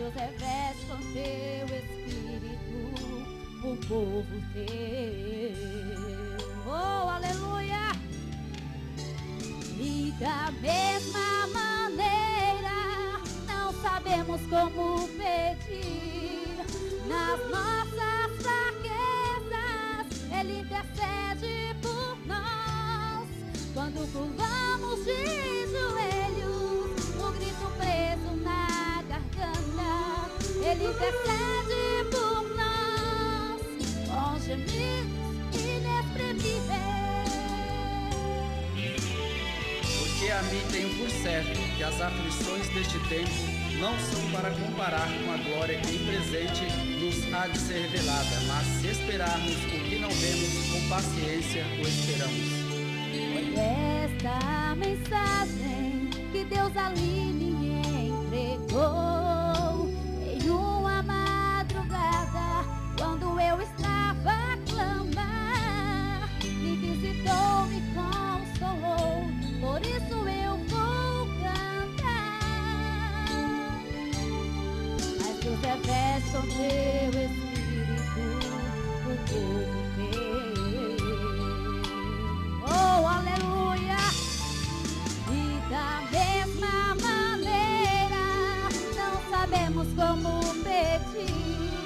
Deus reveste com teu Espírito o povo teu. Oh, aleluia! E da mesma maneira não sabemos como pedir. Nas nossas fraquezas Ele intercede por nós. Quando curvamos de joelhos, o grito preso na garganta, Ele intercede por nós, com gemidos inexprimíveis. Porque a mim tenho por certo que as aflições deste tempo não são para comparar com a glória que em presente nos há de ser revelada, mas se esperarmos o que não vemos, com paciência o esperamos. Foi esta mensagem que Deus ali me entregou em uma madrugada, quando eu estava a clamar. Me visitou, me consolou, por isso eu vou cantar. Mas Deus reveste com teu Espírito o povo teu. Oh, aleluia! E da mesma maneira não sabemos como pedir.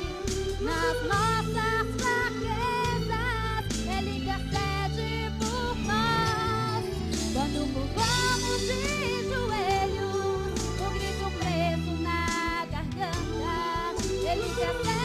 Nas nossas fraquezas Ele intercede por nós. Quando curvamos de joelhos, o grito preso na garganta, Ele intercede